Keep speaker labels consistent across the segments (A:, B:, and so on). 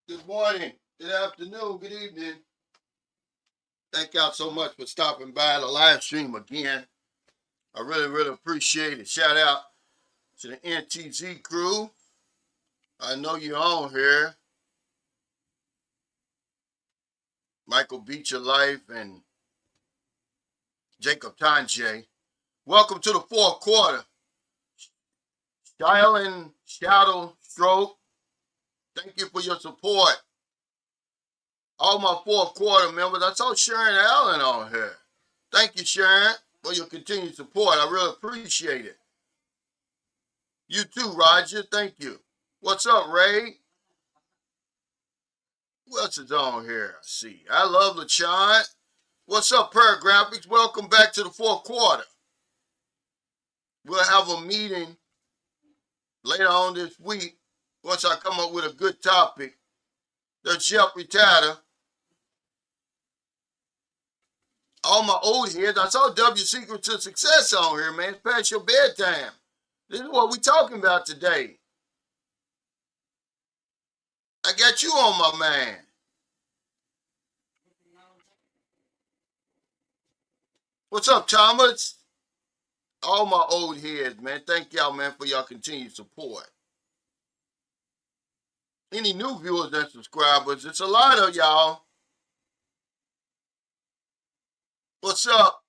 A: Good morning, good afternoon, good evening. Thank y'all so much for stopping by the live stream again. I really appreciate it. Shout out to the NTZ crew. I know you're on here. Michael Beecher Life and Jacob Tanche. Welcome to the fourth quarter. Styling Shadow Stroke. Thank you for your support. All my fourth quarter members. I saw Sharon Allen on here. Thank you, Sharon, for your continued support. I really appreciate it. You too, Roger. Thank you. What's up, Ray? Who else is on here? I see. I love LaChon. What's up, Paragraphics? Welcome back to the fourth quarter. We'll have a meeting later on this week once I come up with a good topic. There's Jeff Retada. All my old heads. I saw W Secret to Success on here, man. It's past your bedtime. This is what we talking about today. I got you on my mind. What's up, Thomas? All my old heads, man. Thank y'all, man, for y'all continued support. Any new viewers and subscribers, it's a lot of y'all. What's up?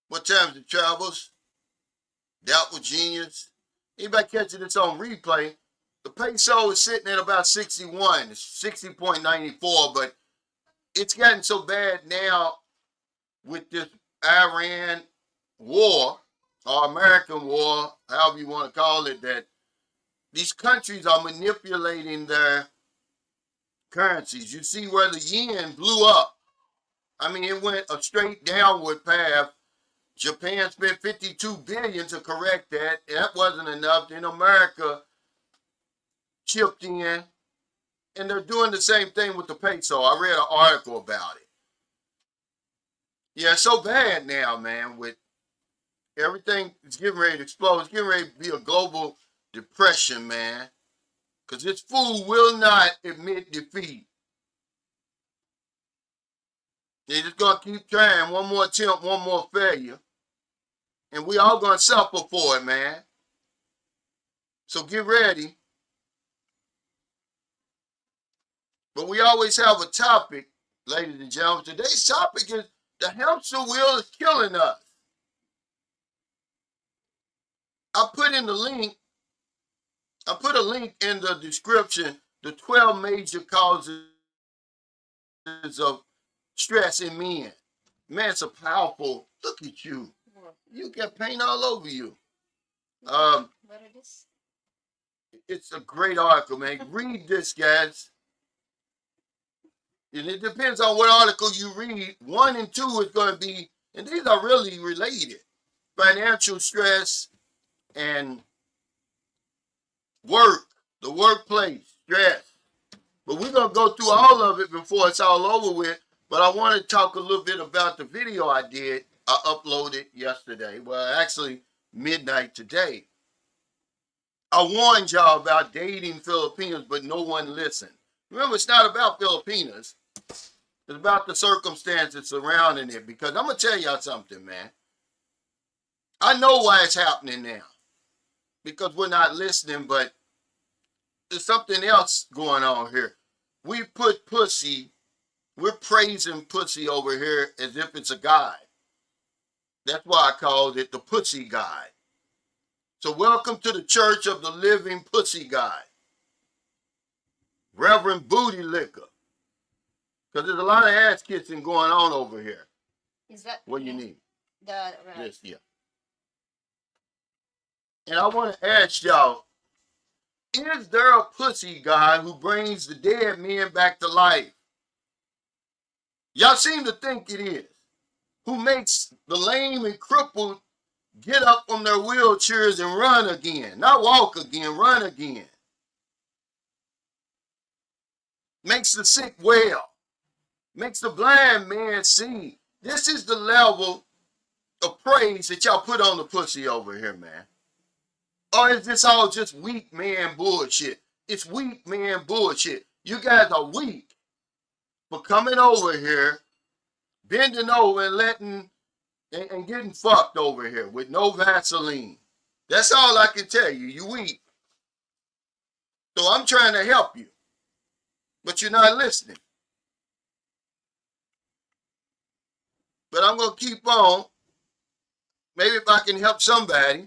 A: What time's it, Travels? Doubtful Genius. Anybody catching this on replay? The peso is sitting at about 61. It's 60.94, but it's gotten so bad now with this Iran war, or American war, however you want to call it, that these countries are manipulating their currencies. You see where the yen blew up. I mean, it went a straight downward path. Japan spent $52 billion to correct that. That wasn't enough. Then America chipped in, and they're doing the same thing with the peso. I read an article about it. Yeah, it's so bad now, man, with everything is getting ready to explode. It's getting ready to be a global depression, man, because this fool will not admit defeat. They're just going to keep trying. One more attempt, one more failure. And we all going to suffer for it, man. So get ready. But we always have a topic, ladies and gentlemen. Today's topic is the hamster wheel is killing us. I put a link in the description, the 12 major causes of stress in men. Man, it's a powerful, look at you. You got paint all over you. What it is? It's a great article, man. Read this, guys. And it depends on what article you read. 1 and 2 is going to be, and these are really related. Financial stress and work, the workplace, stress. But we're going to go through all of it before it's all over with. But I want to talk a little bit about the video I did. I uploaded yesterday. Well, actually, midnight today. I warned y'all about dating Filipinos, but no one listened. Remember, it's not about Filipinos. It's about the circumstances surrounding it. Because I'm going to tell y'all something, man. I know why it's happening now. Because we're not listening, but there's something else going on here. We put pussy, we're praising pussy over here as if it's a god. That's why I called it the Pussy God. So welcome to the Church of the Living Pussy God. Reverend Booty Liquor. Because there's a lot of ass kissing going on over here.
B: Is that
A: what you need?
B: Right.
A: Yes, yeah. And I want to ask y'all, is there a pussy guy who brings the dead men back to life? Y'all seem to think it is. Who makes the lame and crippled get up from their wheelchairs and run again. Not walk again, run again. Makes the sick well. Makes the blind man see. This is the level of praise that y'all put on the pussy over here, man. Or is this all just weak man bullshit? It's weak man bullshit. You guys are weak for coming over here, bending over and letting and getting fucked over here with no Vaseline. That's all I can tell you. You weak. So I'm trying to help you, but you're not listening. But I'm going to keep on. Maybe if I can help somebody.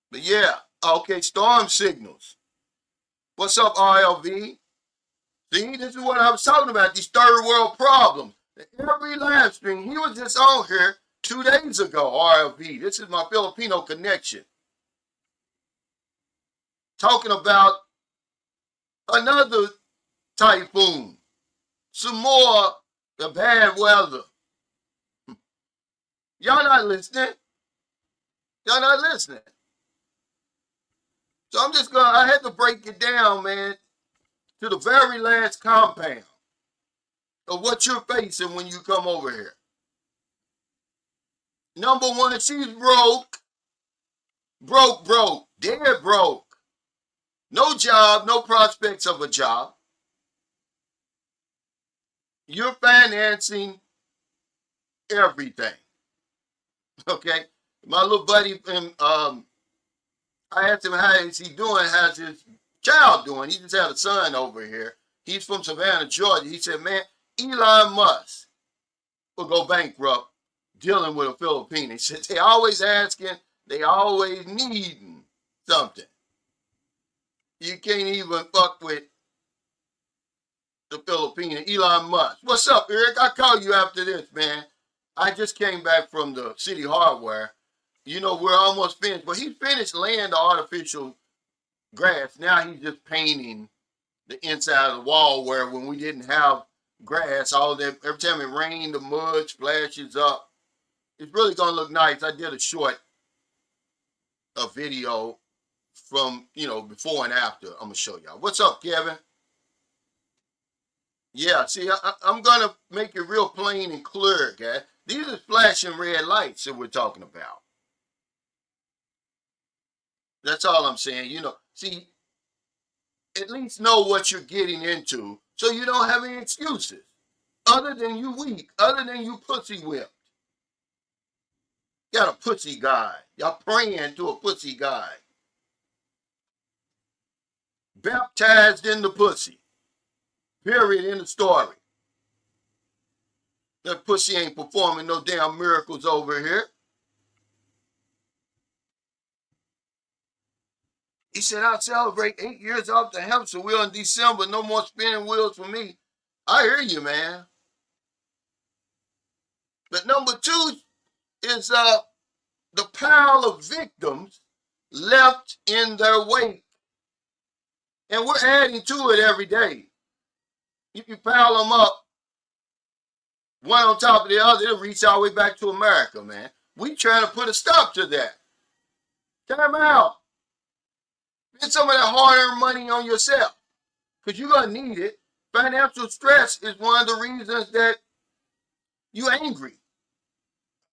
A: But yeah, okay, storm signals. What's up, RLV? See, this is what I was talking about, these third world problems. Every live stream, he was just on here 2 days ago, RLV. This is my Filipino connection. Talking about another typhoon. Some more the bad weather. Y'all not listening. Y'all not listening. So I'm just I had to break it down, man, to the very last compound of what you're facing when you come over here. Number one, she's broke. Broke. Dead broke. No job, no prospects of a job. You're financing everything. Okay? My little buddy, I asked him how is he doing, how's his child doing? He just had a son over here. He's from Savannah, Georgia. He said, man, Elon Musk will go bankrupt dealing with a Filipino. He said, they always asking, they always needing something. You can't even fuck with the Filipino, Elon Musk. What's up, Eric? I'll call you after this, man. I just came back from the City Hardware. You know, we're almost finished. But he finished laying the artificial grass. Now he's just painting the inside of the wall where when we didn't have grass, all that, every time it rained, the mud splashes up. It's really going to look nice. I did a video from, you know, before and after. I'm going to show y'all. What's up, Kevin? Yeah, see, I'm going to make it real plain and clear, guys. These are flashing red lights that we're talking about. That's all I'm saying. You know, see, at least know what you're getting into so you don't have any excuses other than you weak, other than you pussy whipped. Got a pussy guy. Y'all praying to a pussy guy. Baptized in the pussy. Period in the story. That pussy ain't performing no damn miracles over here. He said, I'll celebrate 8 years off the hamster wheel in December. No more spinning wheels for me. I hear you, man. But number two is the pile of victims left in their wake. And we're adding to it every day. If you pile them up, one on top of the other, it'll reach all the way back to America, man. We trying to put a stop to that. Time out. Spend some of that hard-earned money on yourself because you're going to need it. Financial stress is one of the reasons that you're angry.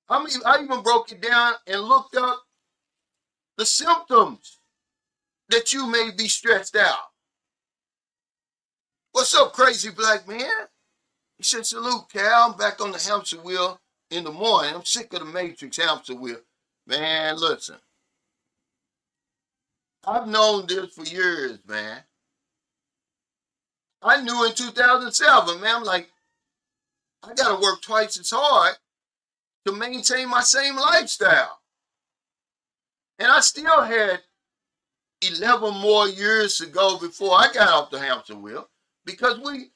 A: I even broke it down and looked up the symptoms that you may be stressed out. What's up, crazy black man? He said, salute, Cal. I'm back on the hamster wheel in the morning. I'm sick of the Matrix hamster wheel. Man, listen. I've known this for years, man. I knew in 2007, man. I'm like, I got to work twice as hard to maintain my same lifestyle. And I still had 11 more years to go before I got off the hamster wheel because we're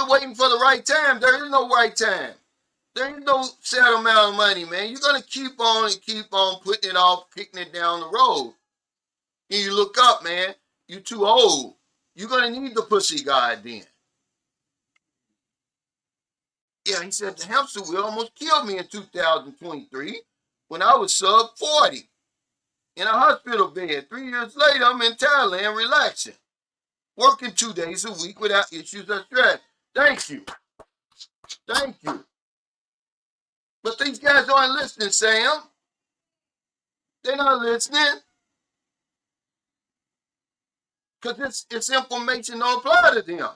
A: waiting for the right time. There is no right time. There is no set amount of money, man. You're going to keep on putting it off, kicking it down the road. And you look up, man, you're too old. You're going to need the pussy guy then. Yeah, he said the hamster wheel almost killed me in 2023 when I was sub 40 in a hospital bed. 3 years later, I'm in Thailand relaxing, working 2 days a week without issues or stress. Thank you. Thank you. But these guys aren't listening, Sam. They're not listening. Because it's information don't apply to them.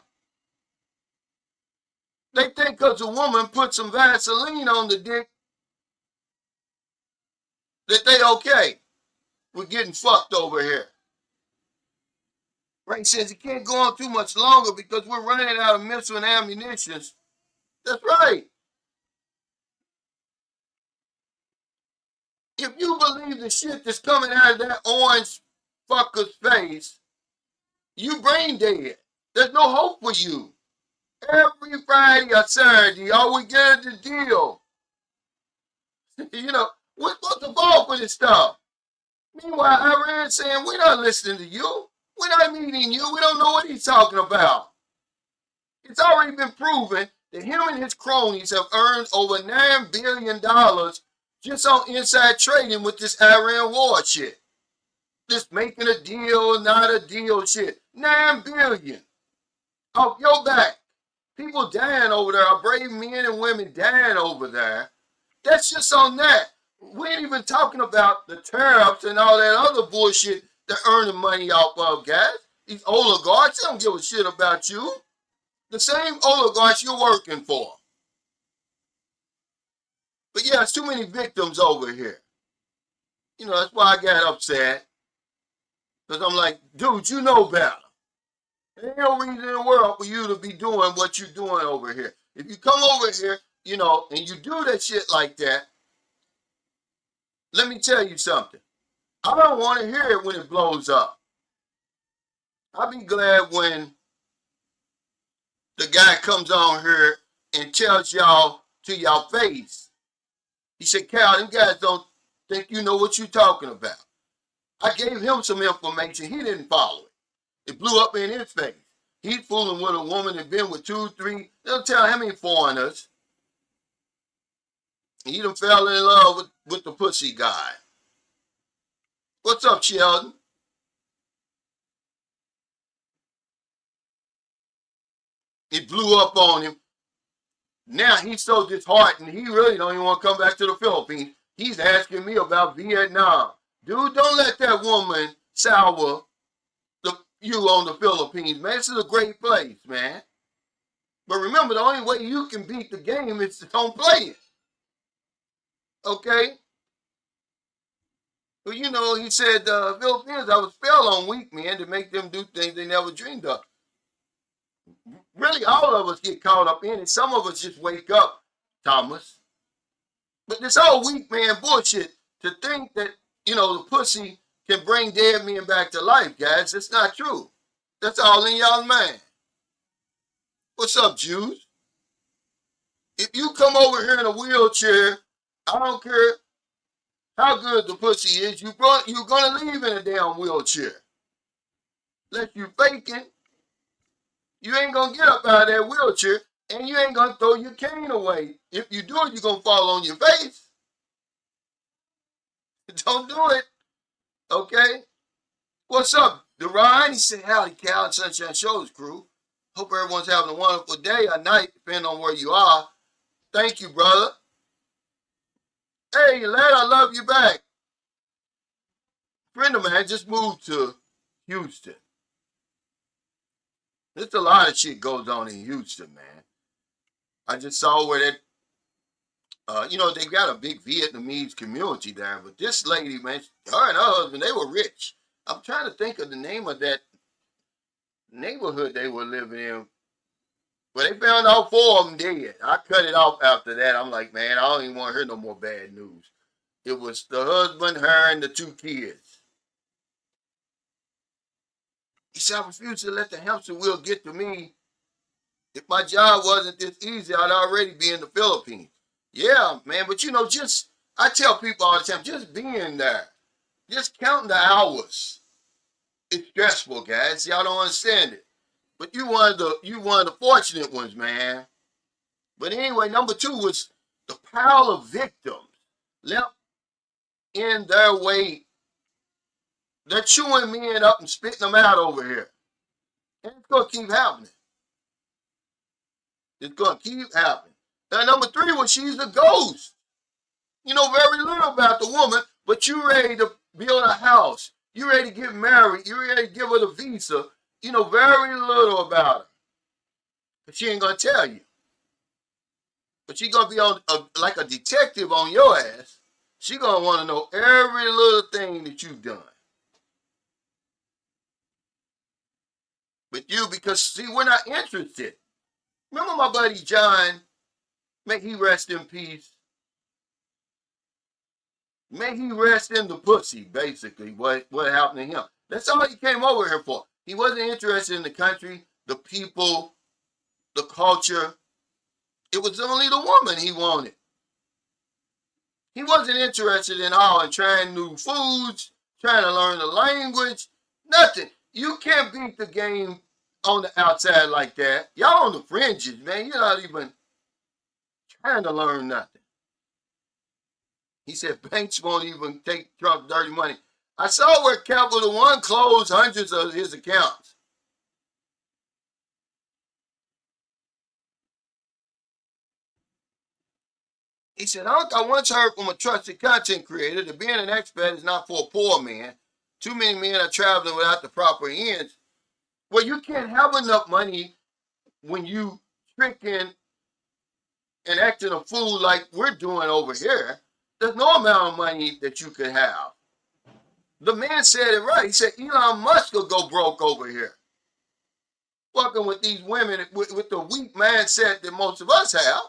A: They think because a woman put some Vaseline on the dick that they okay. We're getting fucked over here. Ray says it can't go on too much longer because we're running out of missile and ammunition. That's right. If you believe the shit that's coming out of that orange fucker's face, you brain dead. There's no hope for you. Every Friday or Saturday, all we get is the deal. You know, what's the fault with this stuff? Meanwhile, Iran saying, we're not listening to you. We're not meeting you. We don't know what he's talking about. It's already been proven that him and his cronies have earned over $9 billion just on inside trading with this Iran war shit. This making a deal, not a deal shit. $9 billion. Off your back. People dying over there. Our brave men and women dying over there. That's just on that. We ain't even talking about the tariffs and all that other bullshit they're earning money off of, guys. These oligarchs, they don't give a shit about you. The same oligarchs you're working for. But yeah, it's too many victims over here. You know, that's why I got upset. Because I'm like, dude, you know better. There ain't no reason in the world for you to be doing what you're doing over here. If you come over here, you know, and you do that shit like that, let me tell you something. I don't want to hear it when it blows up. I'll be glad when the guy comes on here and tells y'all to y'all face. He said, Cal, them guys don't think you know what you're talking about. I gave him some information. He didn't follow it. It blew up in his face. He's fooling with a woman that been with 2, 3, they'll tell how many foreigners. He done fell in love with the pussy guy. What's up, Sheldon? It blew up on him. Now he's so disheartened, he really don't even want to come back to the Philippines. He's asking me about Vietnam. Dude, don't let that woman sour you on the Philippines, man. This is a great place, man. But remember, the only way you can beat the game is to don't play it. Okay? Well, you know, he said, Philippines, I was spell on weak men to make them do things they never dreamed of. Really, all of us get caught up in it. Some of us just wake up, Thomas. But this whole weak man bullshit to think that, you know, the pussy can bring dead men back to life, guys. It's not true. That's all in y'all's mind. What's up, Jews? If you come over here in a wheelchair, I don't care how good the pussy is, you're going to leave in a damn wheelchair. Unless you faking, you ain't going to get up out of that wheelchair, and you ain't going to throw your cane away. If you do it, you're going to fall on your face. Don't do it. Okay? What's up, Deron? He said, howdy, Cal and Sunshine Shoulders crew. Hope everyone's having a wonderful day or night, depending on where you are. Thank you, brother. Hey, lad, I love you back. Friend of mine just moved to Houston. There's a lot of shit goes on in Houston, man. I just saw where that you know, they got a big Vietnamese community there, but this lady, man, her and her husband, they were rich. I'm trying to think of the name of that neighborhood they were living in. But they found all 4 of them dead. I cut it off after that. I'm like, man, I don't even want to hear no more bad news. It was the husband, her, and the 2 kids. He said, I refuse to let the hamster wheel get to me. If my job wasn't this easy, I'd already be in the Philippines. Yeah, man, but you know, I tell people all the time, just being there, just counting the hours, it's stressful, guys. Y'all don't understand it. But you one of the fortunate ones, man. But anyway, number 2 was the pile of victims left in their wake. They're chewing men up and spitting them out over here. And it's going to keep happening. It's going to keep happening. And number 3 was she's a ghost. You know very little about the woman, but you ready to build a house. You ready to get married. You ready to give her the visa. You know very little about her. But she ain't gonna tell you. But she gonna be on like a detective on your ass. She gonna want to know every little thing that you've done. With you, because see, we're not interested. Remember my buddy John, may he rest in peace. May he rest in the pussy, basically, what happened to him. That's all he came over here for. He wasn't interested in the country, the people, the culture. It was only the woman he wanted. He wasn't interested in all and trying new foods, trying to learn the language, nothing. You can't beat the game on the outside like that. Y'all on the fringes, man. You're not even trying to learn nothing. He said banks won't even take Trump's dirty money. I saw where Capital One closed hundreds of his accounts. He said, I once heard from a trusted content creator that being an expat is not for a poor man. Too many men are traveling without the proper ends. Well, you can't have enough money when you tricking and acting a fool like we're doing over here. There's no amount of money that you could have. The man said it right. He said Elon Musk will go broke over here. Fucking with these women with the weak mindset that most of us have.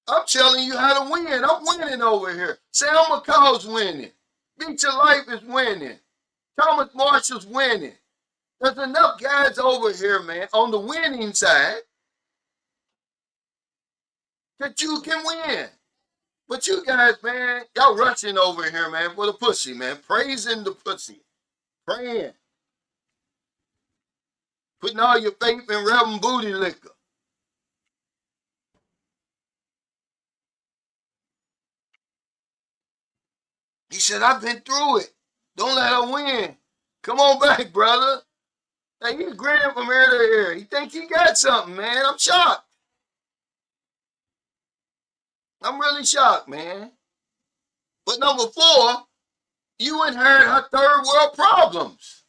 A: I'm telling you how to win. I'm winning over here. Sam McCall's winning. Beat Your Life is winning. Thomas Marshall's winning. There's enough guys over here, man, on the winning side that you can win. But you guys, man, y'all rushing over here, man, for the pussy, man. Praising the pussy. Praying. Putting all your faith in Reverend Booty Liquor. He said, I've been through it. Don't let her win. Come on back, brother. Hey, he's grinning from ear to ear. He thinks he got something, man. I'm shocked. I'm really shocked, man. But number 4, you inherit her third world problems.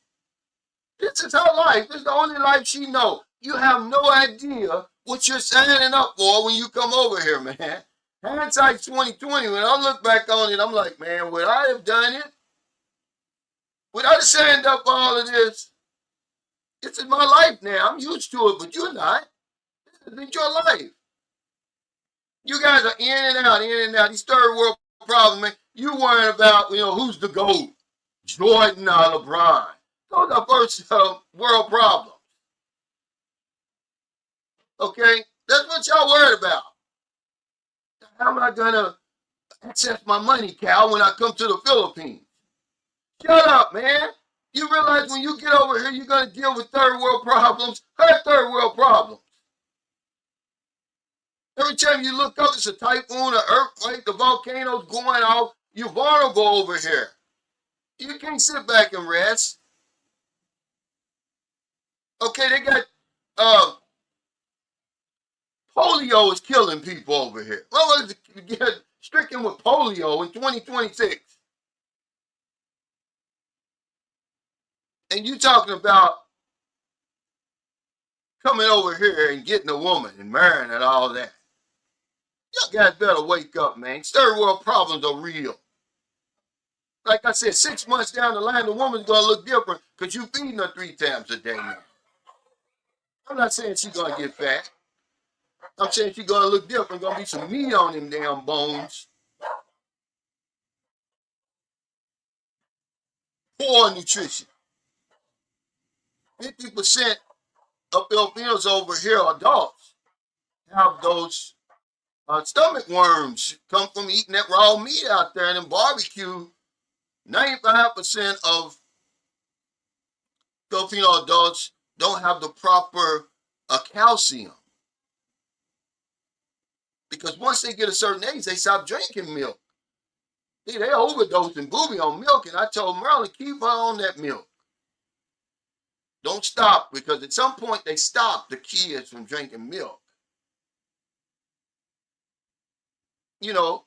A: This is her life. This is the only life she knows. You have no idea what you're signing up for when you come over here, man. Hindsight 2020. When I look back on it, I'm like, man, would I have done it? Would I have signed up for all of this? This is my life now. I'm used to it, but you're not. This is your life. You guys are in and out, in and out. These third world problems, man. You worrying about, who's the GOAT? Jordan or LeBron. Those are first world problems. Okay? That's what y'all worried about. How am I going to access my money, Cal, when I come to the Philippines? Shut up, man. You realize when you get over here, you're going to deal with third world problems, her third world problems. Every time you look up, it's a typhoon, an earthquake, the volcano's going off. You're vulnerable over here. You can't sit back and rest. Okay, they got polio is killing people over here. Well, get stricken with polio in 2026. And you talking about coming over here and getting a woman and marrying and all that. Y'all guys better wake up, man. Third world problems are real. Like I said, 6 months down the line, the woman's going to look different because you feeding her 3 times a day now. I'm not saying she's going to get fat. I'm saying she's going to look different. Going to be some meat on them damn bones. Poor nutrition. 50% of Filipinos over here, adults, have those stomach worms. Come from eating that raw meat out there and then barbecue. 95% of Filipino adults don't have the proper calcium. Because once they get a certain age, they stop drinking milk. See, they overdosing booby on milk, and I told Marilyn, keep her on that milk. Don't stop, because at some point they stop the kids from drinking milk. You know,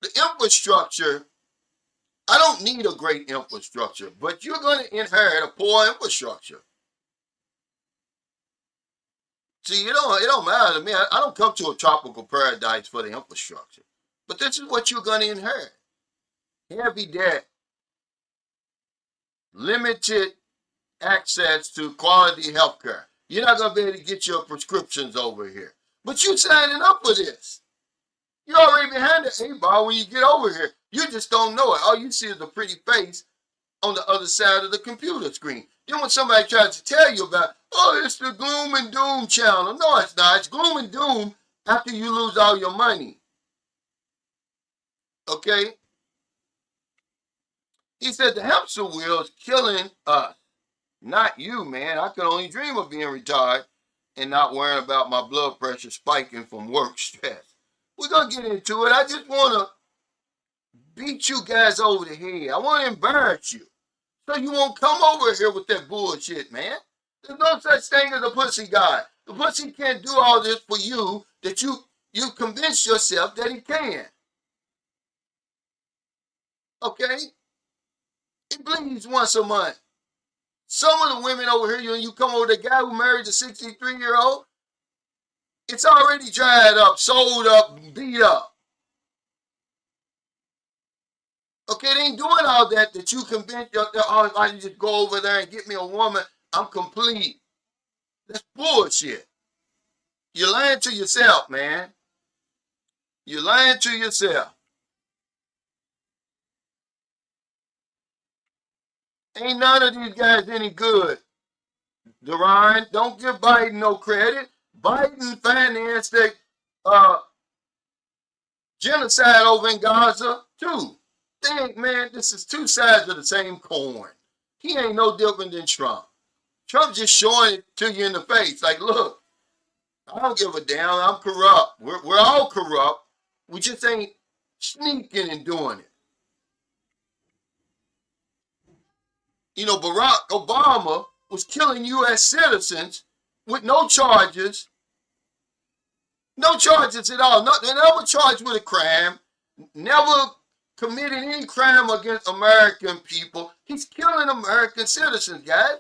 A: the infrastructure I don't need a great infrastructure, but you're going to inherit a poor infrastructure. See, it don't matter to me. I don't come to a tropical paradise for the infrastructure. But this is what you're going to inherit. Heavy debt, limited access to quality health care. You're not going to be able to get your prescriptions over here. But you're signing up for this. You're already behind the 8 ball when you get over here. You just don't know it. All you see is a pretty face on the other side of the computer screen. Then when somebody tries to tell you about, oh, it's the gloom and doom channel. No, it's not. It's gloom and doom after you lose all your money. Okay? He said the hamster wheel is killing us. Not you, man. I could only dream of being retired and not worrying about my blood pressure spiking from work stress. We're going to get into it. I just want to beat you guys over the head. I want to embarrass you. So you won't come over here with that bullshit, man. There's no such thing as a pussy guy. The pussy can't do all this for you that you convince yourself that he can. Okay? It bleeds once a month. Some of the women over here, you come over, the guy who married the 63-year-old, it's already dried up, sold up, beat up. Okay, they ain't doing all that you convince yourself, oh, if I just go over there and get me a woman, I'm complete. That's bullshit. You're lying to yourself, man. You're lying to yourself. Ain't none of these guys any good. Duran, don't give Biden no credit. Biden financed the genocide over in Gaza, too. Dang, man, this is two sides of the same coin. He ain't no different than Trump. Trump just showing it to you in the face. Like, look, I don't give a damn. I'm corrupt. We're all corrupt. We just ain't sneaking and doing it. You know, Barack Obama was killing U.S. citizens with no charges. No charges at all. They never charged with a crime. Never committed any crime against American people. He's killing American citizens, guys.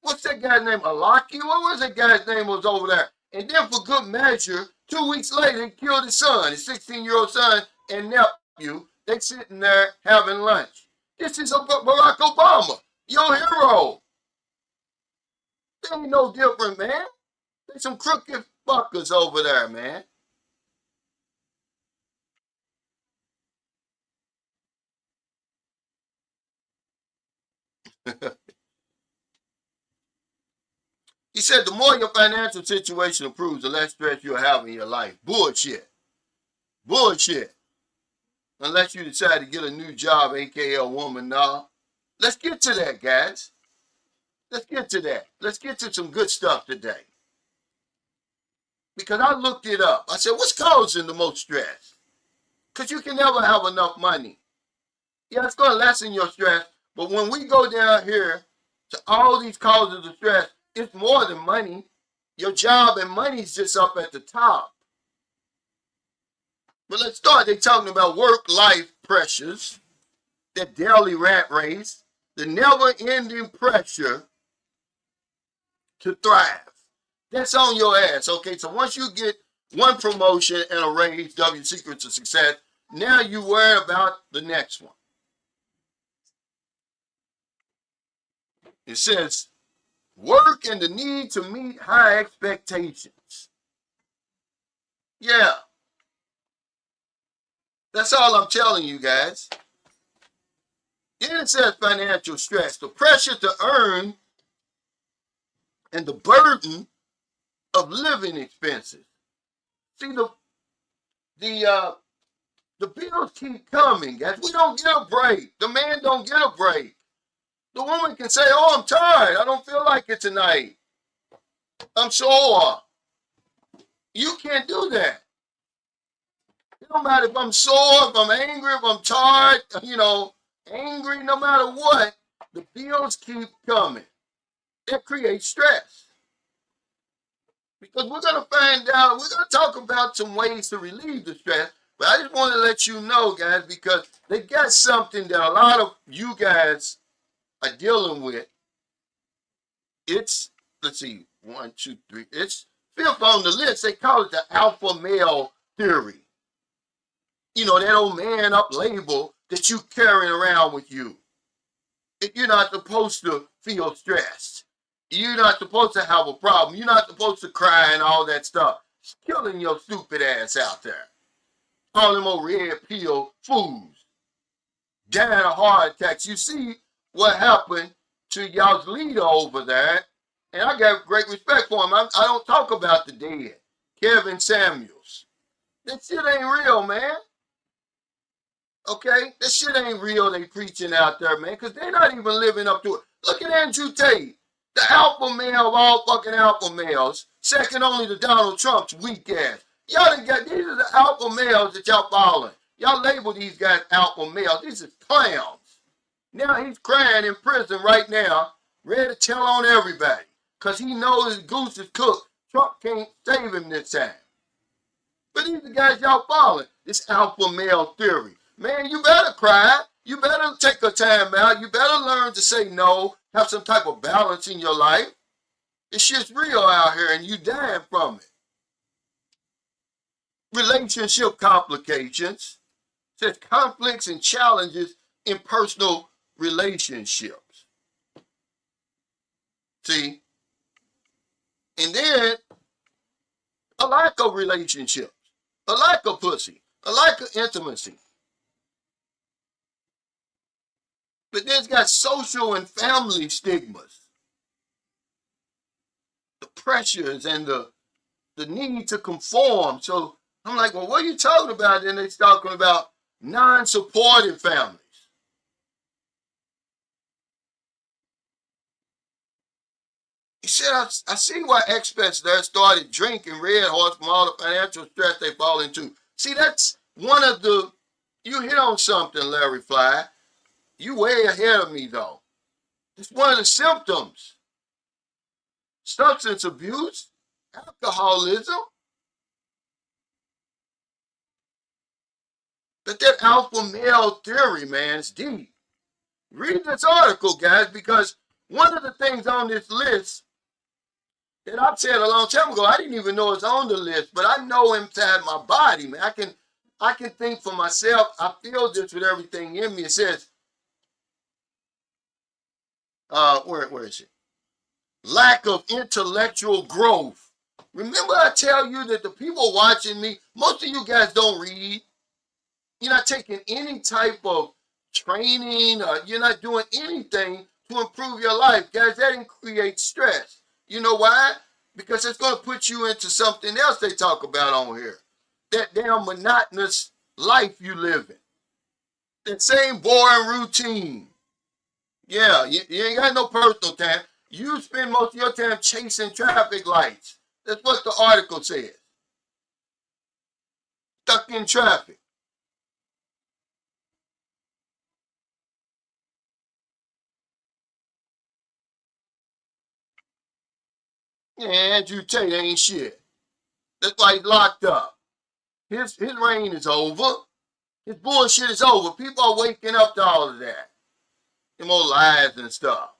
A: What's that guy's name? Alaki? What was that guy's name was over there? And then for good measure, 2 weeks later, he killed his son, his 16-year-old son and nephew. They sitting there having lunch. This is Barack Obama, your hero. They ain't no different, man. There's some crooked fuckers over there, man. He said the more your financial situation improves, the less stress you'll have in your life. Bullshit. Bullshit. Unless you decide to get a new job, aka a woman, nah. Let's get to that, guys. Let's get to that. Let's get to some good stuff today. Because I looked it up. I said, what's causing the most stress? Because you can never have enough money. Yeah, it's going to lessen your stress. But when we go down here to all these causes of stress, it's more than money. Your job and money's just up at the top. But let's start. They're talking about work-life pressures, the daily rat race, the never-ending pressure to thrive. That's on your ass, okay? So once you get one promotion and a raise, W secrets of success, now you worry about the next one. It says, work and the need to meet high expectations. Yeah. That's all I'm telling you guys. Then it says financial stress, the pressure to earn and the burden of living expenses. See, the bills keep coming, guys. We don't get a break. The man don't get a break. The woman can say, oh, I'm tired. I don't feel like it tonight. I'm sore. You can't do that. It don't matter if I'm sore, if I'm angry, if I'm tired, angry, no matter what, the bills keep coming. That creates stress. Because we're going to find out, we're going to talk about some ways to relieve the stress, But I just want to let you know, guys, because they got something that a lot of you guys are dealing with. It's, let's see, one, two, three. It's fifth on the list. They call it the alpha male theory. You know, that old man up label that you carrying around with you. You're not supposed to feel stressed. You're not supposed to have a problem. You're not supposed to cry and all that stuff. It's killing your stupid ass out there. All them old red pill fools. Dying of heart attacks. You see what happened to y'all's leader over there. And I got great respect for him. I don't talk about the dead. Kevin Samuels. That shit ain't real, man. Okay? That shit ain't real they preaching out there, man, because they're not even living up to it. Look at Andrew Tate, the alpha male of all fucking alpha males, second only to Donald Trump's weak ass. Y'all done got, these are the alpha males that y'all following. Y'all label these guys alpha males. These are clowns. Now he's crying in prison right now, ready to tell on everybody, because he knows his goose is cooked. Trump can't save him this time. But these are the guys y'all following, this alpha male theory. Man, you better cry. You better take a time out. You better learn to say no, have some type of balance in your life. This shit's real out here and you dying from it. Relationship complications. Says conflicts and challenges in personal relationships. See? And then a lack of relationships, a lack of pussy, a lack of intimacy. But then it's got social and family stigmas. The pressures and the need to conform. So I'm like, well, what are you talking about? Then they're talking about non-supportive families. He said, I see why experts there started drinking Red Horse from all the financial stress they fall into. See, that's one of the, you hit on something, Larry Fly. You way ahead of me, though. It's one of the symptoms. Substance abuse, alcoholism. But that alpha male theory, man, is deep. Read this article, guys, because one of the things on this list that I've said a long time ago, I didn't even know it's on the list, but I know inside my body, man. I can think for myself. I feel this with everything in me. It says, where is it? Lack of intellectual growth. Remember I tell you that the people watching me, most of you guys don't read. You're not taking any type of training, or you're not doing anything to improve your life. Guys, that creates stress. You know why? Because it's going to put you into something else they talk about on here. That damn monotonous life you live in. That same boring routine. Yeah, you ain't got no personal time. You spend most of your time chasing traffic lights. That's what the article says. Stuck in traffic. Yeah, Andrew Tate ain't shit. That's why he's locked up. His reign is over. His bullshit is over. People are waking up to all of that. Them old lies and stuff.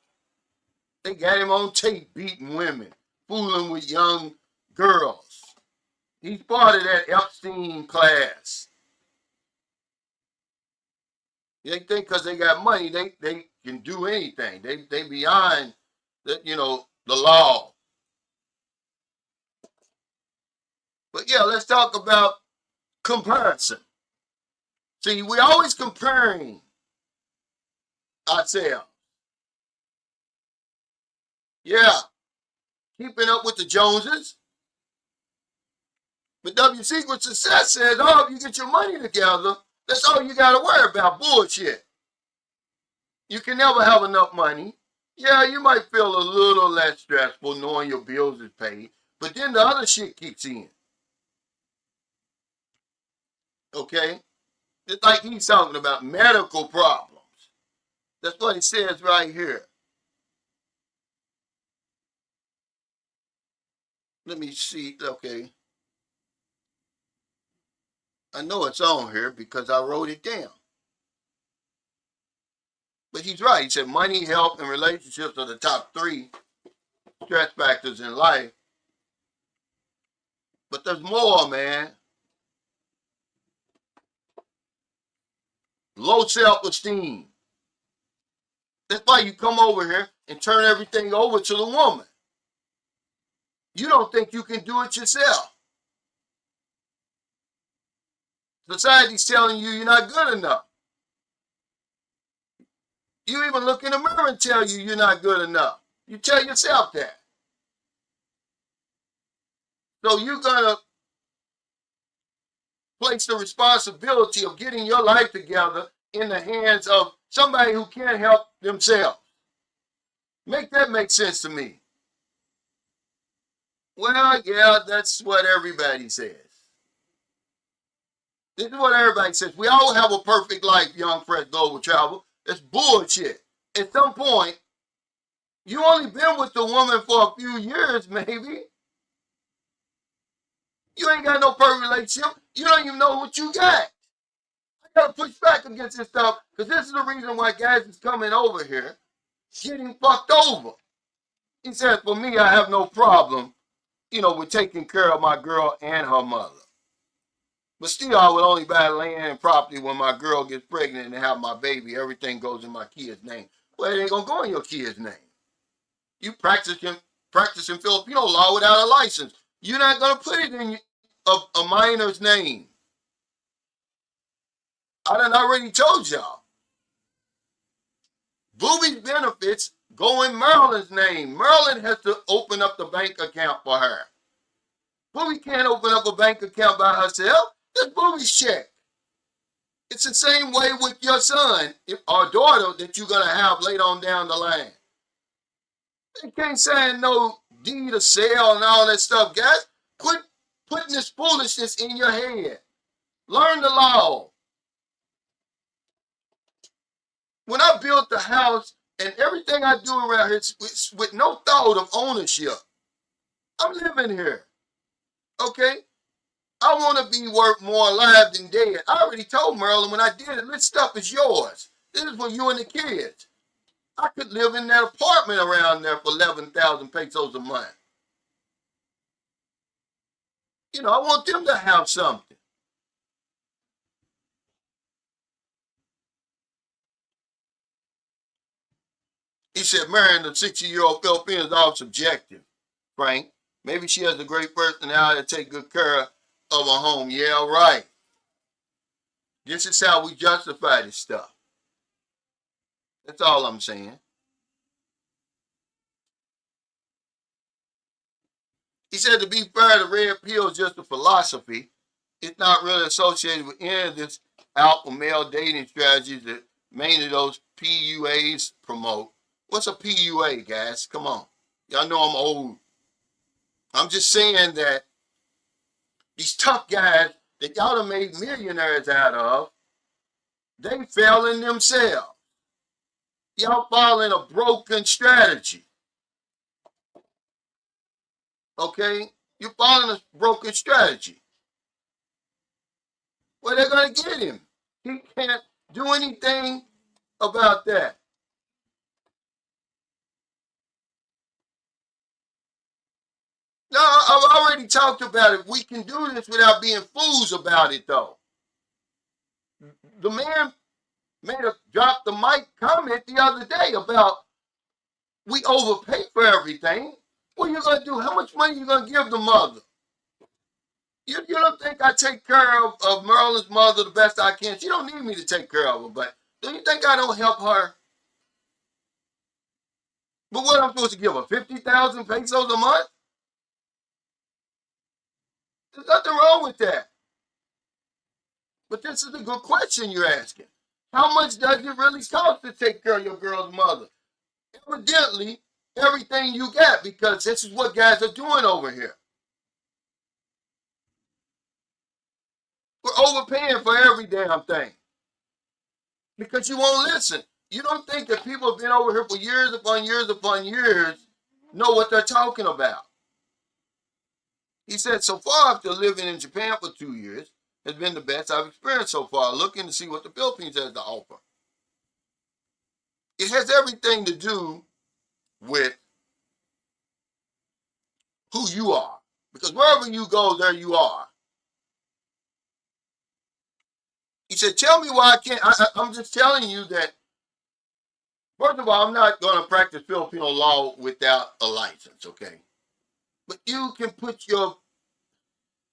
A: They got him on tape beating women, fooling with young girls. He's part of that Epstein class. They think because they got money, they can do anything. They beyond the, the law. But yeah, let's talk about comparison. See, we always comparing ourselves. Yeah, keeping up with the Joneses. But W Secret Success says, oh, if you get your money together, that's all you got to worry about. Bullshit. You can never have enough money. Yeah, you might feel a little less stressful knowing your bills is paid, but then the other shit kicks in. Okay? It's like he's talking about medical problems. That's what it says right here. Let me see. Okay. I know it's on here because I wrote it down. But he's right. He said money, health, and relationships are the top 3 stress factors in life. But there's more, man. Low self-esteem. That's why you come over here and turn everything over to the woman. You don't think you can do it yourself. Society's telling you you're not good enough. You even look in the mirror and tell you you're not good enough. You tell yourself that. So you're going to place the responsibility of getting your life together in the hands of somebody who can't help themselves. Make that make sense to me. Well, yeah, that's what everybody says. This is what everybody says. We all have a perfect life, young, fresh, global travel. It's bullshit. At some point, you only been with the woman for a few years, maybe. You ain't got no perfect relationship. You don't even know what you got. I gotta push back against this stuff because this is the reason why guys is coming over here getting fucked over. He said, for me, I have no problem, with taking care of my girl and her mother. But still, I would only buy land and property when my girl gets pregnant and have my baby. Everything goes in my kid's name. Well, it ain't gonna go in your kid's name. You practicing Filipino law without a license. You're not gonna put it in a minor's name. I done already told y'all. Booby's benefits go in Maryland's name. Maryland has to open up the bank account for her. Booby can't open up a bank account by herself. That's Booby's check. It's the same way with your son or daughter that you're going to have later on down the line. They can't sign no deed of sale and all that stuff, guys. Quit putting this foolishness in your head. Learn the law. When I built the house and everything I do around here with no thought of ownership, I'm living here. Okay? I want to be worth more alive than dead. I already told Merlin when I did it, this stuff is yours. This is for you and the kids. I could live in that apartment around there for 11,000 pesos a month. I want them to have something. He said, marrying a 60-year-old Filipino is all subjective, Frank. Maybe she has a great personality to take good care of her home. Yeah, right. This is how we justify this stuff. That's all I'm saying. He said, to be fair, the red pill is just a philosophy. It's not really associated with any of this alpha male dating strategies that mainly those PUAs promote. What's a PUA, guys? Come on. Y'all know I'm old. I'm just saying that these tough guys that y'all have made millionaires out of, they fail in themselves. Y'all following a broken strategy. Okay? You're following a broken strategy. Well, they're going to get him. He can't do anything about that. No, I've already talked about it. We can do this without being fools about it, though. The man made a drop the mic comment the other day about we overpay for everything. What are you going to do? How much money are you going to give the mother? You don't think I take care of Merlin's mother the best I can? She don't need me to take care of her, but do you think I don't help her? But what I'm supposed to give her, 50,000 pesos a month? There's nothing wrong with that. But this is a good question you're asking. How much does it really cost to take care of your girl's mother? Evidently, everything you got, because this is what guys are doing over here. We're overpaying for every damn thing. Because you won't listen. You don't think that people have been over here for years upon years upon years know what they're talking about. He said, so far after living in Japan for 2 years, has been the best I've experienced so far, looking to see what the Philippines has to offer. It has everything to do with who you are. Because wherever you go, there you are. He said, tell me why I can't. I'm just telling you that, first of all, I'm not going to practice Filipino law without a license, okay? But you can put your,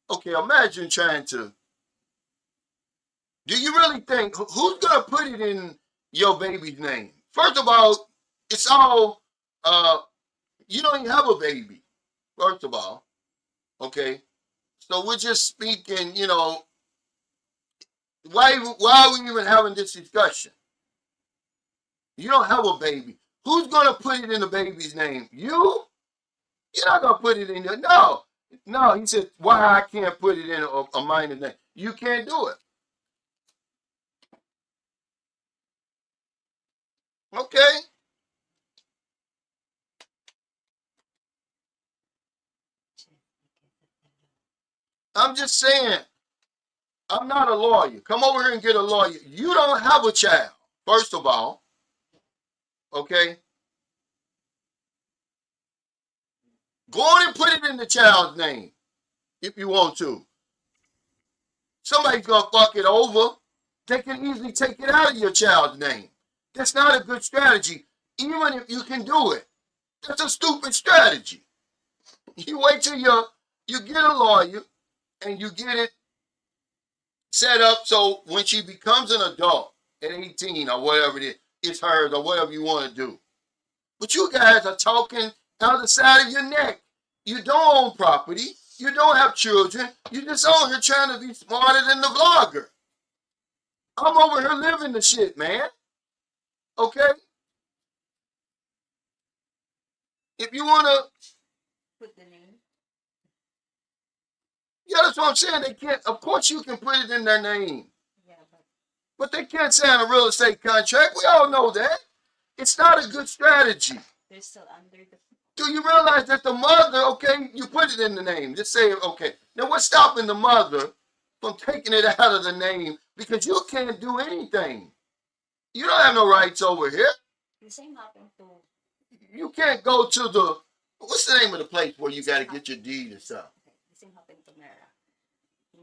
A: okay, imagine trying to, do you really think, who's going to put it in your baby's name? First of all, it's all, you don't even have a baby, first of all, okay? So we're just speaking, why are we even having this discussion? You don't have a baby. Who's going to put it in the baby's name? You? You're not going to put it in there. No. No, he said, why I can't put it in a minor's name? You can't do it. Okay? I'm just saying, I'm not a lawyer. Come over here and get a lawyer. You don't have a child, first of all. Okay? Go on and put it in the child's name if you want to. Somebody's going to fuck it over. They can easily take it out of your child's name. That's not a good strategy, even if you can do it. That's a stupid strategy. You wait till you get a lawyer and you get it set up so when she becomes an adult at 18 or whatever it is, it's hers or whatever you want to do. But you guys are talking out the side of your neck. You don't own property. You don't have children. You're just on here trying to be smarter than the vlogger. I'm over here living the shit, man. Okay? If you want to
B: put the name.
A: Yeah, that's what I'm saying. They can't, of course you can put it in their name.
B: Yeah,
A: but they can't sign a real estate contract. We all know that. It's not a good strategy.
B: They're still under the.
A: Do you realize that the mother, okay, you put it in the name. Just say, okay. Now what's stopping the mother from taking it out of the name? Because you can't do anything. You don't have no rights over here.
B: The same happened to.
A: You can't go to the, what's the name of the place where you got to get your deed and stuff?
B: Okay. The same happened to Mira.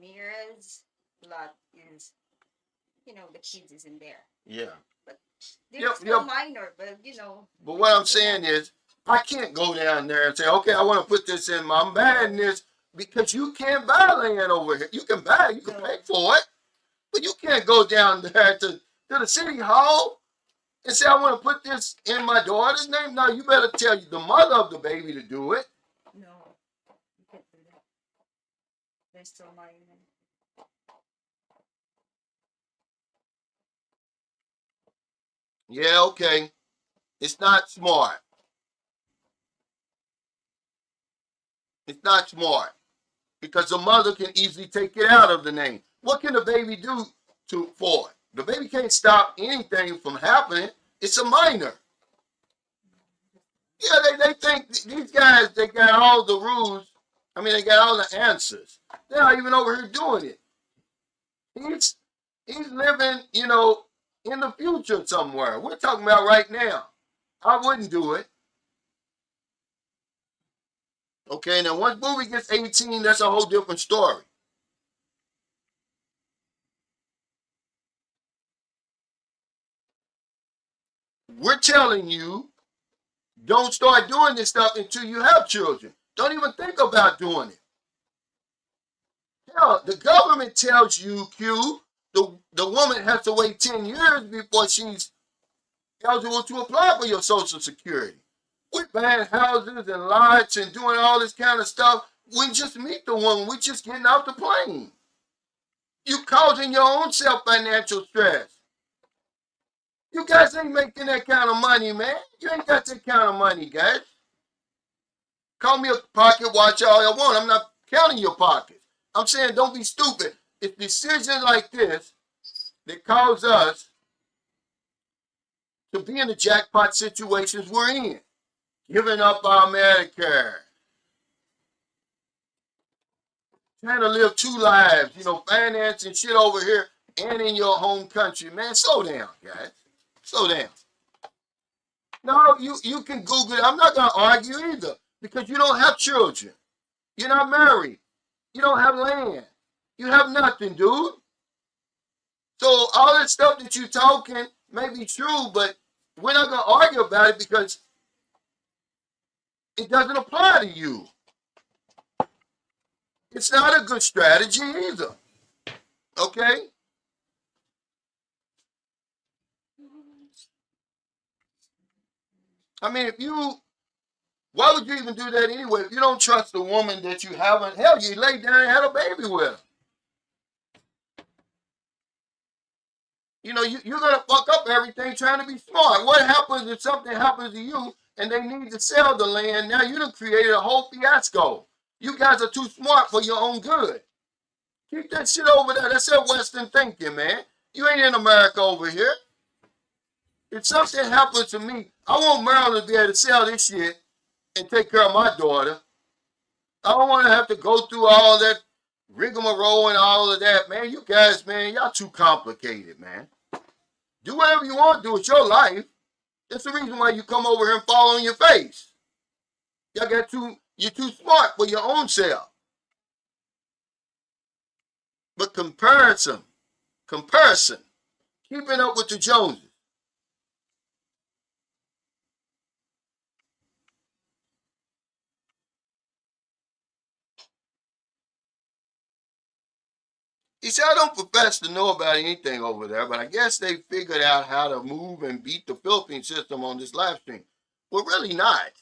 B: Mira's lot is, the kids is in there.
A: Yeah.
B: But they're still minor, but
A: But what I'm saying is, I can't go down there and say, okay, I want to put this in my, I'm buying this, because you can't buy land over here. You can buy it, you can pay for it, but you can't go down there to the city hall and say, I want to put this in my daughter's name. No, you better tell the mother of the baby to do it.
B: No, you can't do that. They're still minor.
A: Yeah, okay. It's not smart. It's not smart. Because the mother can easily take it out of the name. What can the baby do for it? The baby can't stop anything from happening. It's a minor. Yeah, they think these guys, they got all the rules. I mean, they got all the answers. They're not even over here doing it. He's living, in the future somewhere. We're talking about right now. I wouldn't do it. Okay, now once movie gets 18, that's a whole different story. We're telling you, don't start doing this stuff until you have children. Don't even think about doing it. Hell, the government tells you, Q, the woman has to wait 10 years before she's eligible to apply for your Social Security. We're buying houses and lots and doing all this kind of stuff. We just meet the woman. We're just getting off the plane. You causing your own self financial stress. You guys ain't making that kind of money, man. You ain't got that kind of money, guys. Call me a pocket watch all you want. I'm not counting your pockets. I'm saying don't be stupid. It's decisions like this that cause us to be in the jackpot situations we're in. Giving up our Medicare. trying to live two lives, financing shit over here and in your home country. Man, slow down, guys. Slow down. No, you can Google it. I'm not going to argue either because you don't have children. You're not married. You don't have land. You have nothing, dude. So all that stuff that you're talking may be true, but we're not going to argue about it because it doesn't apply to you. It's not a good strategy either. Okay? I mean, why would you even do that anyway? If you don't trust a woman that you haven't, hell, you laid down and had a baby with her. You're going to fuck up everything trying to be smart. What happens if something happens to you and they need to sell the land? Now you done created a whole fiasco. You guys are too smart for your own good. Keep that shit over there. That's that Western thinking, man. You ain't in America over here. If something happens to me, I want Maryland to be able to sell this shit and take care of my daughter. I don't want to have to go through all that rigmarole and all of that, man. You guys, man, y'all too complicated, man. Do whatever you want to do. It's your life. That's the reason why you come over here and fall on your face. You're too smart for your own self. But comparison, keeping up with the Joneses. He said, I don't profess to know about anything over there, but I guess they figured out how to move and beat the filtering system on this live stream. Well, really not,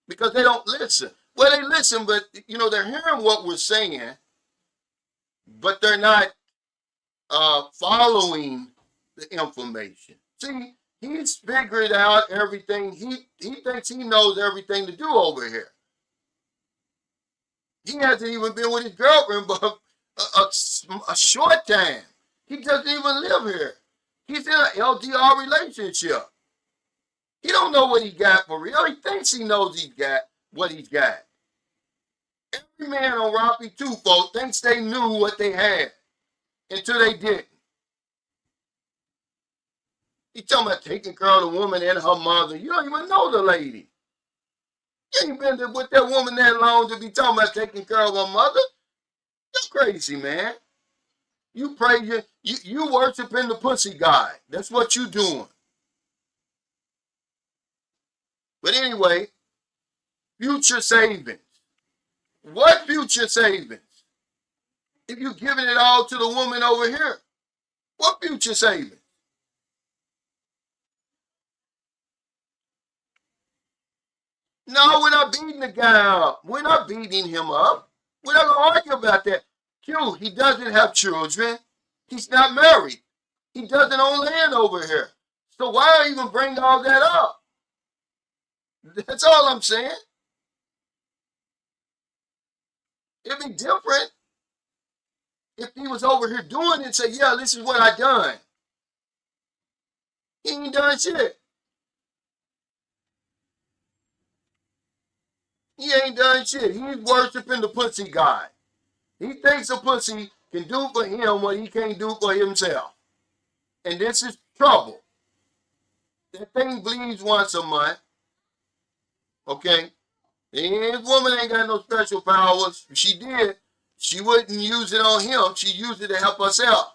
A: because they don't listen. Well, they listen, but, they're hearing what we're saying, but they're not following the information. See, he's figured out everything. He thinks he knows everything to do over here. He hasn't even been with his girlfriend but a short time. He doesn't even live here. He's in an LDR relationship. He don't know what he got for real. He thinks he knows he's got what he's got. Every man on Rafi 2, folks, thinks they knew what they had until they didn't. He's talking about taking care of the woman and her mother. You don't even know the lady. You ain't been with that woman that long to be talking about taking care of her mother. You're crazy, man. You pray, you worshiping the pussy god. That's what you doing. But anyway, future savings. What future savings? If you're giving it all to the woman over here, what future savings? No, we're not beating the guy up. We're not beating him up. We're not going to argue about that. Q, he doesn't have children. He's not married. He doesn't own land over here. So why even bring all that up? That's all I'm saying. It'd be different if he was over here doing it and say, yeah, this is what I done. He ain't done shit. He ain't done shit. He's worshiping the pussy god. He thinks a pussy can do for him what he can't do for himself. And this is trouble. That thing bleeds once a month. Okay? And his woman ain't got no special powers. If she did, she wouldn't use it on him. She used it to help herself.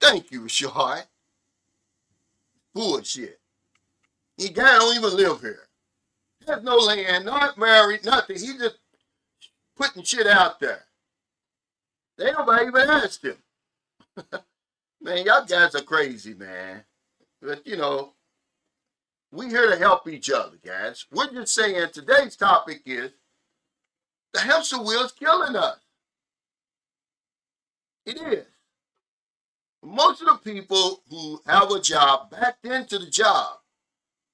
A: Thank you, Rashard. Bullshit. He guy don't even live here. There's no land, not married, nothing. He just putting shit out there. They nobody even asked him. Man, y'all guys are crazy, man. But we're here to help each other, guys. We're just saying today's topic is the hamster wheel's killing us. It is. Most of the people who have a job backed into the job.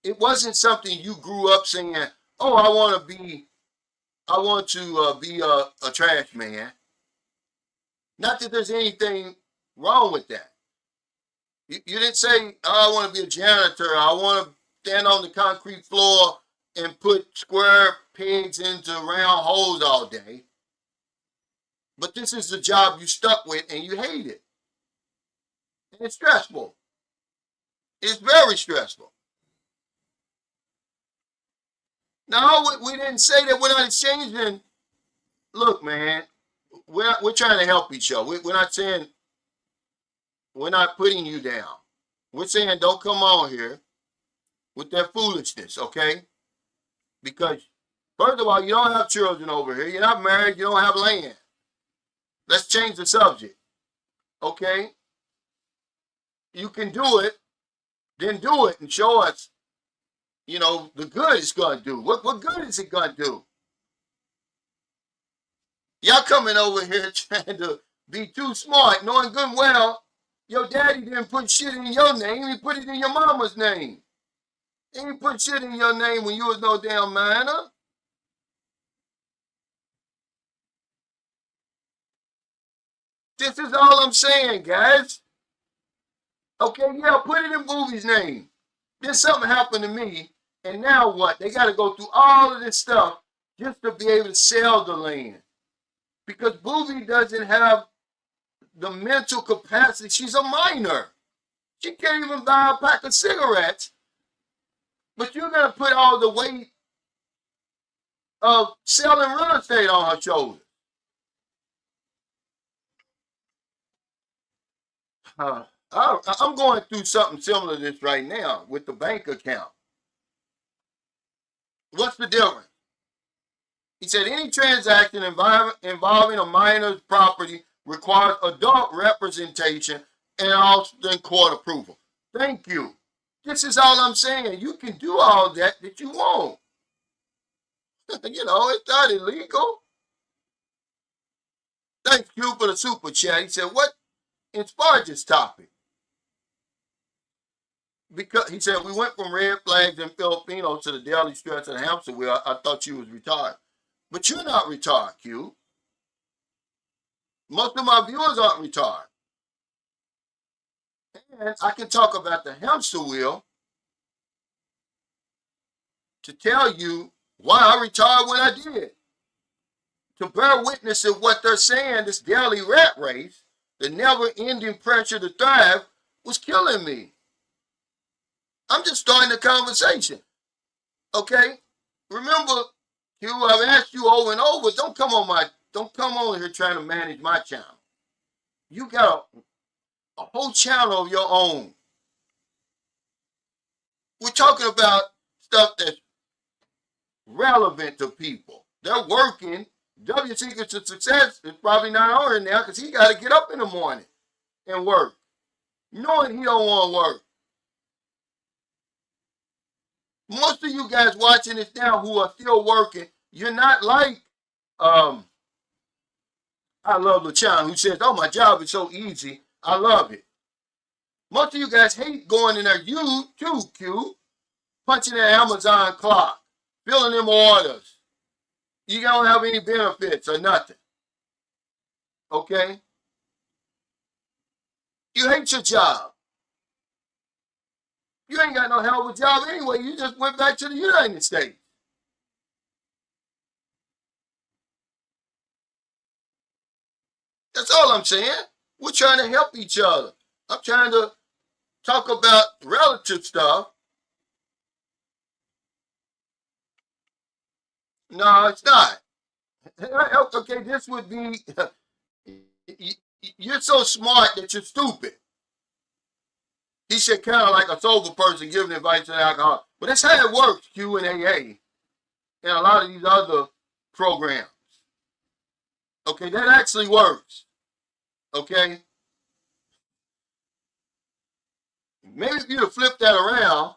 A: It wasn't something you grew up saying, oh, I want to be a trash man. Not that there's anything wrong with that. You didn't say, oh, I want to be a janitor. I want to stand on the concrete floor and put square pegs into round holes all day. But this is the job you stuck with and you hate it. And it's stressful. It's very stressful. No, we didn't say that we're not exchanging. Look, man, we're trying to help each other. We're not saying, we're not putting you down. We're saying don't come on here with that foolishness, okay? Because, first of all, you don't have children over here. You're not married. You don't have land. Let's change the subject, okay? You can do it, then do it and show us, you know, the good it's going to do. What good is it going to do? Y'all coming over here trying to be too smart, knowing good and well your daddy didn't put shit in your name. He put it in your mama's name. He didn't put shit in your name when you was no damn minor. This is all I'm saying, guys. Okay, yeah, put it in Booby's name. Then something happened to me, and now what? They got to go through all of this stuff just to be able to sell the land. Because Booby doesn't have the mental capacity. She's a minor. She can't even buy a pack of cigarettes. But you're going to put all the weight of selling real estate on her shoulders. I'm going through something similar to this right now with the bank account. What's the difference? He said any transaction involving a minor's property requires adult representation and also court approval. Thank you. This is all I'm saying. You can do all that you want. You know, it's not illegal. Thanks, Q, for the super chat. He said, what inspired this topic? Because he said, we went from red flags and Filipinos to the daily stress of the hamster wheel. I thought you was retired. But you're not retired, Q. Most of my viewers aren't retired. And I can talk about the hamster wheel to tell you why I retired when I did. To bear witness of what they're saying, this daily rat race, the never-ending pressure to thrive, was killing me. I'm just starting the conversation. Okay? Remember, Q, I've asked you over and over, don't come on here trying to manage my channel. You got a whole channel of your own. We're talking about stuff that's relevant to people. They're working. W Secret to Success is probably not on here now because he got to get up in the morning and work, knowing he don't want to work. Most of you guys watching this now who are still working, you're not like I love LaChan who says, oh, my job is so easy. I love it. Most of you guys hate going in there. You too, Q. Punching that Amazon clock. Filling them orders. You don't have any benefits or nothing. Okay? You hate your job. You ain't got no hell of a job anyway. You just went back to the United States. That's all I'm saying. We're trying to help each other. I'm trying to talk about relative stuff. No, it's not. Okay, this would be, you're so smart that you're stupid. He said kind of like a sober person giving advice to alcohol. But that's how it works, Q and AA, and a lot of these other programs. Okay, that actually works. Okay? Maybe if you'd have flipped that around,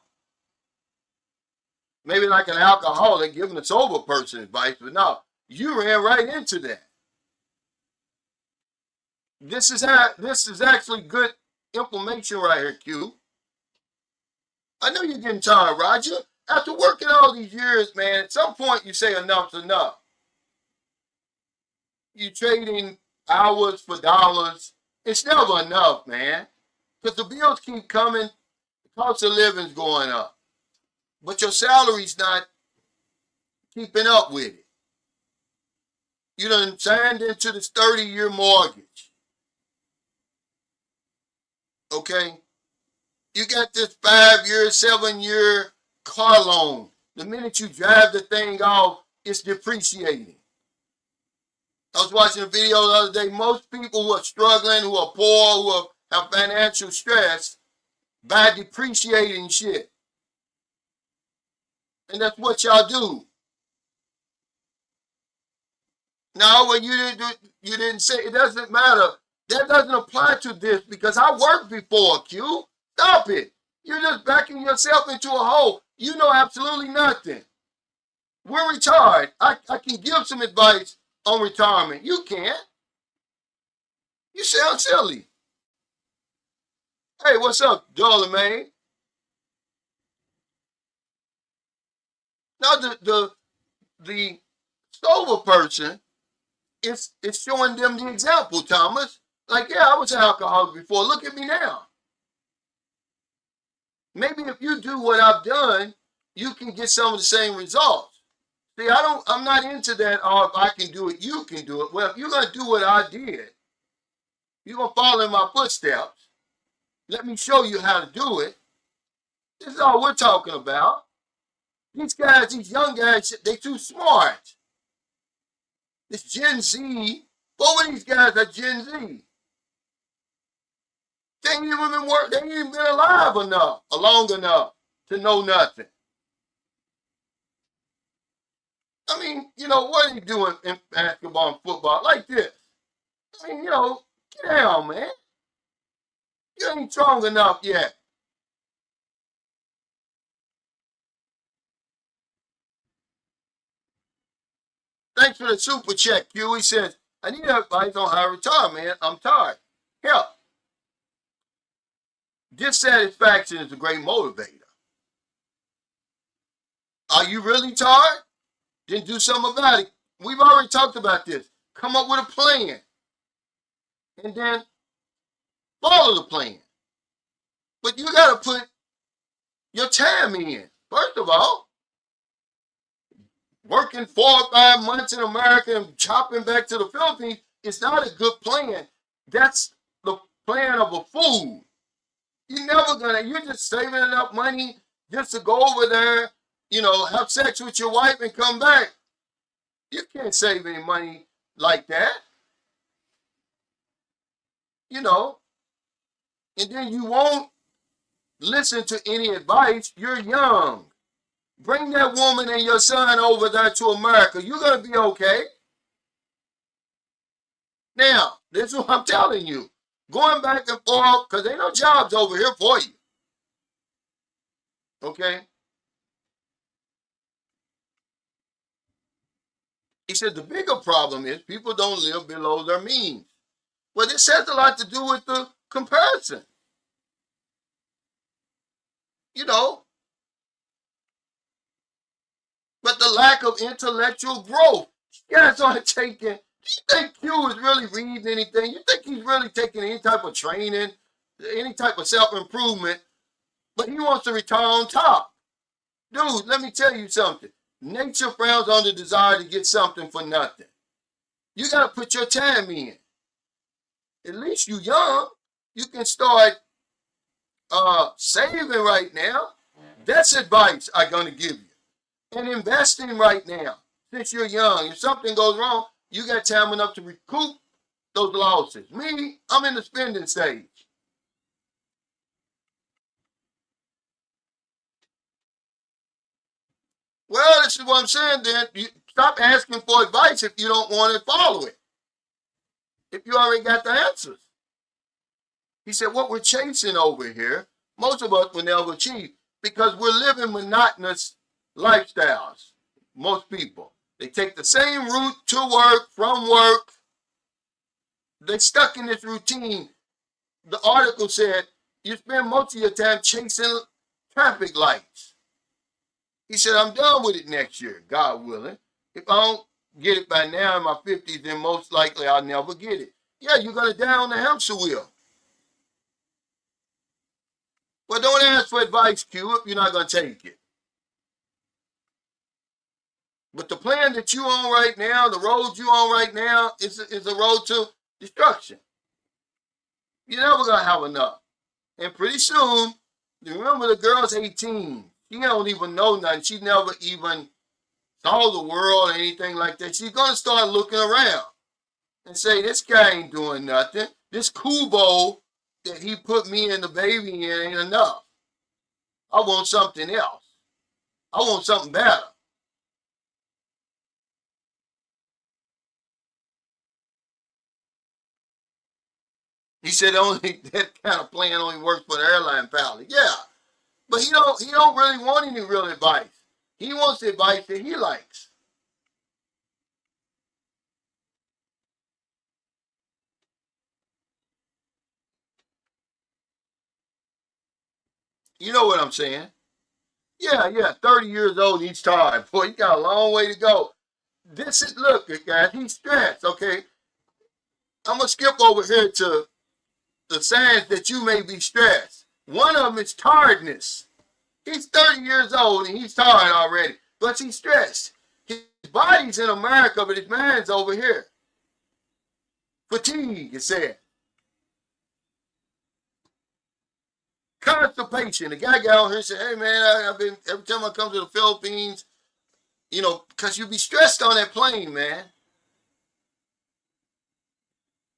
A: maybe like an alcoholic giving a sober person advice, but no, you ran right into that. This is actually good information right here, Q. I know you're getting tired, Roger. After working all these years, man, at some point you say enough's enough. You're trading hours for dollars. It's never enough, man. Because the bills keep coming, the cost of living's going up. But your salary's not keeping up with it. You done signed into this 30-year mortgage. Okay? You got this 5-year, 7-year car loan. The minute you drive the thing off, it's depreciating. I was watching a video the other day. Most people who are struggling, who are poor, who have financial stress, buy depreciating shit. And that's what y'all do. No, well, you didn't say, it doesn't matter. That doesn't apply to this because I worked before, Q. Stop it. You're just backing yourself into a hole. You know absolutely nothing. We're retired. I can give some advice on retirement. You can't. You sound silly. Hey, what's up, Dollar Man? Now the sober person is showing them the example, Thomas. Like, yeah, I was an alcoholic before. Look at me now. Maybe if you do what I've done, you can get some of the same results. See, I'm not into that, oh, if I can do it, you can do it. Well, if you're gonna do what I did, you're gonna follow in my footsteps. Let me show you how to do it. This is all we're talking about. These guys, these young guys, they too smart. This Gen Z, both of these guys are Gen Z. They ain't even been alive enough, or long enough to know nothing. I mean, you know, what are you doing in basketball and football like this? I mean, you know, get down, man. You ain't strong enough yet. Thanks for the super chat, Q. He says, I need advice on how to retire, man. I'm tired. Help. Dissatisfaction is a great motivator. Are you really tired? Then do something about it. We've already talked about this. Come up with a plan. And then follow the plan. But you got to put your time in. First of all, working 4 or 5 months in America and chopping back to the Philippines is not a good plan. That's the plan of a fool. You're just saving enough money just to go over there, you know, have sex with your wife and come back. You can't save any money like that. You know, and then you won't listen to any advice. You're young. Bring that woman and your son over there to America. You're going to be okay. Now, this is what I'm telling you. Going back and forth, because ain't no jobs over here for you. Okay? He said the bigger problem is people don't live below their means. Well, this has a lot to do with the comparison. You know, but the lack of intellectual growth. You guys aren't taking, do you think Q is really reading anything? You think he's really taking any type of training, any type of self-improvement, but he wants to retire on top? Dude, let me tell you something. Nature frowns on the desire to get something for nothing. You got to put your time in. At least you're young. You can start saving right now. That's advice I'm going to give you. And investing right now, since you're young. If something goes wrong, you got time enough to recoup those losses. Me, I'm in the spending stage. Well, this is what I'm saying then. You stop asking for advice if you don't want to follow it. If you already got the answers. He said, what we're chasing over here, most of us will never achieve because we're living monotonous lifestyles. Most people. They take the same route to work, from work. They're stuck in this routine. The article said, you spend most of your time chasing traffic lights. He said, I'm done with it next year, God willing. If I don't get it by now in my 50s, then most likely I'll never get it. Yeah, you're going to die on the hamster wheel. Well, don't ask for advice, Q, if you're not going to take it. But the plan that you on right now, the road you on right now, is a road to destruction. You're never going to have enough. And pretty soon, remember the girl's 18. She don't even know nothing. She never even saw the world or anything like that. She's going to start looking around and say, this guy ain't doing nothing. This Kubo that he put me and the baby in ain't enough. I want something else. I want something better. He said only that kind of plan only works for the airline pilot. Yeah, but he don't really want any real advice. He wants the advice that he likes. You know what I'm saying? Yeah. 30 years old, he's tired. Boy, he got a long way to go. This is look, guys. He's stressed. Okay, I'm gonna skip over here to the signs that you may be stressed. One of them is tiredness. He's 30 years old and he's tired already, but he's stressed. His body's in America, but his mind's over here. Fatigue, it said. Constipation. The guy got on here and said, hey man, I've been every time I come to the Philippines, because you be stressed on that plane, man.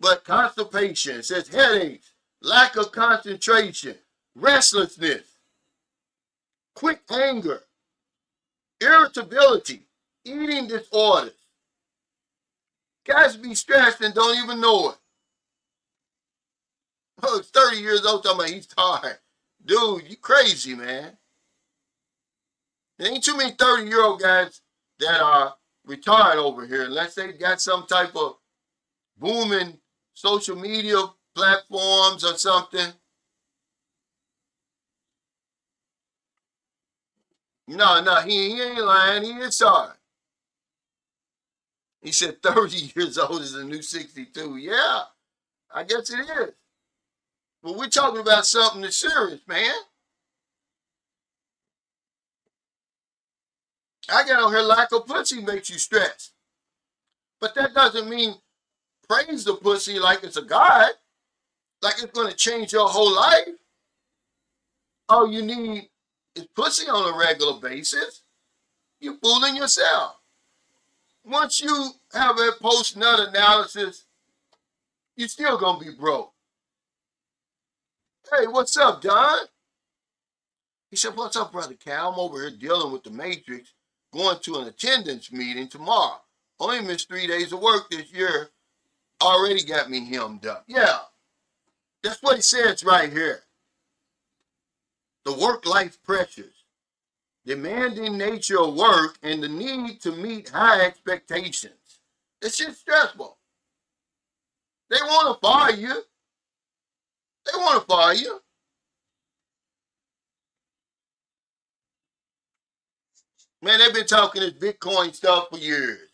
A: But constipation, it says headaches, lack of concentration, restlessness, quick anger, irritability, eating disorders. Guys be stressed and don't even know it. Oh, he's 30 years old talking about he's tired. Dude, you crazy, man. There ain't too many 30-year-old guys that are retired over here unless they got some type of booming social media platforms or something. No, he ain't lying. He is tired. He said 30 years old is the new 62. Yeah, I guess it is. But we're talking about something that's serious, man. I got on here lack of pussy makes you stressed. But that doesn't mean praise the pussy like it's a god, like it's going to change your whole life. All you need is pussy on a regular basis. You're fooling yourself. Once you have a post-nut analysis, you're still going to be broke. Hey, what's up, Don? He said, what's up, Brother Cal? I'm over here dealing with the Matrix, going to an attendance meeting tomorrow. Only missed 3 days of work this year. Already got me hemmed up. Yeah, that's what he says right here. The work-life pressures, demanding nature of work, and the need to meet high expectations. It's just stressful. They want to fire you. They want to fire you. Man, they've been talking this Bitcoin stuff for years.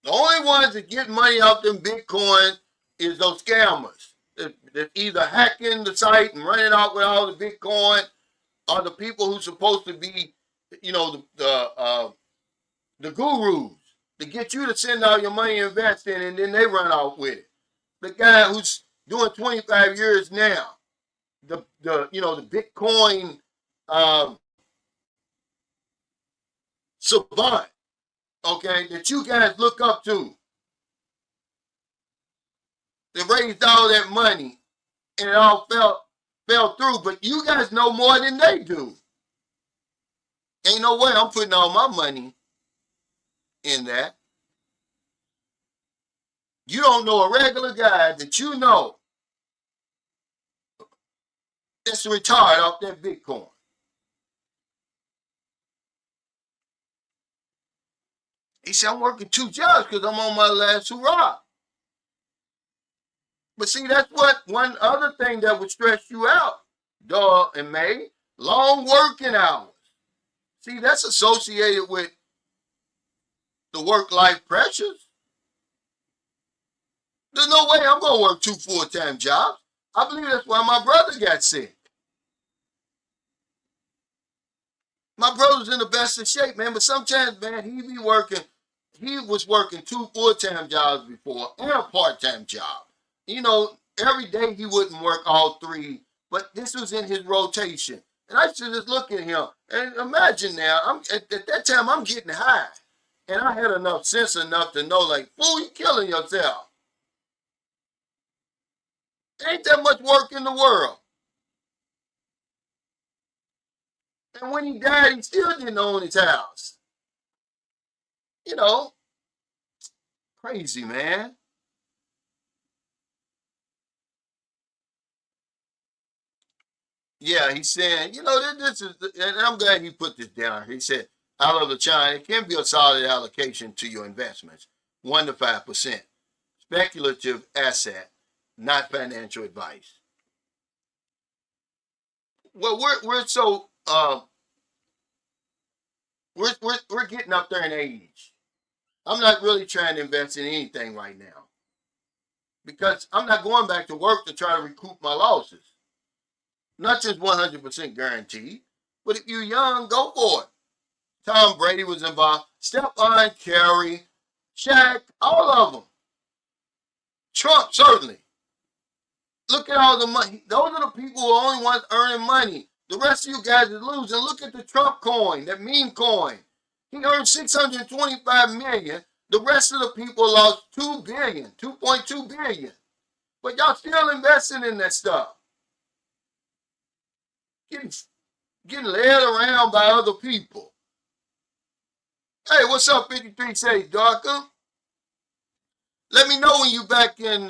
A: The only ones that get money off them Bitcoin is those scammers that either hacking the site and running out with all the Bitcoin, or the people who's supposed to be, the gurus to get you to send all your money and invest in it, and then they run off with it. The guy who's doing 25 years now, the Bitcoin savant, okay, that you guys look up to, that raised all that money and it all fell through, but you guys know more than they do. Ain't no way I'm putting all my money in that. You don't know a regular guy that you know that's retired off that Bitcoin. He said, I'm working 2 jobs because I'm on my last hurrah. But see, that's what one other thing that would stress you out, dog and May, long working hours. See, that's associated with the work-life pressures. There's no way I'm going to work 2 full-time jobs. I believe that's why my brother got sick. My brother's in the best of shape, man, but sometimes, man, he was working 2 full-time jobs before and a part-time job. You know, every day he wouldn't work all 3, but this was in his rotation. And I used to just look at him and imagine now, at that time I'm getting high. And I had enough sense enough to know, like, fool, you killing yourself. Ain't that much work in the world. And when he died, he still didn't own his house. You know, crazy, man. Yeah, he's saying, you know, this is, and I'm glad he put this down. He said, out of the China, it can be a solid allocation to your investments, 1 to 5%. Speculative asset, not financial advice. Well, we're so we're getting up there in age. I'm not really trying to invest in anything right now because I'm not going back to work to try to recoup my losses. Not just 100% guaranteed, but if you're young, go for it. Tom Brady was involved. Stephon Curry, Shaq, all of them. Trump, certainly. Look at all the money. Those are the people who are the only ones earning money. The rest of you guys are losing. Look at the Trump coin, that meme coin. He earned $625 million. The rest of the people lost $2 billion, $2.2 billion. But y'all still investing in that stuff. Getting led around by other people. Hey, what's up, 53 Say, Darker? Let me know when you back in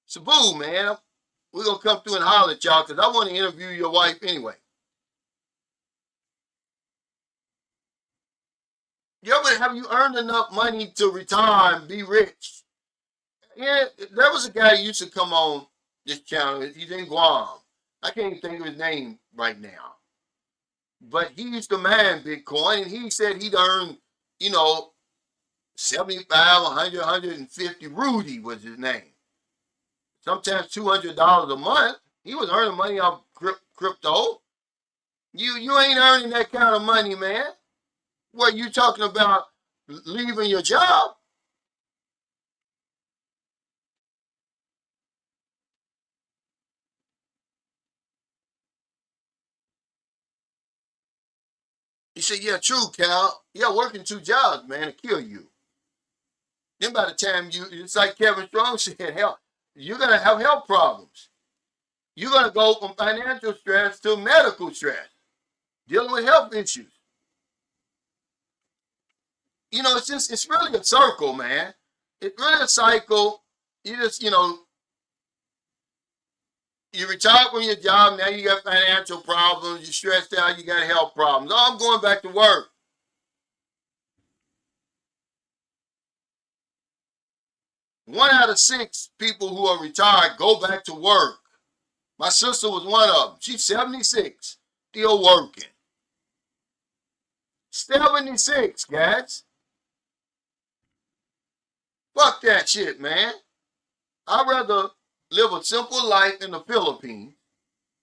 A: Cebu, man. We're going to come through and holler at y'all because I want to interview your wife anyway. Have you earned enough money to retire and be rich? Yeah, there was a guy who used to come on this channel. He's in Guam. I can't even think of his name right now. But he used to mine Bitcoin, and he said he'd earned, you know, 75, 100, 150. Rudy was his name. Sometimes $200 a month. He was earning money off crypto. You ain't earning that kind of money, man. What, you talking about leaving your job? He said, yeah, true, Cal. Yeah, working 2 jobs, man, to kill you. Then by the time it's like Kevin Strong said, hell, you're going to have health problems. You're going to go from financial stress to medical stress, dealing with health issues. You know, it's really a circle, man. It's really a cycle. You just, you retire from your job, now you got financial problems, you're stressed out, you got health problems. Oh, I'm going back to work. One out of 6 people who are retired go back to work. My sister was one of them. She's 76, still working. 76, guys. Fuck that shit, man. I'd rather live a simple life in the Philippines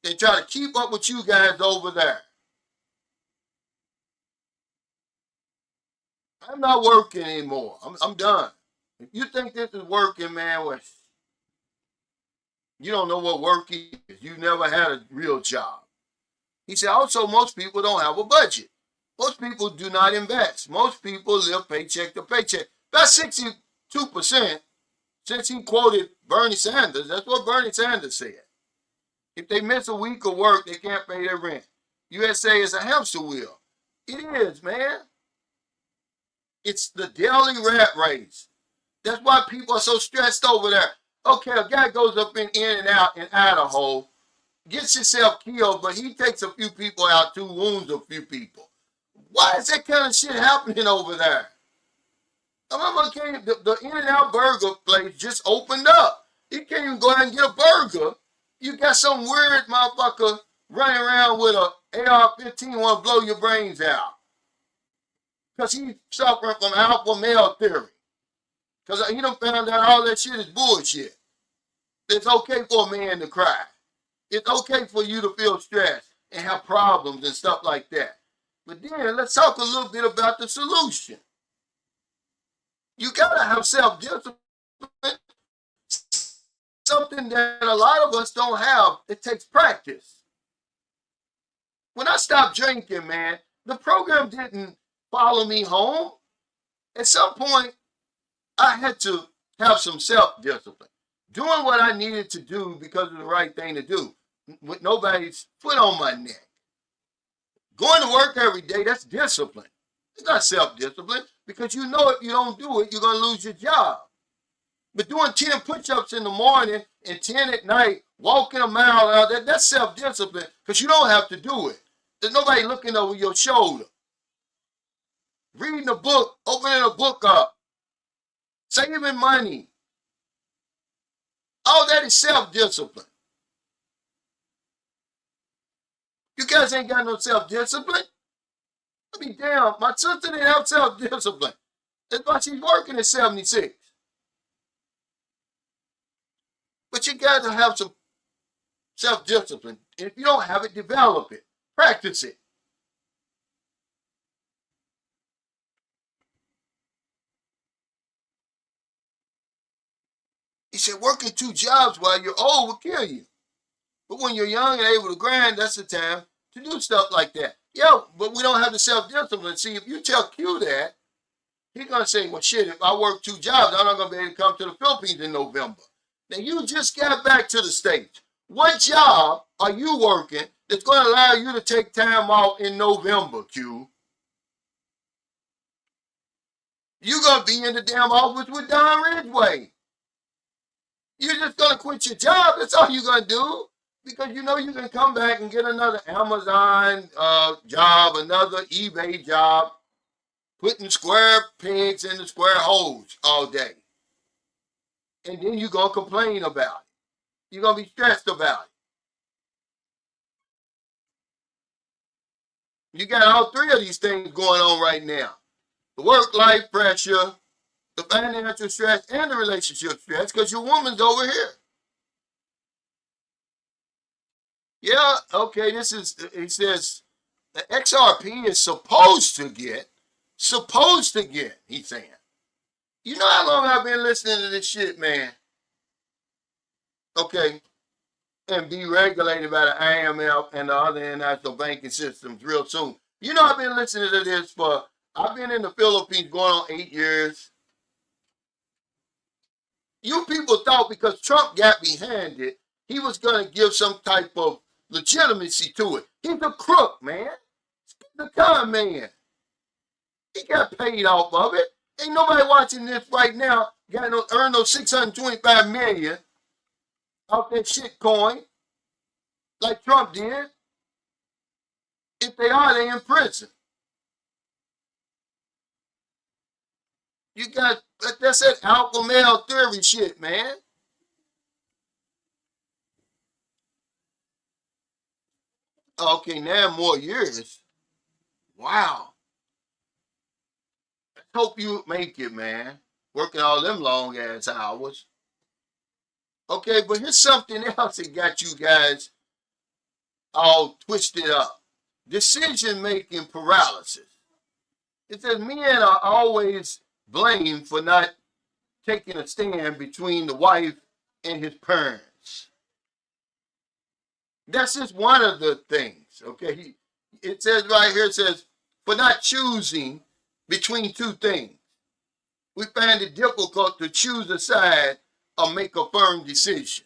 A: than try to keep up with you guys over there. I'm not working anymore. I'm done. If you think this is working, man, well, you don't know what work is. You never had a real job. He said, also, most people don't have a budget. Most people do not invest. Most people live paycheck to paycheck. About 62%, since he quoted Bernie Sanders, that's what Bernie Sanders said. If they miss a week of work, they can't pay their rent. USA is a hamster wheel. It is, man. It's the daily rat race. That's why people are so stressed over there. Okay, a guy goes up in and out in Idaho, gets himself killed, but he takes a few people out too, wounds a few people. Why is that kind of shit happening over there? I remember the In-N-Out burger place just opened up. You can't even go out and get a burger. You got some weird motherfucker running around with a AR-15 want to blow your brains out. Because he's suffering from alpha male theory. Because he done found out all that shit is bullshit. It's okay for a man to cry. It's okay for you to feel stressed and have problems and stuff like that. But then let's talk a little bit about the solution. You gotta have self-discipline, something that a lot of us don't have. It takes practice. When I stopped drinking, man, the program didn't follow me home. At some point, I had to have some self-discipline. Doing what I needed to do because of the right thing to do, with nobody's foot on my neck. Going to work every day, that's discipline. It's not self-discipline because you know if you don't do it, you're going to lose your job. But doing 10 push-ups in the morning and 10 at night, walking a mile out there, that's self-discipline because you don't have to do it. There's nobody looking over your shoulder. Reading a book, opening a book up, saving money. All that is self-discipline. You guys ain't got no self-discipline. I mean, damn, my sister didn't have self-discipline. That's why she's working at 76. But you got to have some self-discipline. And if you don't have it, develop it. Practice it. He said, working 2 jobs while you're old will kill you. But when you're young and able to grind, that's the time to do stuff like that. Yeah, but we don't have the self-discipline. See, if you tell Q that, he's going to say, well, shit, if I work 2 jobs, I'm not going to be able to come to the Philippines in November. Now, you just got back to the States. What job are you working that's going to allow you to take time off in November, Q? You're going to be in the damn office with Don Ridgway. You're just going to quit your job. That's all you're going to do. Because you know you can come back and get another Amazon job, another eBay job, putting square pegs in the square holes all day. And then you're going to complain about it. You're going to be stressed about it. You got all 3 of these things going on right now. The work-life pressure, the financial stress, and the relationship stress because your woman's over here. Yeah, okay, this is, he says, the XRP is supposed to get, he's saying. You know how long I've been listening to this shit, man? Okay, and be regulated by the IMF and the other international banking systems real soon. You know I've been listening to this I've been in the Philippines going on 8 years. You people thought because Trump got behind it, he was going to give some type of legitimacy to it. He's a crook, man. He's a con man. He got paid off of it. Ain't nobody watching this right now got no earn no $625 million off that shit coin like Trump did. If they are, they in prison. You got that's that alpha male theory shit, man. Okay, now more years. Wow. Hope you make it, man. Working all them long ass hours. Okay, but here's something else that got you guys all twisted up. Decision making paralysis. It says men are always blamed for not taking a stand between the wife and his parents. That's just one of the things, okay? It says right here, it says, for not choosing between 2 things. We find it difficult to choose a side or make a firm decision.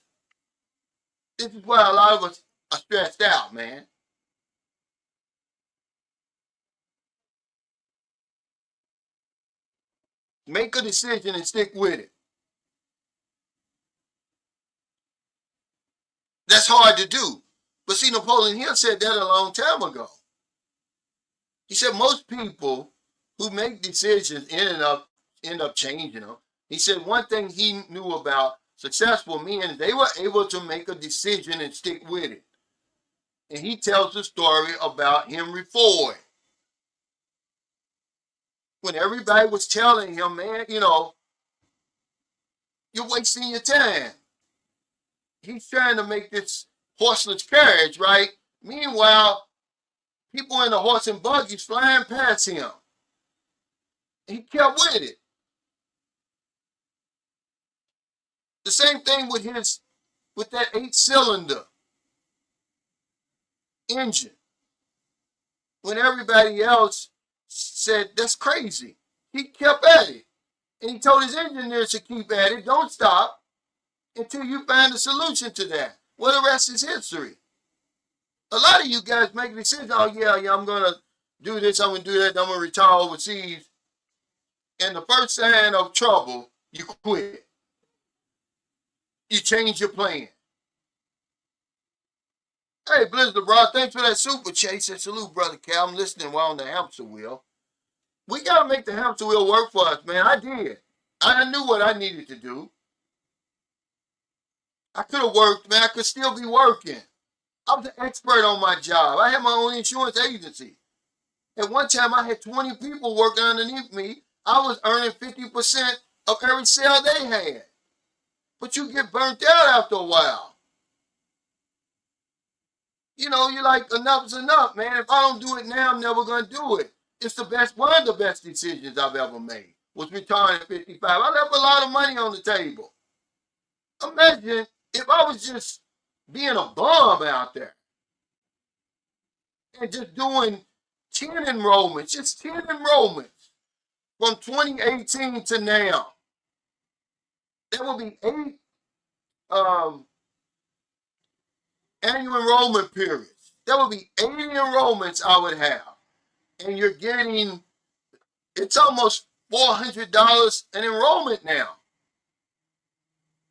A: This is why a lot of us are stressed out, man. Make a decision and stick with it. That's hard to do. But see, Napoleon Hill said that a long time ago. He said most people who make decisions end up changing them. He said one thing he knew about successful men, they were able to make a decision and stick with it. And he tells the story about Henry Ford. When everybody was telling him, man, You're wasting your time. He's trying to make this horseless carriage, right? Meanwhile, people in the horse and buggies flying past him. He kept with it. The same thing with that 8-cylinder engine. When everybody else said that's crazy, he kept at it. And he told his engineers to keep at it. Don't stop until you find a solution to that. Well, the rest is history. A lot of you guys make decisions. Oh, yeah, I'm going to do this. I'm going to do that. I'm going to retire overseas. And the first sign of trouble, you quit. You change your plan. Hey, Blizzard, bro, thanks for that super chase. And salute, Brother Cal. I'm listening while on the hamster wheel. We got to make the hamster wheel work for us, man. I did. I knew what I needed to do. I could have worked, man. I could still be working. I was an expert on my job. I had my own insurance agency. At one time, I had 20 people working underneath me. I was earning 50% of every sale they had. But you get burnt out after a while. You know, you're like, enough is enough, man. If I don't do it now, I'm never going to do it. It's one of the best decisions I've ever made was retiring at 55. I left a lot of money on the table. Imagine if I was just being a bum out there and just doing 10 enrollments, just 10 enrollments from 2018 to now. That would be 8 annual enrollment periods. That would be 80 enrollments I would have. And you're getting, it's almost $400 an enrollment now.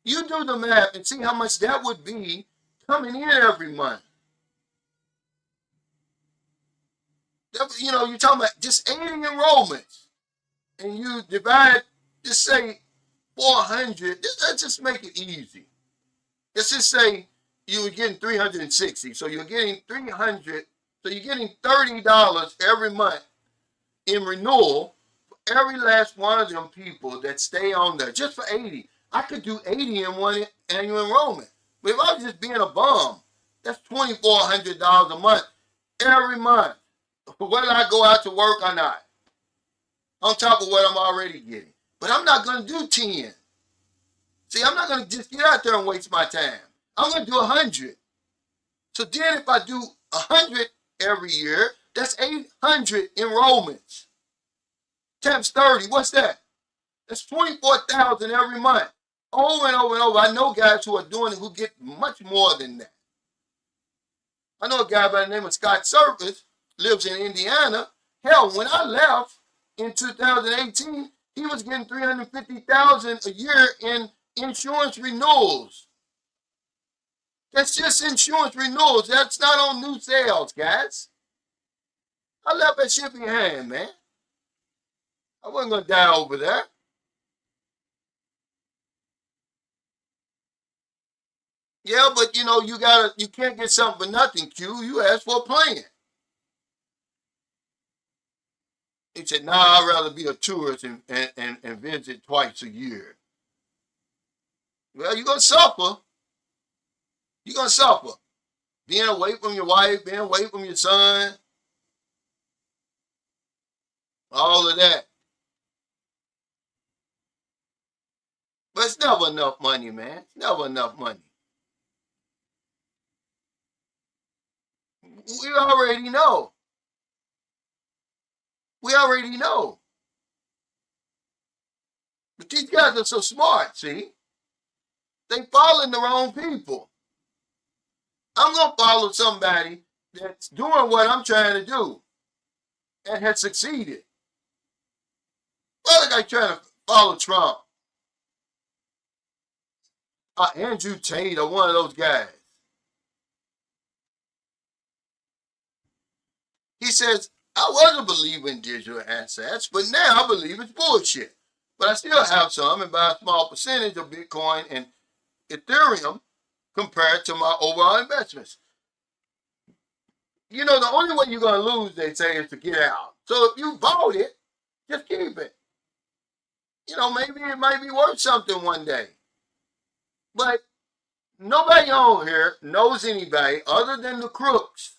A: You do the math and see how much that would be coming in every month. You know, you're talking about just 80 enrollments. And you divide, just say 400. Let's just make it easy. Let's just say you were getting 360. So you're getting 300. So you're getting $30 every month in renewal for every last one of them people that stay on there, just for 80. I could do 80 in one annual enrollment. But if I was just being a bum, that's $2,400 a month every month, whether I go out to work or not, on top of what I'm already getting. But I'm not going to do 10. See, I'm not going to just get out there and waste my time. I'm going to do 100. So then if I do 100 every year, that's 800 enrollments. Times 30, what's that? That's 24,000 every month. Over and over and over. I know guys who are doing it who get much more than that. I know a guy by the name of Scott Service, lives in Indiana. Hell, when I left in 2018, he was getting $350,000 a year in insurance renewals. That's just insurance renewals. That's not on new sales, guys. I left that shit behind, man. I wasn't going to die over there. Yeah, but you know, you can't get something for nothing, Q. You asked for a plan. He said, nah, I'd rather be a tourist and visit twice a year. Well, you're going to suffer. You're going to suffer. Being away from your wife, being away from your son, all of that. But it's never enough money, man. It's never enough money. We already know. We already know. But these guys are so smart, see? They following the wrong people. I'm going to follow somebody that's doing what I'm trying to do and has succeeded. Well, like I trying to follow Trump. Andrew Tate or one of those guys. He says, I wasn't believing in digital assets, but now I believe it's bullshit. But I still have some and buy a small percentage of Bitcoin and Ethereum compared to my overall investments. You know, the only way you're going to lose, they say, is to get out. So if you bought it, just keep it. You know, maybe it might be worth something one day. But nobody on here knows anybody other than the crooks,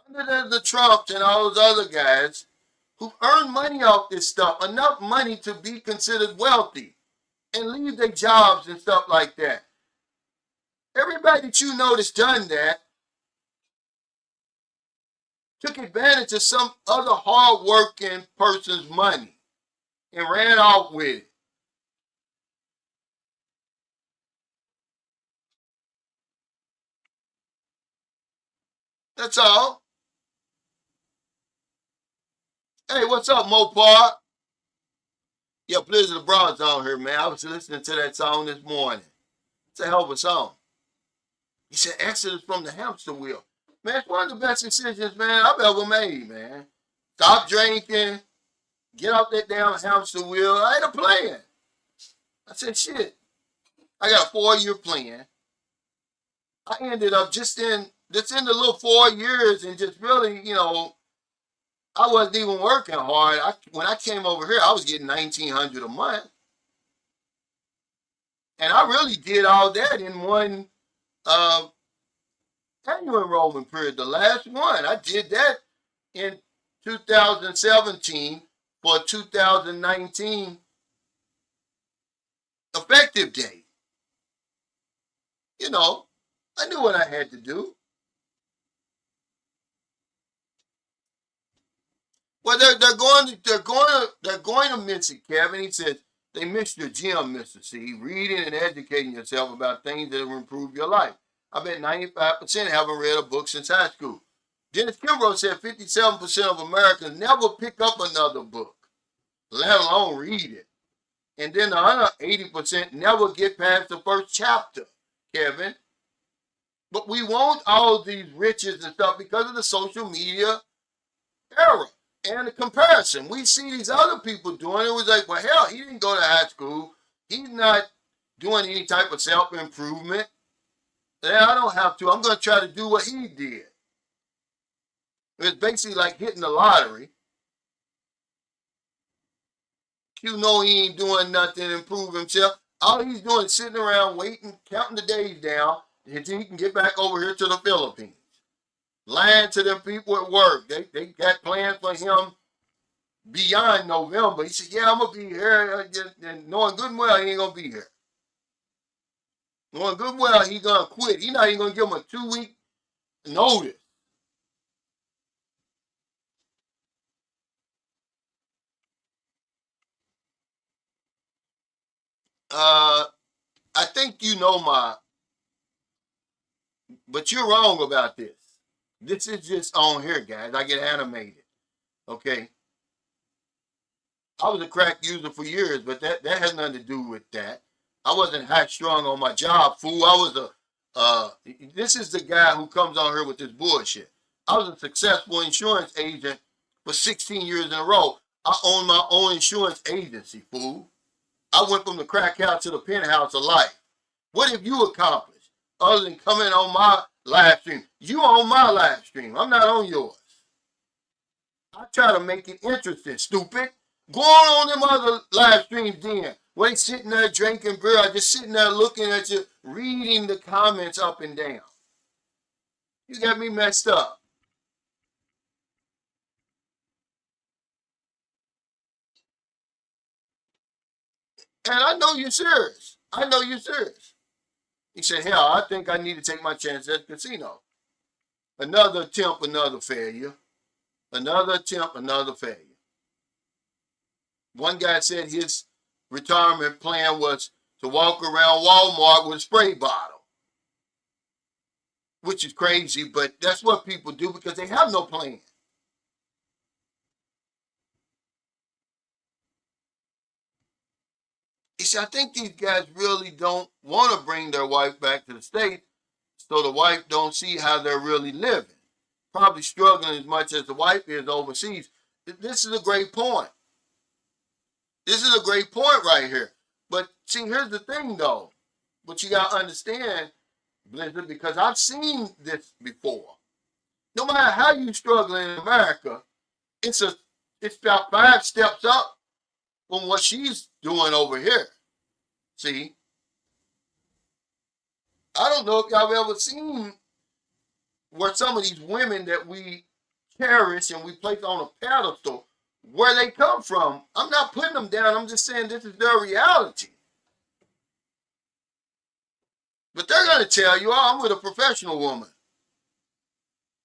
A: other than the Trumps and all those other guys who earn money off this stuff, enough money to be considered wealthy and leave their jobs and stuff like that. Everybody that you know that's done that took advantage of some other hard-working person's money and ran off with it. That's all. Hey, what's up, Mopar? Yeah, Blizzard of Bronze on here, man. I was listening to that song this morning. It's a hell of a song. He said Exodus from the Hamster Wheel. Man, it's one of the best decisions, man, I've ever made, man. Stop drinking. Get off that damn hamster wheel. I had a plan. I said, shit. I got a 4-year plan. I ended up just in the little 4 years and just really, I wasn't even working hard. When I came over here, I was getting $1,900 a month. And I really did all that in one annual enrollment period. The last one, I did that in 2017 for 2019 effective date. I knew what I had to do. Well, they're going to miss it, Kevin. He says they missed your gym, Mr. C. Reading and educating yourself about things that will improve your life. I bet 95% haven't read a book since high school. Dennis Kimbrough said 57% of Americans never pick up another book, let alone read it. And then the other 80% never get past the first chapter, Kevin. But we want all these riches and stuff because of the social media era and the comparison. We see these other people doing it. It was like, well, hell, he didn't go to high school. He's not doing any type of self-improvement. Yeah, I don't have to. I'm going to try to do what he did. It's basically like hitting the lottery. You know he ain't doing nothing to improve himself. All he's doing is sitting around waiting, counting the days down until he can get back over here to the Philippines. Lying to them people at work. They got plans for him beyond November. He said, yeah, I'm going to be here. And knowing good and well he ain't going to be here. Knowing good and well he's going to quit. He's not even going to give him a 2-week notice. I think but you're wrong about this. This is just on here, guys. I get animated. Okay. I was a crack user for years, but that has nothing to do with that. I wasn't high strung on my job, fool. I was this is the guy who comes on here with this bullshit. I was a successful insurance agent for 16 years in a row. I own my own insurance agency, fool. I went from the crack house to the penthouse of life. What have you accomplished other than coming on my live stream? You on my live stream. I'm not on yours. I try to make it interesting, stupid. Go on them other live streams then. Where they sitting there drinking beer, or just sitting there looking at you, reading the comments up and down. You got me messed up. And I know you're serious. I know you're serious. He said, hell, I think I need to take my chance at the casino. Another attempt, another failure. Another attempt, another failure. One guy said his retirement plan was to walk around Walmart with a spray bottle. Which is crazy, but that's what people do because they have no plan. He said, I think these guys really don't want to bring their wife back to the States so the wife don't see how they're really living. Probably struggling as much as the wife is overseas. This is a great point. This is a great point right here. But see, here's the thing though. But you got to understand, Blizzard, because I've seen this before. No matter how you struggle in America, it's about 5 steps up from what she's doing over here. See? I don't know if y'all have ever seen where some of these women that we cherish and we place on a pedestal, where they come from. I'm not putting them down. I'm just saying this is their reality. But they're going to tell you, oh, I'm with a professional woman.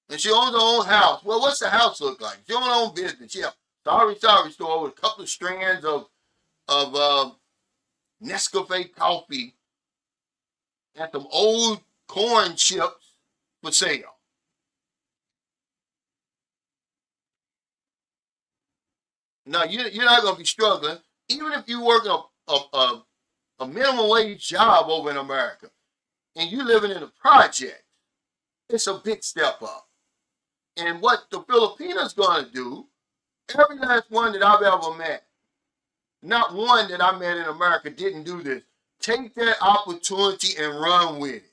A: And she owns her own house. Well, what's the house look like? She owns her own business. Yeah. Sorry store with a couple of strands of Nescafe coffee and some old corn chips for sale. Now, you're not going to be struggling. Even if you work a minimum wage job over in America and you living in a project, it's a big step up. And what the Filipinos going to do, every last one that I've ever met, not one that I met in America didn't do this. Take that opportunity and run with it.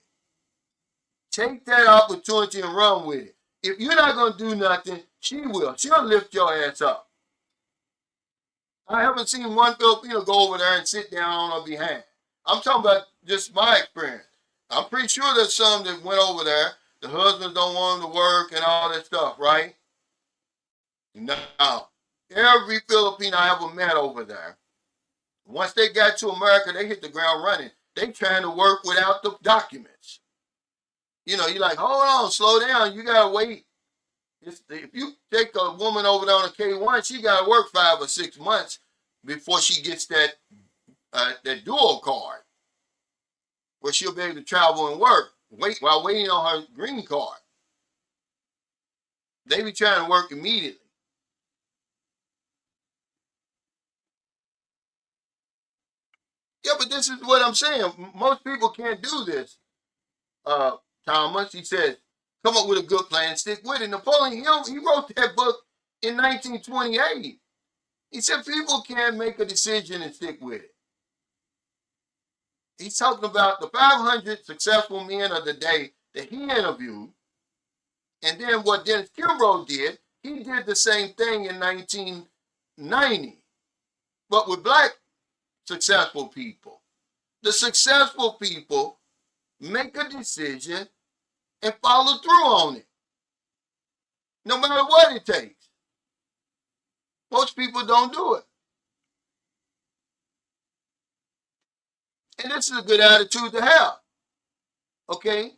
A: Take that opportunity and run with it. If you're not going to do nothing, she will. She'll lift your ass up. I haven't seen one Filipino go over there and sit down on her behalf. I'm talking about just my experience. I'm pretty sure there's some that went over there. The husbands don't want them to work and all that stuff, right? Now, every Filipino I ever met over there, once they got to America, they hit the ground running. They trying to work without the documents. You know, you're like, hold on, slow down. You got to wait. If you take a woman over there on a K1, she got to work 5 or 6 months before she gets that dual card, where she'll be able to travel and work while waiting on her green card. They be trying to work immediately. Yeah, but this is what I'm saying. Most people can't do this. Thomas, he says, come up with a good plan and stick with it. Napoleon Hill, he wrote that book in 1928. He said people can't make a decision and stick with it. He's talking about the 500 successful men of the day that he interviewed. And then what Dennis Kimbrough did, he did the same thing in 1990, but with black successful people. The successful people make a decision and follow through on it, no matter what it takes. Most people don't do it. And this is a good attitude to have. Okay?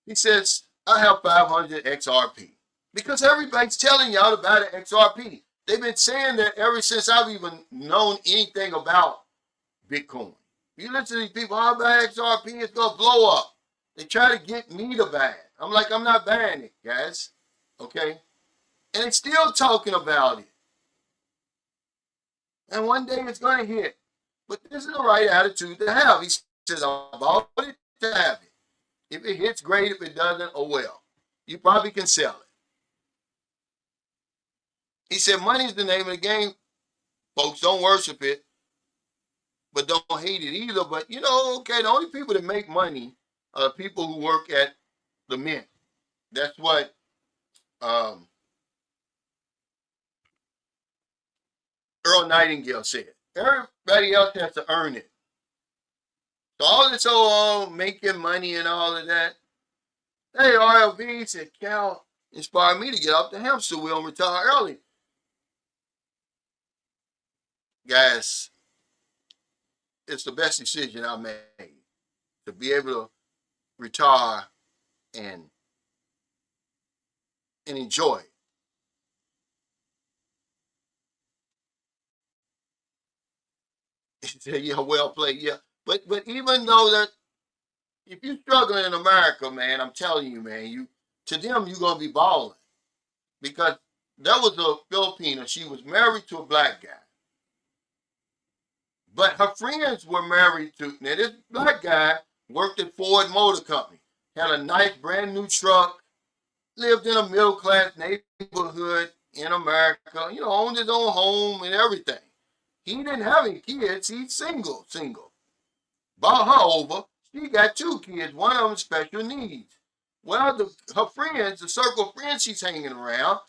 A: He says, I have 500 XRP. Because everybody's telling y'all about an XRP. They've been saying that ever since I've even known anything about Bitcoin. You listen to these people, how about XRP? It's going to blow up. They try to get me to buy it. I'm like, I'm not buying it, guys. Okay? And they're still talking about it. And one day it's going to hit. But this is the right attitude to have. He says, I bought it to have it. If it hits, great. If it doesn't, oh well. You probably can sell it. He said, money is the name of the game. Folks, don't worship it, but don't hate it either. But, you know, okay, the only people that make money are people who work at the mint. That's what Earl Nightingale said. Everybody else has to earn it. So all this whole making money and all of that. Hey, RLV said, Cal inspired me to get off the hamster wheel and retire early. Guys, it's the best decision I made, to be able to retire and enjoy it. He said, yeah, well played, yeah. But even though that, if you're struggling in America, man, I'm telling you, man, to them you're gonna be balling, because there was a Filipina. She was married to a black guy, but her friends were married to. Now this black guy worked at Ford Motor Company, had a nice brand new truck, lived in a middle class neighborhood in America. You know, owned his own home and everything. He didn't have any kids. He's single. Bought her over. She got 2 kids. One of them special needs. Well, her friends, the circle of friends she's hanging around,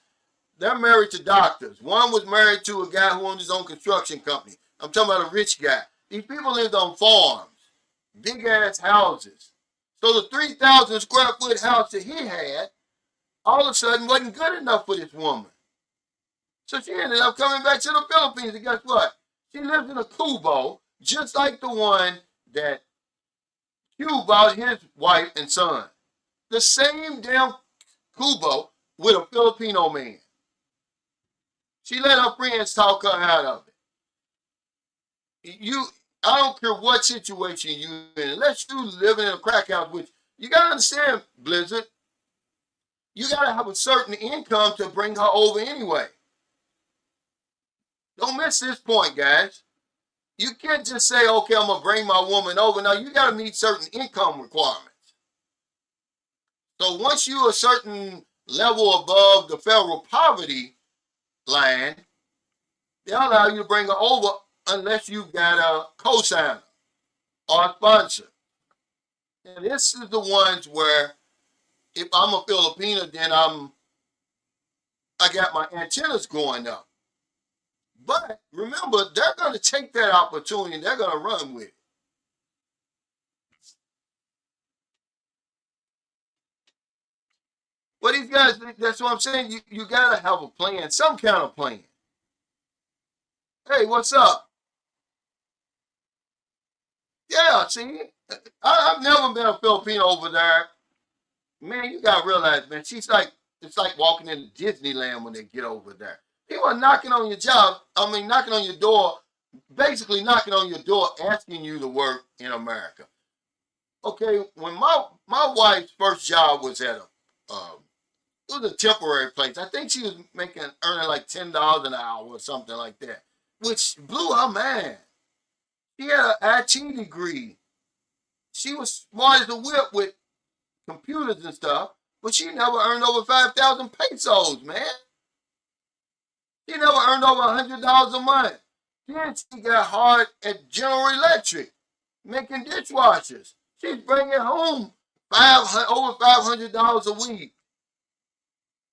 A: they're married to doctors. One was married to a guy who owned his own construction company. I'm talking about a rich guy. These people lived on farms, big ass houses. So the 3,000 square foot house that he had all of a sudden wasn't good enough for this woman. So she ended up coming back to the Philippines, and guess what? She lives in a kubo, just like the one that Q bought his wife and son. The same damn kubo with a Filipino man. She let her friends talk her out of it. I don't care what situation you in, unless you living in a crack house, which you gotta understand, Blizzard, you gotta have a certain income to bring her over anyway. Don't miss this point, guys. You can't just say, okay, I'm gonna bring my woman over. Now you gotta meet certain income requirements. So once you're a certain level above the federal poverty line, they'll allow you to bring her over unless you've got a co-signer or a sponsor. And this is the ones where if I'm a Filipino, then I got my antennas going up. But remember, they're going to take that opportunity and they're going to run with it. But these guys, that's what I'm saying. You got to have a plan, some kind of plan. Hey, what's up? Yeah, see, I've never been a Filipino over there. Man, you got to realize, man, it's like walking into Disneyland when they get over there. People are knocking on your job, knocking on your door, basically knocking on your door, asking you to work in America. Okay, when my wife's first job was at it was a temporary place. I think she was earning like $10 an hour or something like that, which blew her mind. She had an IT degree. She was smart as a whip with computers and stuff, but she never earned over 5,000 pesos, man. She never earned over $100 a month. Then she got hard at General Electric, making dishwashers. She's bringing home over $500 a week.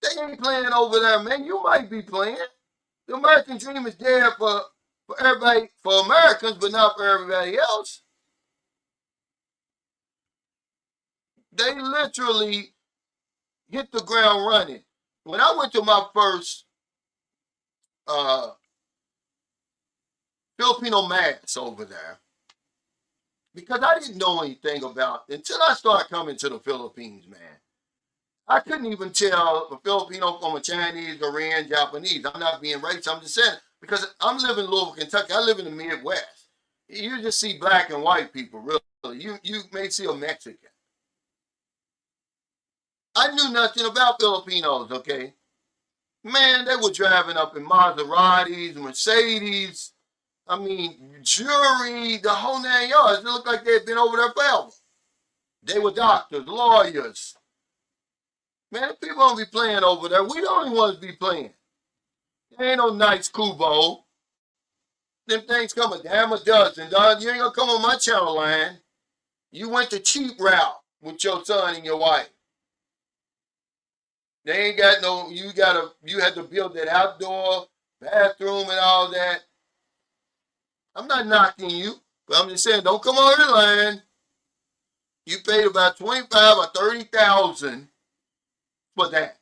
A: They ain't playing over there, man. You might be playing. The American dream is there for everybody, for Americans, but not for everybody else. They literally hit the ground running. When I went to my first Filipino mass over there, because I didn't know anything about until I started coming to the Philippines, man. I couldn't even tell a Filipino from a Chinese, Korean, Japanese. I'm not being racist. I'm just saying because I'm living in Louisville, Kentucky. I live in the Midwest. You just see black and white people, really. You may see a Mexican. I knew nothing about Filipinos, okay? Man, they were driving up in Maseratis, Mercedes. Jewelry, the whole 9 yards. It looked like they had been over there forever. They were doctors, lawyers. Man, people don't be playing over there. We the only ones be playing. There ain't no nice kubo. Them things come a damn a dozen, dog. You ain't gonna come on my channel line. You went the cheap route with your son and your wife. They ain't got no, you had to build that outdoor bathroom and all that. I'm not knocking you, but I'm just saying, don't come on the line. You paid about 25 or 30,000 for that.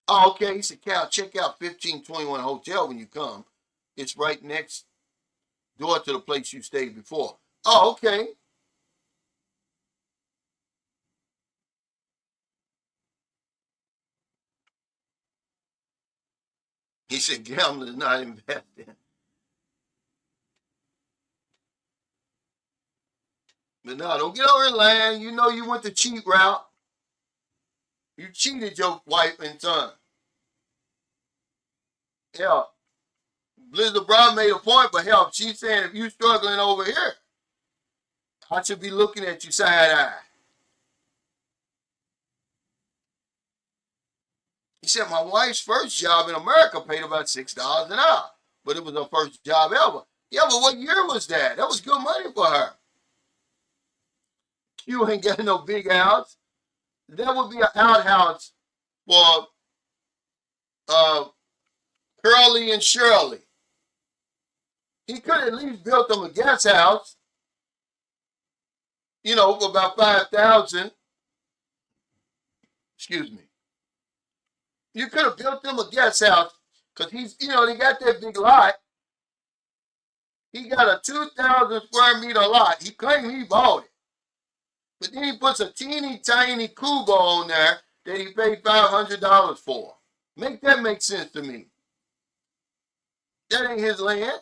A: Oh, okay, he said, Cal, check out 1521 Hotel when you come. It's right next door to the place you stayed before. Oh, okay. He said, gambling is not investing. But no, don't get over the line. You know you went the cheap route. You cheated your wife and son. Yeah. Blizzard Brown made a point, but hell, she's saying if you struggling over here, I should be looking at you side eye. He said my wife's first job in America paid about $6 an hour, but it was her first job ever. Yeah, but what year was that? That was good money for her. You ain't got no big house. That would be an outhouse for Curly and Shirley. He could at least built them a guest house. for about 5,000. Excuse me. You could have built them a guest house because they got that big lot. He got a 2,000 square meter lot. He claimed he bought it. But then he puts a teeny tiny cubo on there that he paid $500 for. Make that make sense to me. That ain't his land.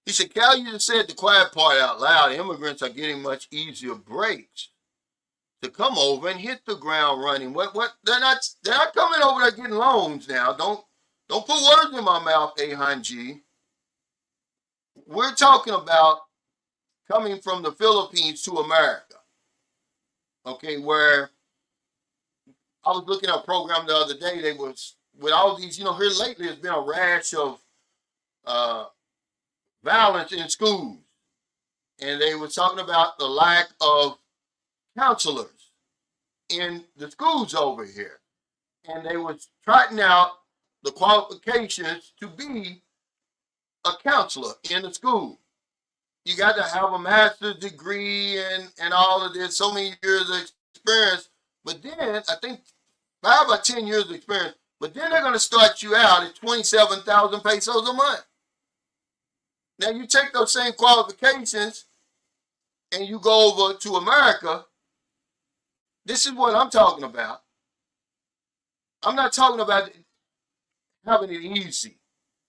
A: He said, Cal, you just said the quiet part out loud. Immigrants are getting much easier breaks to come over and hit the ground running. What? They're not coming over there getting loans now. Don't put words in my mouth, Ahan G. We're talking about coming from the Philippines to America. Okay, where I was looking at a program the other day. They was with all these, here lately there's been a rash of violence in schools. And they were talking about the lack of counselors in the schools over here. And they were trotting out the qualifications to be a counselor in the school. You got to have a master's degree and all of this, so many years of experience. But then, I think 5 or 10 years of experience, but then they're going to start you out at 27,000 pesos a month. Now, you take those same qualifications and you go over to America. This is what I'm talking about. I'm not talking about having it easy.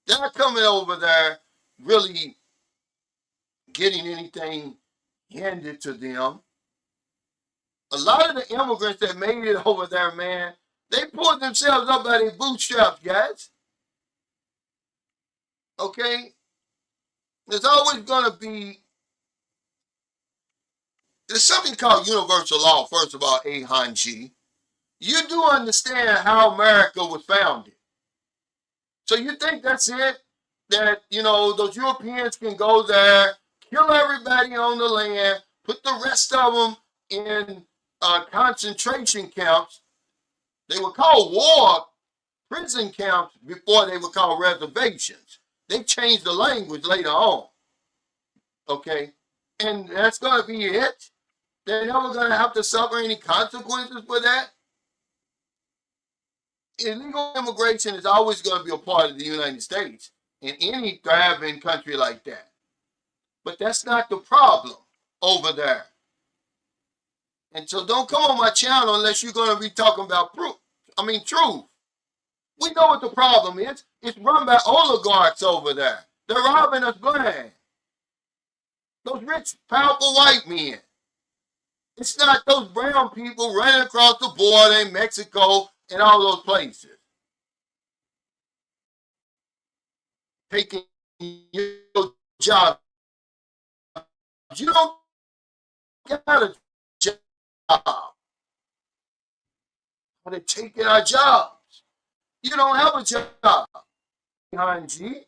A: They're not coming over there really getting anything handed to them. A lot of the immigrants that made it over there, man, they pulled themselves up by their bootstraps, guys. Okay? There's always going to be, there's something called universal law, first of all, Ahan G. You do understand how America was founded. So you think that's it? That, those Europeans can go there, kill everybody on the land, put the rest of them in concentration camps. They were called war prison camps before they were called reservations. They changed the language later on. Okay? And that's going to be it. They're never going to have to suffer any consequences for that. Illegal immigration is always going to be a part of the United States in any thriving country like that. But that's not the problem over there. And so don't come on my channel unless you're going to be talking about truth. We know what the problem is. It's run by oligarchs over there. They're robbing us blind. Those rich, powerful white men. It's not those brown people running across the border in Mexico and all those places. Taking your job. You don't got a job. They're taking our jobs. You don't have a job, G.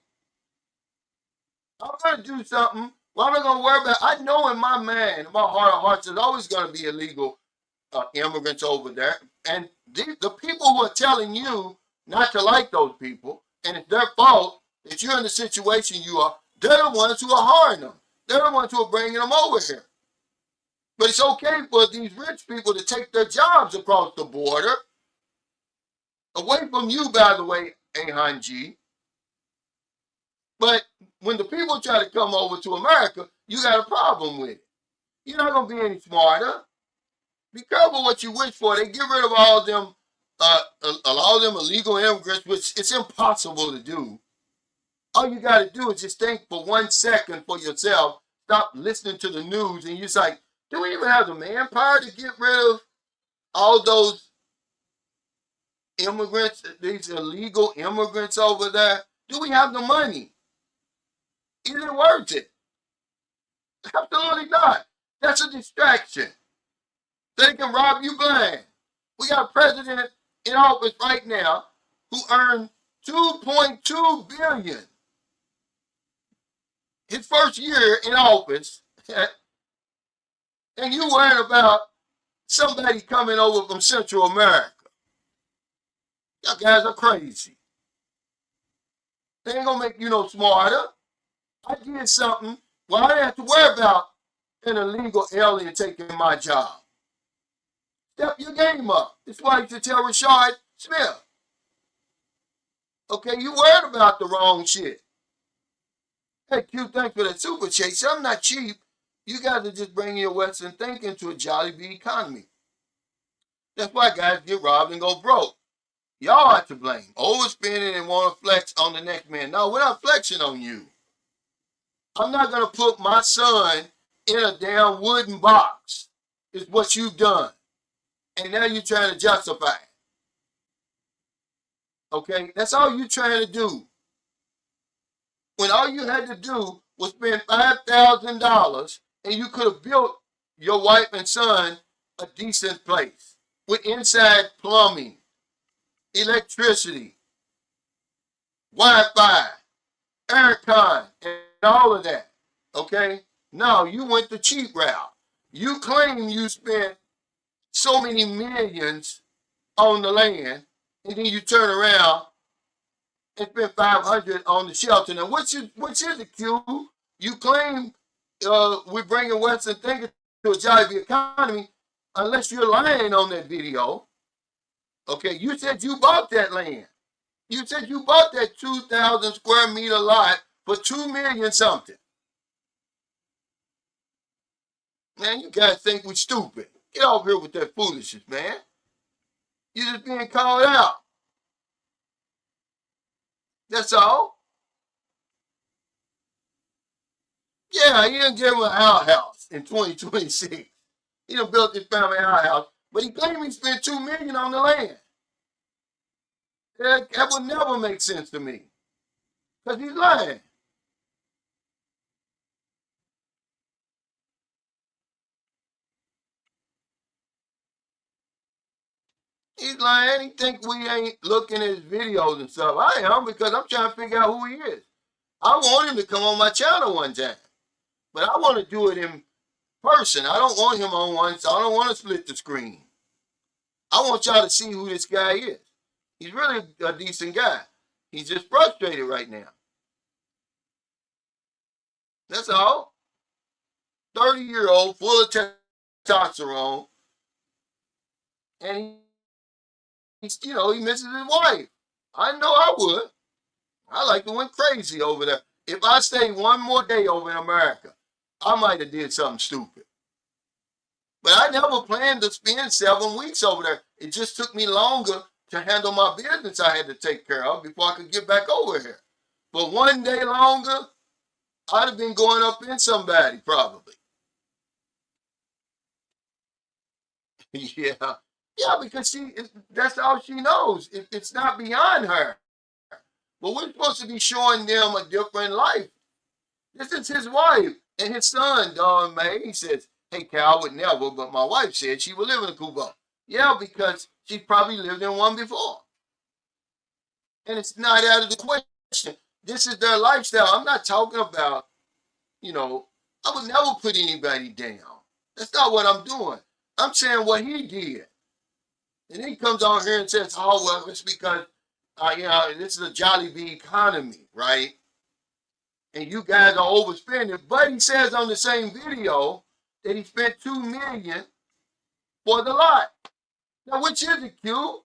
A: I'm going to do something. Well, I'm not going to worry about it. I know in my mind, in my heart of hearts, there's always going to be illegal immigrants over there. And the people who are telling you not to like those people, and it's their fault that you're in the situation you are, they're the ones who are hiring them. They're the ones who are bringing them over here. But it's okay for these rich people to take their jobs across the border. Away from you, by the way, Ahan G. But when the people try to come over to America, you got a problem with it. You're not going to be any smarter. Be careful what you wish for. They get rid of all of them, allow them illegal immigrants, which it's impossible to do. All you got to do is just think for 1 second for yourself. Stop listening to the news, and you're like, do we even have the manpower to get rid of all those immigrants, these illegal immigrants over there? Do we have the money? Is it worth it? Absolutely not. That's a distraction. They can rob you blind. We got a president in office right now who earned $2.2 billion. His first year in office, and you worried about somebody coming over from Central America. Y'all guys are crazy. They ain't gonna make you no smarter. I did something well, I didn't have to worry about an illegal alien taking my job. Step your game up. That's why you should tell Rashard Smith. Okay, you worried about the wrong shit. Hey, Q, thanks for that super chase. I'm not cheap. You guys are just bringing your Western thinking to a jolly bee economy. That's why guys get robbed and go broke. Y'all are to blame. Overspending and want to flex on the next man. No, we're not flexing on you. I'm not going to put my son in a damn wooden box. Is what you've done. And now you're trying to justify it. Okay? That's all you're trying to do. When all you had to do was spend $5,000 and you could have built your wife and son a decent place with inside plumbing, electricity, Wi-Fi, aircon, and all of that. Okay? No, you went the cheap route. You claim you spent so many millions on the land, and then you turn around and spend 500 on the shelter. Now, which is the Q? You claim we're bringing Western thinking to a jolly economy, unless you're lying on that video. Okay, you said you bought that land. You said you bought that 2,000 square meter lot for $2 million something. Man, you guys think we're stupid. Get over here with that foolishness, man. You're just being called out. That's all. Yeah, he done gave him an outhouse in 2026. He done built his family outhouse, but he claimed he spent $2 million on the land. That would never make sense to me. Because he's lying. He's lying. He think we ain't looking at his videos and stuff. I am, because I'm trying to figure out who he is. I want him to come on my channel one time. But I want to do it in person. I don't want him on one, so I don't want to split the screen. I want y'all to see who this guy is. He's really a decent guy. He's just frustrated right now. That's all. 30-year-old, full of testosterone. And he misses his wife. I know I would. I like to went crazy over there. If I stayed one more day over in America, I might have did something stupid. But I never planned to spend 7 weeks over there. It just took me longer to handle my business I had to take care of before I could get back over here. But one day longer, I'd have been going up in somebody, probably. Yeah. Yeah, because that's all she knows. It's not beyond her. But we're supposed to be showing them a different life. This is his wife and his son, Don May. He says, hey, Cal, I would never, but my wife said she would live in a Cuba. Yeah, because she probably lived in one before. And it's not out of the question. This is their lifestyle. I'm not talking about, I would never put anybody down. That's not what I'm doing. I'm saying what he did. And then he comes on here and says, oh, well, it's because, this is a jolly bee economy, right? And you guys are overspending. But he says on the same video that he spent $2 million for the lot. Now, which is it, Q?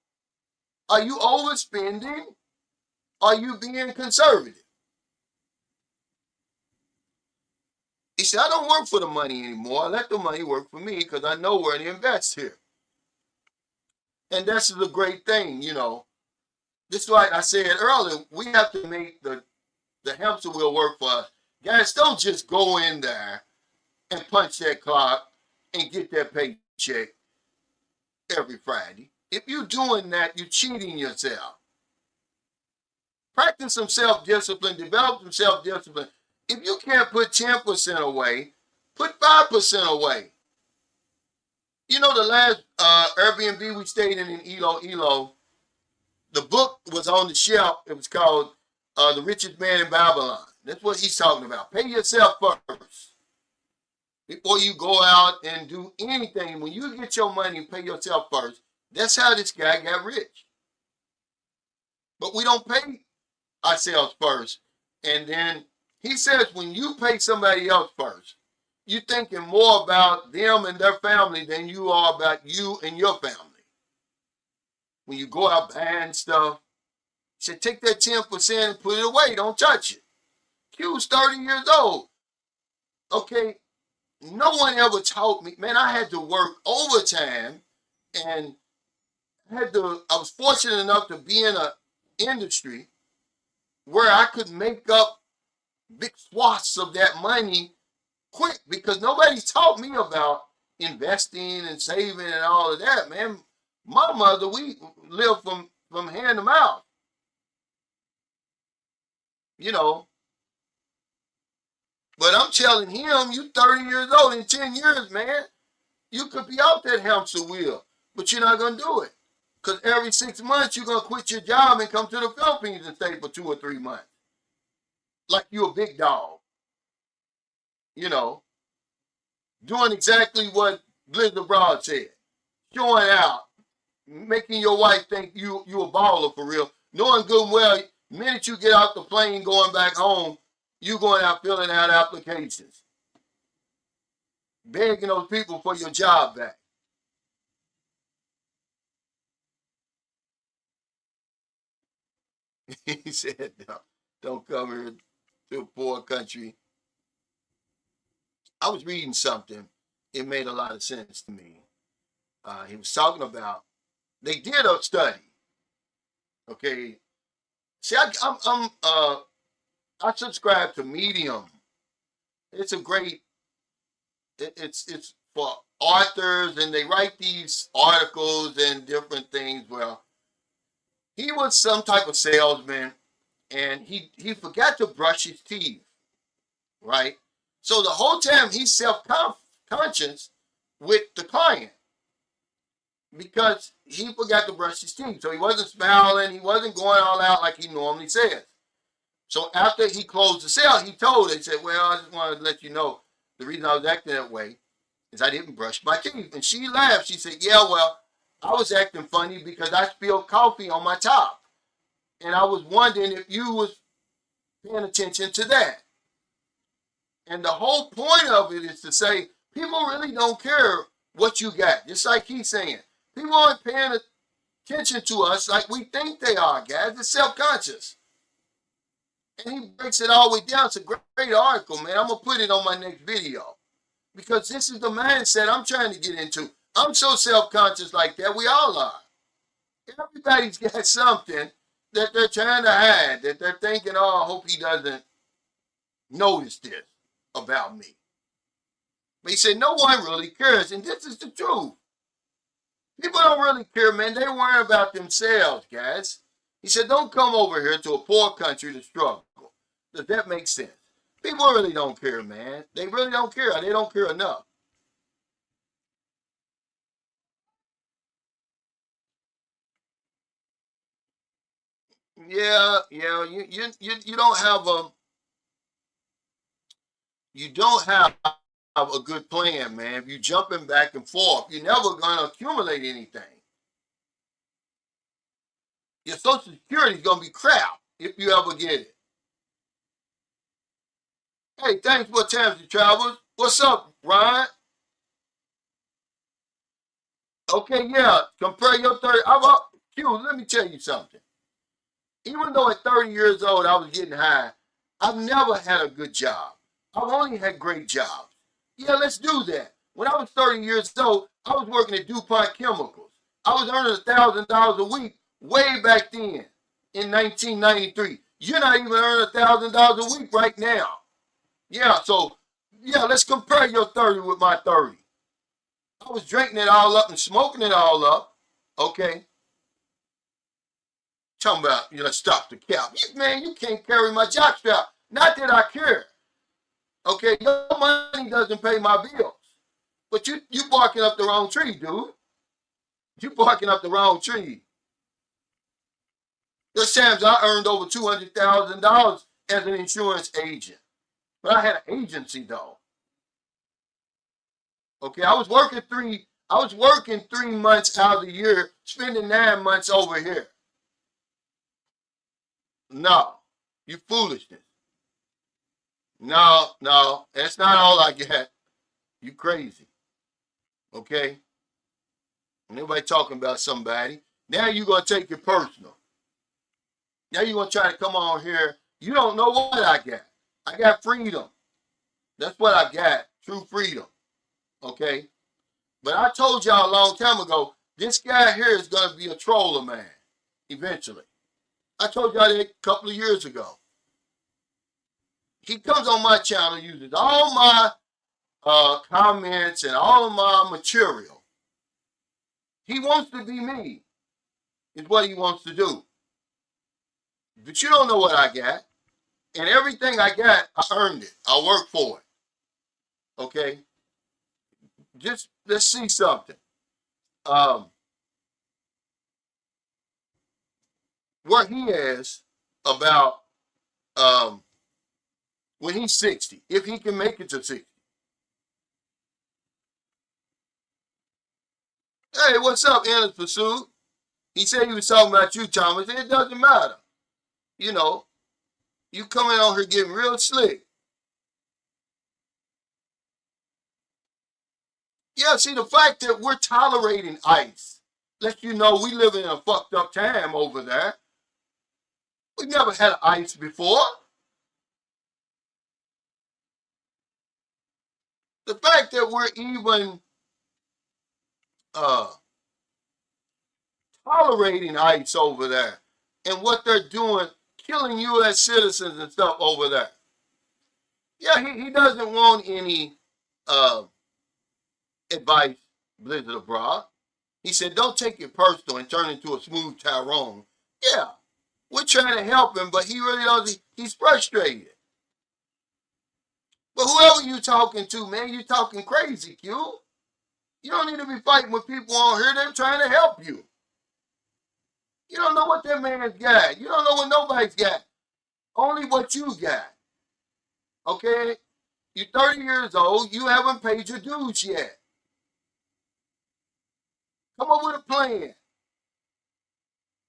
A: Are you overspending? Are you being conservative? He said, I don't work for the money anymore. I let the money work for me because I know where to invest here. And this is a great thing, Just like I said earlier, we have to make the hamster wheel work for us. Guys, don't just go in there and punch that clock and get that paycheck every Friday. If you're doing that, you're cheating yourself. Practice some self-discipline, develop some self-discipline. If you can't put 10% away, put 5% away. The last Airbnb we stayed in Elo, the book was on the shelf. It was called The Richest Man in Babylon. That's what he's talking about. Pay yourself first. before you go out and do anything. When you get your money, pay yourself first. That's how this guy got rich. But we don't pay ourselves first. And then he says when you pay somebody else first, you're thinking more about them and their family than you are about you and your family. When you go out buying stuff, he said take that 10% and put it away. Don't touch it. Q's 30 years old. Okay, no one ever taught me. Man, I had to work overtime and I was fortunate enough to be in an industry where I could make up big swaths of that money quick because nobody taught me about investing and saving and all of that, man. My mother, we lived from hand to mouth, you know. But I'm telling him, you 30 years old, in 10 years, man, you could be off that hamster wheel, but you're not going to do it. Because every 6 months, you're going to quit your job and come to the Philippines and stay for 2 or 3 months. Like you're a big dog, you know, doing exactly what Blizzard Broad said. Showing out, making your wife think you a baller for real. Knowing good and well, the minute you get off the plane going back home, you going out filling out applications. Begging those people for your job back. He said, no, don't come here to a poor country. I was reading something. It made a lot of sense to me. He was talking about, they did a study. Okay. See, I subscribe to Medium. It's a great, it's for authors and they write these articles and different things. Well, he was some type of salesman and he forgot to brush his teeth, right? So the whole time he's self-conscious with the client because he forgot to brush his teeth. So he wasn't smiling, he wasn't going all out like he normally says. So after he closed the sale, he told her, he said, well, I just wanted to let you know the reason I was acting that way is I didn't brush my teeth. And she laughed. She said, yeah, well, I was acting funny because I spilled coffee on my top. And I was wondering if you was paying attention to that. And the whole point of it is to say, people really don't care what you got. Just like he's saying. People aren't paying attention to us like we think they are, guys. It's self-conscious. And he breaks it all the way down. It's a great article, man. I'm going to put it on my next video. Because this is the mindset I'm trying to get into. I'm so self-conscious like that. We all are. Everybody's got something that they're trying to hide, that they're thinking, oh, I hope he doesn't notice this about me. But he said, no one really cares. And this is the truth. People don't really care, man. They worry about themselves, guys. He said, don't come over here to a poor country to struggle. Does that make sense? People really don't care, man. They really don't care. They don't care enough. Yeah, you don't have a good plan, man. If you're jumping back and forth, you're never gonna accumulate anything. Your Social Security is gonna be crap if you ever get it. Hey, thanks for Times to Travels. What's up, Ryan? Okay, yeah. Compare your 30. Q, let me tell you something. Even though at 30 years old I was getting high, I've never had a good job. I've only had great jobs. Yeah, let's do that. When I was 30 years old, I was working at DuPont Chemicals. I was earning $1,000 a week way back then in 1993. You're not even earning $1,000 a week right now. Yeah, so yeah, let's compare your 30 with my 30. I was drinking it all up and smoking it all up. Okay. Talking about, stop the cap. Man, you can't carry my jockstrap. Not that I care. Okay, your money doesn't pay my bills. But you barking up the wrong tree, dude. You barking up the wrong tree. There's times I earned over $200,000 as an insurance agent. But I had an agency, though. Okay, I was working 3 months out of the year, spending 9 months over here. No, you foolishness. No, no, that's not all I get. You crazy. Okay? Nobody talking about somebody. Now you're gonna take it personal. Now you're gonna try to come on here. You don't know what I got. I got freedom. That's what I got. True freedom. Okay? But I told y'all a long time ago, this guy here is gonna be a troller man. Eventually. I told y'all that a couple of years ago. He comes on my channel, uses all my comments and all of my material. He wants to be me, is what he wants to do. But you don't know what I got. And everything I got, I earned it. I worked for it. Okay? Just let's see something. What he is about when he's 60, if he can make it to 60. Hey, what's up, Endless Pursuit? He said he was talking about you, Thomas. It doesn't matter. You know, you coming on here getting real slick. Yeah, see, the fact that we're tolerating ICE lets you know we live in a fucked up time over there. We've never had ICE before. The fact that we're even tolerating ICE over there and what they're doing, killing U.S. citizens and stuff over there. Yeah, he doesn't want any advice, Blizzard Abroad. He said, don't take it personal and turn into a smooth Tyrone. Yeah, we're trying to help him, but he really doesn't. He's frustrated. But whoever you talking to, man, you talking crazy, Q. You don't need to be fighting with people on here. They're trying to help you. You don't know what that man's got. You don't know what nobody's got. Only what you got. Okay? You're 30 years old. You haven't paid your dues yet. Come up with a plan.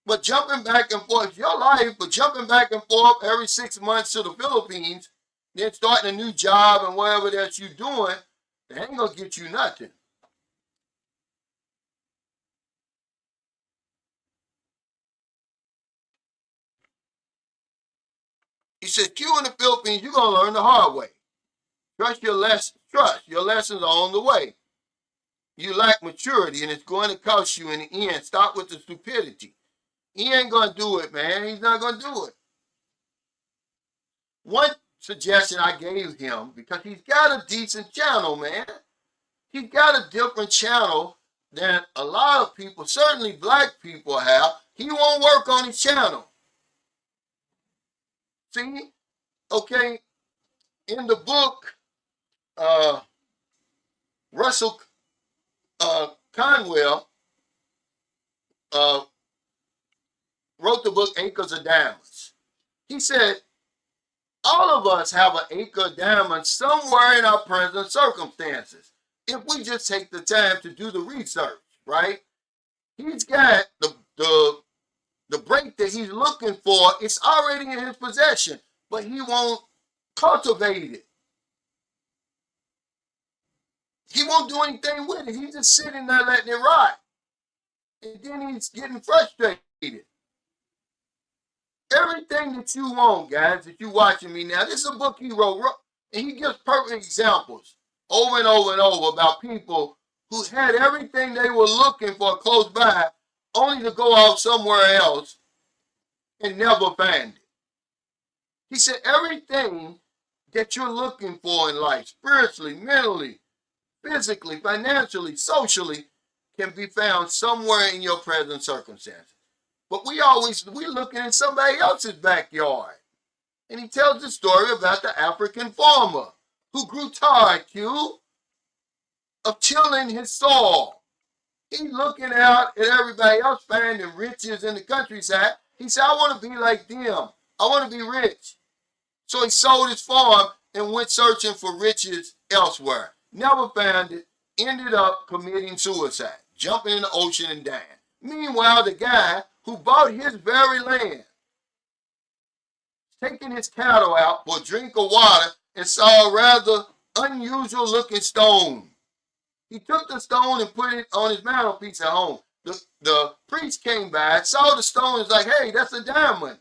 A: But jumping back and forth, your life, but jumping back and forth every 6 months to the Philippines, then starting a new job and whatever that you're doing, that ain't going to get you nothing. He said, Q in the Philippines, you're going to learn the hard way. Trust your lessons are on the way. You lack maturity, and it's going to cost you in the end. Stop with the stupidity. He ain't going to do it, man. He's not going to do it. One suggestion I gave him, because he's got a decent channel, man. He's got a different channel than a lot of people, certainly black people have. He won't work on his channel. See? Okay, in the book, Russell Conwell wrote the book Acres of Diamonds. He said, all of us have an acre of diamonds somewhere in our present circumstances. If we just take the time to do the research, right? He's got the break that he's looking for. It's already in his possession, but he won't cultivate it. He won't do anything with it. He's just sitting there letting it rot. And then he's getting frustrated. Everything that you want, guys, that you watching me now, this is a book he wrote, and he gives perfect examples over and over and over about people who had everything they were looking for close by, only to go out somewhere else and never find it. He said everything that you're looking for in life, spiritually, mentally, physically, financially, socially, can be found somewhere in your present circumstances. But we're looking in somebody else's backyard. And he tells the story about the African farmer who grew tired, Q, of tilling his soil. He's looking out at everybody else finding riches in the countryside. He said, I want to be like them. I want to be rich. So he sold his farm and went searching for riches elsewhere. Never found it. ended up committing suicide, jumping in the ocean and dying. Meanwhile, the guy who bought his very land, taking his cattle out for a drink of water and saw a rather unusual looking stone. He took the stone and put it on his mantelpiece at home. The priest came by, saw the stone, and was like, hey, that's a diamond.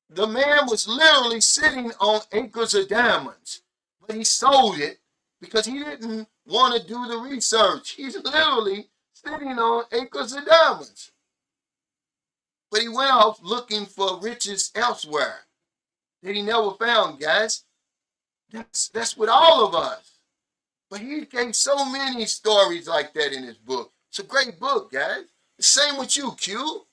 A: The man was literally sitting on acres of diamonds, but he sold it because he didn't want to do the research. He's literally sitting on acres of diamonds. But he went off looking for riches elsewhere that he never found, guys. That's with all of us. But he gave so many stories like that in his book. It's a great book, guys. The same with you, Q.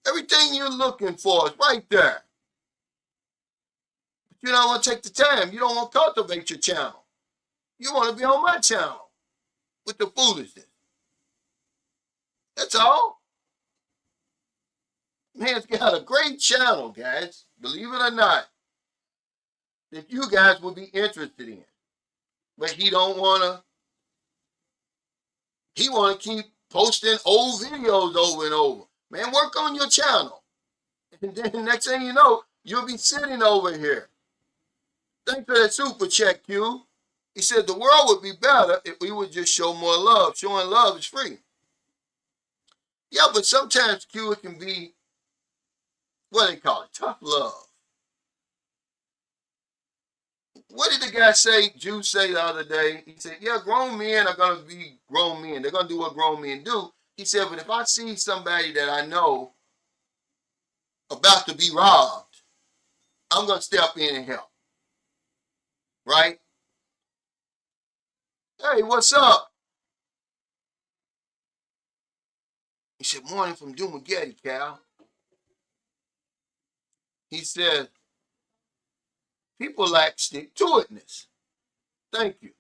A: Everything you're looking for is right there. But you don't want to take the time. You don't want to cultivate your channel. You want to be on my channel with the foolishness. That's all. Man's got a great channel, guys. Believe it or not, that you guys will be interested in. But he don't want to. He want to keep posting old videos over and over. Man, work on your channel. And then the next thing you know, you'll be sitting over here. Thanks for that super chat, Q. He said the world would be better if we would just show more love. Showing love is free. Yeah, but sometimes, Q, it can be, what do they call it? Tough love. What did the guy say, Juice say the other day? He said, yeah, grown men are going to be grown men. They're going to do what grown men do. He said, but if I see somebody that I know about to be robbed, I'm going to step in and help. Right? Hey, what's up? He said, morning from Dumagetti, Cal. He said, people lack stick-to-itness. Thank you.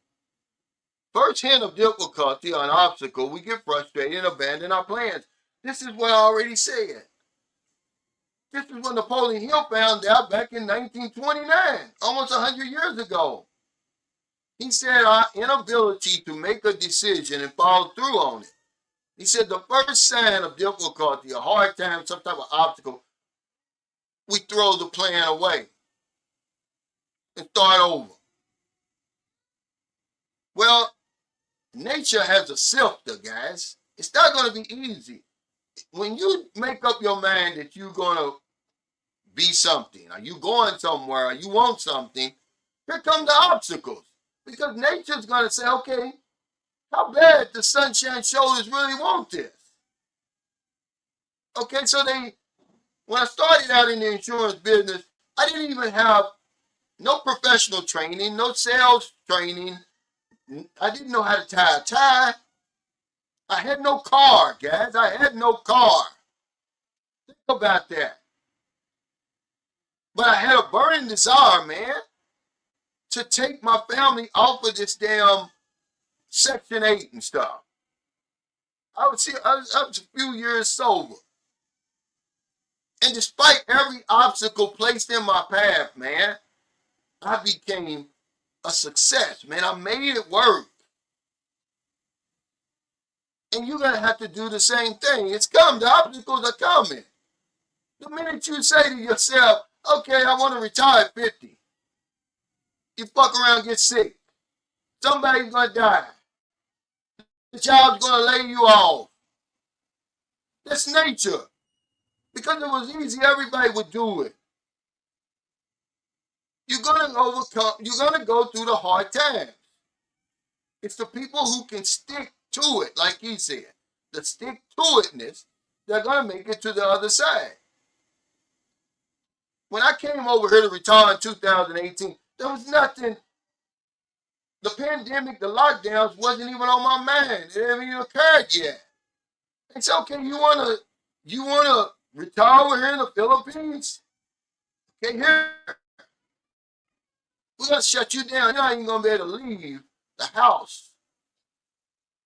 A: First hint of difficulty or an obstacle, we get frustrated and abandon our plans. This is what I already said. This is what Napoleon Hill found out back in 1929, almost 100 years ago. He said our inability to make a decision and follow through on it. He said the first sign of difficulty, a hard time, some type of obstacle, we throw the plan away and start over. Well, nature has a sifter, guys. It's not going to be easy. When you make up your mind that you're going to be something, or you going somewhere, or you want something, here come the obstacles. Because nature's going to say, okay, how bad the Sunshine Shoulders really want this? Okay, so when I started out in the insurance business, I didn't even have no professional training, no sales training. I didn't know how to tie a tie. I had no car, guys. I had no car. Think about that. But I had a burning desire, man, to take my family off of this damn Section 8 and stuff. I was a few years sober. And despite every obstacle placed in my path, man, I became a success, man. I made it work. And you're going to have to do the same thing. It's coming. The obstacles are coming. The minute you say to yourself, okay, I want to retire at 50, you fuck around and get sick. Somebody's going to die. The job's going to lay you off. That's nature. Because it was easy, everybody would do it. You're going to overcome, you're going to go through the hard times. It's the people who can stick to it, like he said. The stick-to-itness, they're going to make it to the other side. When I came over here to retire in 2018, there was nothing. The pandemic, the lockdowns wasn't even on my mind. It hadn't even occurred yet. It's okay, you wanna retire over here in the Philippines? Okay, here. We're gonna shut you down. You're not even gonna be able to leave the house.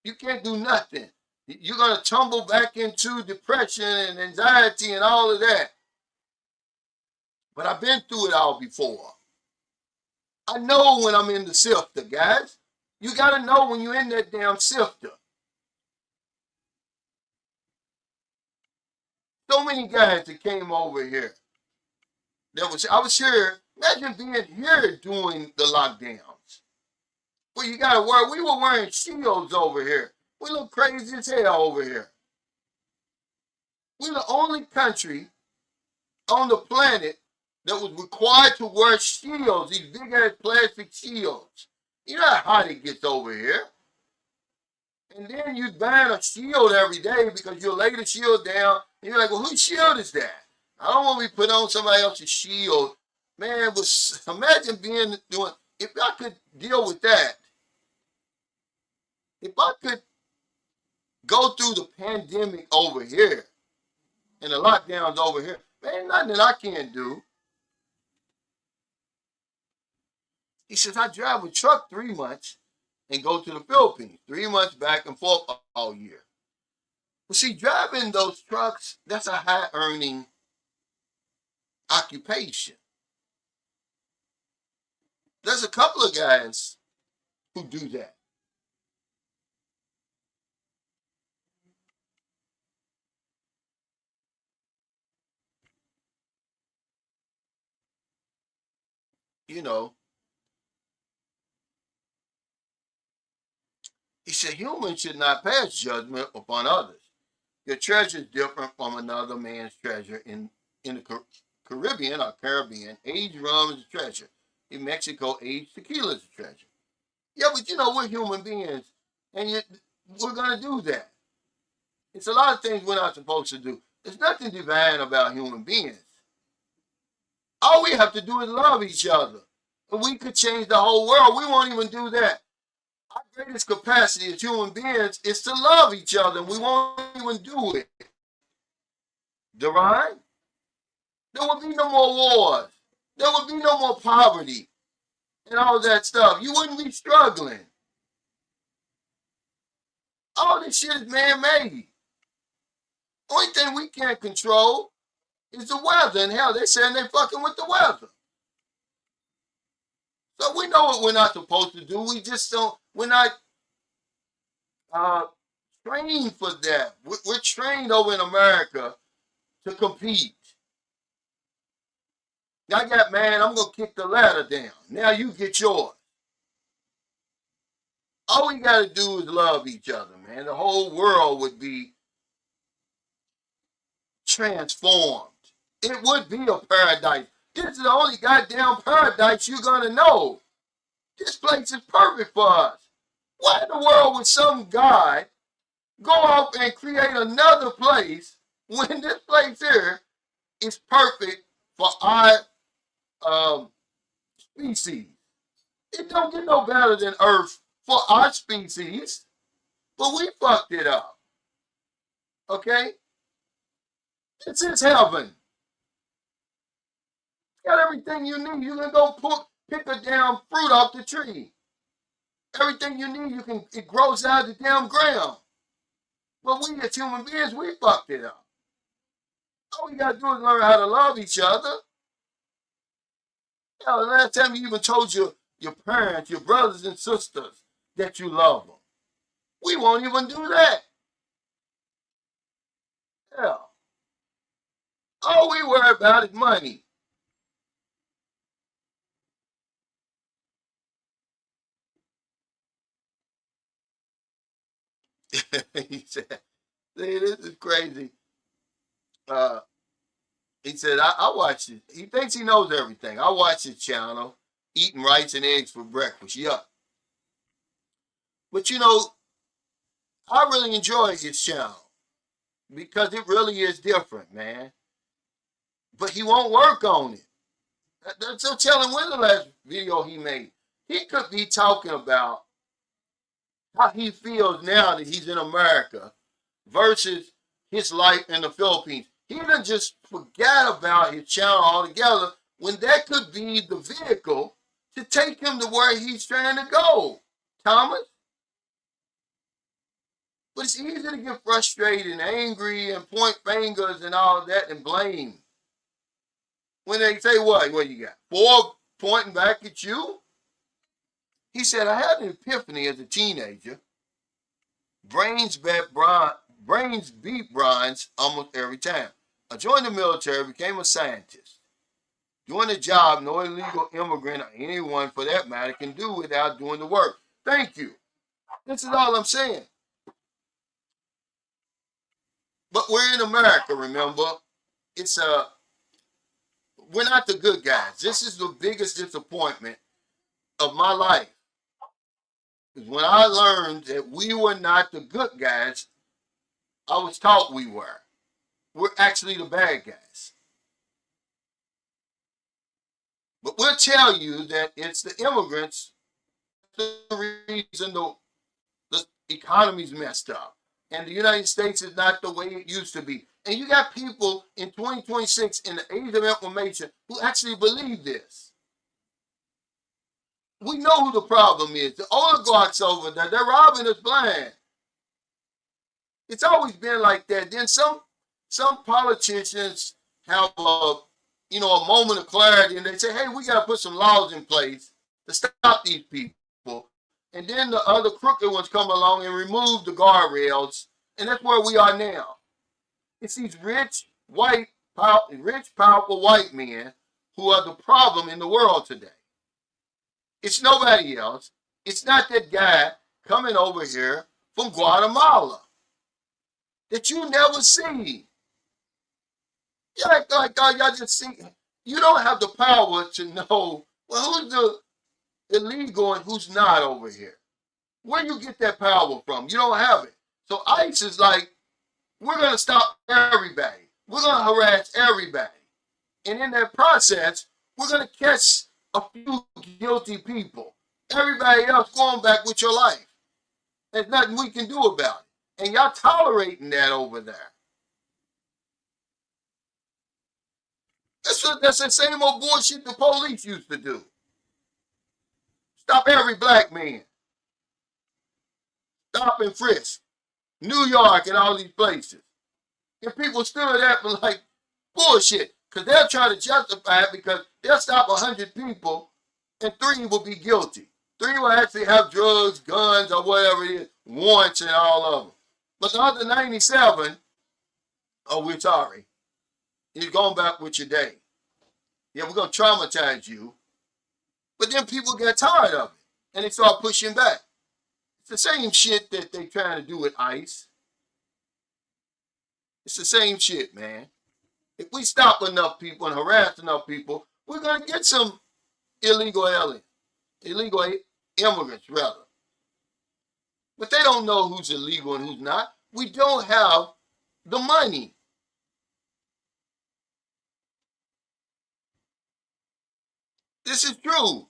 A: You can't do nothing. You're gonna tumble back into depression and anxiety and all of that. But I've been through it all before. I know when I'm in the sifter, guys. You got to know when you're in that damn sifter. So many guys that came over here. I was here. Imagine being here during the lockdowns. Well, you got to wear. We were wearing shields over here. We look crazy as hell over here. We're the only country on the planet that was required to wear shields, these big ass plastic shields. You know how hot it gets over here. And then you ban a shield every day because you'll lay the shield down and you're like, well, whose shield is that? I don't want to be put on somebody else's shield. Man, imagine doing, if I could deal with that, if I could go through the pandemic over here and the lockdowns over here, man, nothing that I can't do. He says, I drive a truck 3 months and go to the Philippines, 3 months back and forth all year. Well, see, driving those trucks, that's a high earning occupation. There's a couple of guys who do that. You know, he said humans should not pass judgment upon others. Your treasure is different from another man's treasure. In the Caribbean or Caribbean, aged rum is a treasure. In Mexico, aged tequila is a treasure. Yeah, but you know, we're human beings, and we're going to do that. It's a lot of things we're not supposed to do. There's nothing divine about human beings. All we have to do is love each other. And we could change the whole world. We won't even do that. Our greatest capacity as human beings is to love each other, and we won't even do it. Duran, there would be no more wars. There would be no more poverty and all that stuff. You wouldn't be struggling. All this shit is man-made. Only thing we can't control is the weather. And hell, they're saying they fucking with the weather. So we know what we're not supposed to do. We just don't, we're not trained for that. We're trained over in America to compete. I got man, I'm going to kick the ladder down. Now you get yours. All we got to do is love each other, man. The whole world would be transformed. It would be a paradise. This is the only goddamn paradise you're going to know. This place is perfect for us. Why in the world would some guy go off and create another place when this place here is perfect for our species? It don't get no better than Earth for our species, but we fucked it up. Okay? This is heaven. Got everything you need. You can go pick a damn fruit off the tree. Everything you need, it grows out of the damn ground. But we as human beings, we fucked it up. All we gotta do is learn how to love each other. You know, last time you even told your parents, your brothers and sisters that you love them. We won't even do that. Yeah. All we worry about is money. He said, see, this is crazy. Uh, he said, I watch it. He thinks he knows everything. I watch his channel, eating rice and eggs for breakfast. Yuck. But you know, I really enjoy his channel because it really is different, man. But he won't work on it. So tell him when the last video he made. He could be talking about how he feels now that he's in America versus his life in the Philippines. He done just forgot about his channel altogether when that could be the vehicle to take him to where he's trying to go. Thomas? But it's easy to get frustrated and angry and point fingers and all that and blame. When they say what? What you got? 4 pointing back at you? He said, I had an epiphany as a teenager. Brains beat bronze almost every time. I joined the military, became a scientist. Doing a job no illegal immigrant or anyone for that matter can do without doing the work. Thank you. This is all I'm saying. But we're in America, remember? It's we're not the good guys. This is the biggest disappointment of my life. Is when I learned that we were not the good guys, I was taught we were. We're actually the bad guys. But we'll tell you that it's the immigrants the reason the economy's messed up. And the United States is not the way it used to be. And you got people in 2026 in the age of information who actually believe this. We know who the problem is. The oligarchs over there, they're robbing us blind. It's always been like that. Then some politicians have a moment of clarity and they say, hey, we got to put some laws in place to stop these people. And then the other crooked ones come along and remove the guardrails. And that's where we are now. It's these rich, powerful white men who are the problem in the world today. It's nobody else. It's not that guy coming over here from Guatemala that you never see. Y'all just see. You don't have the power to know, well, who's the illegal and who's not over here. Where you get that power from? You don't have it. So ICE is like, we're going to stop everybody. We're going to harass everybody. And in that process, we're going to catch a few guilty people. Everybody else going back with your life. There's nothing we can do about it. And y'all tolerating that over there. That's the same old bullshit the police used to do. Stop every black man. Stop and frisk. New York and all these places. And people stood up and like bullshit. Because they'll try to justify it because they'll stop 100 people and 3 will be guilty. 3 will actually have drugs, guns, or whatever it is, warrants and all of them. But the other 97, oh, we're sorry. You're going back with your day. Yeah, we're going to traumatize you. But then people get tired of it. And they start pushing back. It's the same shit that they trying to do with ICE. It's the same shit, man. If we stop enough people and harass enough people, we're going to get some illegal immigrants, rather. But they don't know who's illegal and who's not. We don't have the money. This is true.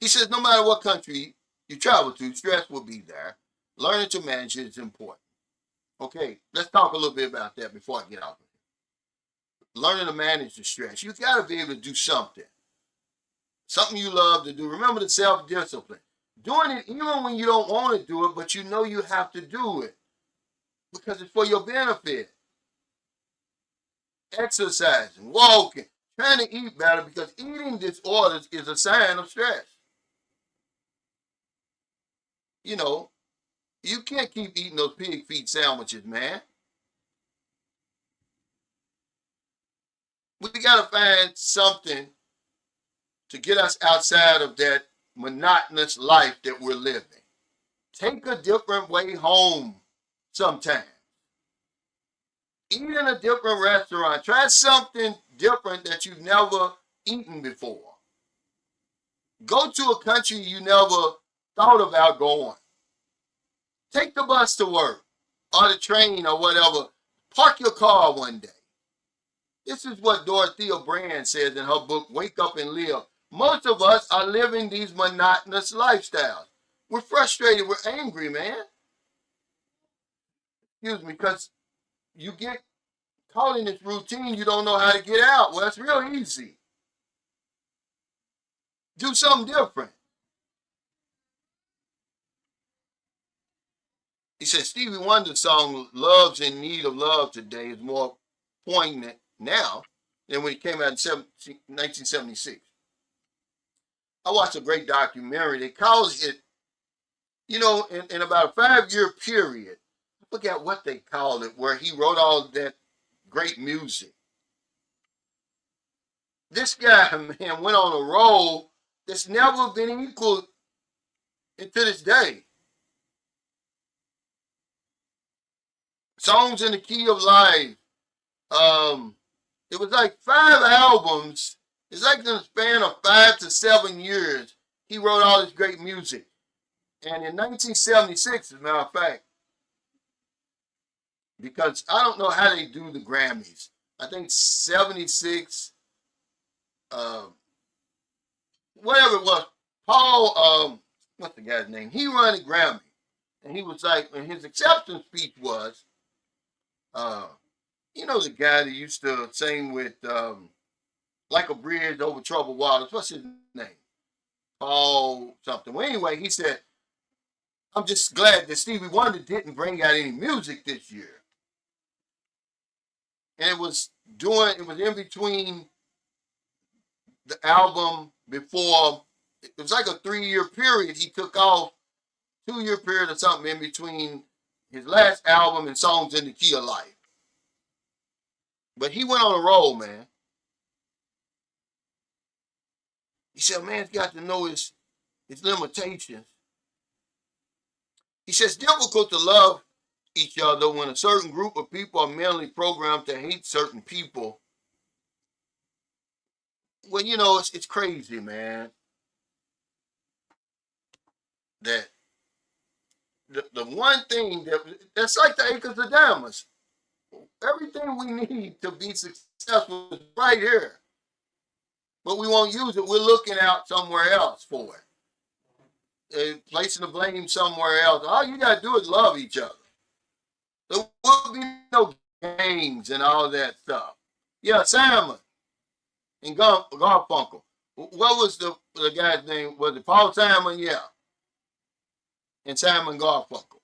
A: He says no matter what country you travel to, stress will be there. Learning to manage it is important. Okay, let's talk a little bit about that before I get out of here. Learning to manage the stress. You got to be able to do something. Something you love to do. Remember the self-discipline. Doing it even when you don't want to do it, but you know you have to do it. Because it's for your benefit. Exercising, walking, trying to eat better because eating disorders is a sign of stress. You know, you can't keep eating those pig feet sandwiches, man. We got to find something to get us outside of that monotonous life that we're living. Take a different way home sometime. Eat in a different restaurant. Try something different that you've never eaten before. Go to a country you never thought about going. Take the bus to work or the train or whatever. Park your car one day. This is what Dorothea Brand says in her book, Wake Up and Live. Most of us are living these monotonous lifestyles. We're frustrated. We're angry, man. Excuse me, because you get caught in this routine, you don't know how to get out. Well, it's real easy. Do something different. He said Stevie Wonder's song Love's in Need of Love Today is more poignant now than when it came out in 1976. I watched a great documentary. They calls it, in about a 5-year period. I forget what they called it, where he wrote all that great music. This guy, man, went on a roll that's never been equaled to this day. Songs in the Key of Life. It was like 5 albums. It's like in the span of 5 to 7 years, he wrote all this great music. And in 1976, as a matter of fact, because I don't know how they do the Grammys. I think 76, uh, whatever it was, Paul, what's the guy's name? He won a Grammy. And he was like, and his acceptance speech was, the guy that used to sing with Like a Bridge Over Troubled Waters. What's his name? Paul something. Well, anyway, he said, I'm just glad that Stevie Wonder didn't bring out any music this year. And it was in between the album before, it was like a 3-year period he took off, 2-year period or something in between his last album and Songs in the Key of Life. But he went on a roll, man. He said, man's got to know his limitations. He says, it's difficult to love each other when a certain group of people are mentally programmed to hate certain people. Well, it's crazy, man. That the one thing that's like the acres of diamonds. Everything we need to be successful is right here. But we won't use it. We're looking out somewhere else for it. Placing the blame somewhere else. All you got to do is love each other. There will be no games and all that stuff. Yeah, Simon and Garfunkel. What was the guy's name? Was it Paul Simon? Yeah. And Simon Garfunkel.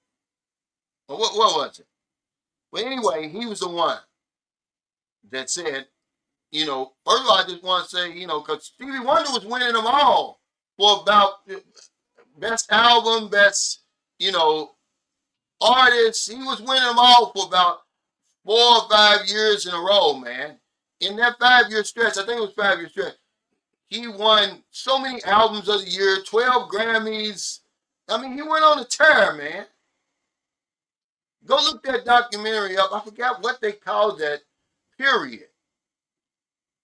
A: Well, what was it? Well, anyway, he was the one that said, first of all, I just want to say, because Stevie Wonder was winning them all for about best album, best, artist. He was winning them all for about 4 or 5 years in a row, man. In that 5-year stretch, I think it was 5-year stretch, he won so many albums of the year, 12 Grammys. I mean, he went on a tear, man. Go look that documentary up. I forgot what they called that period.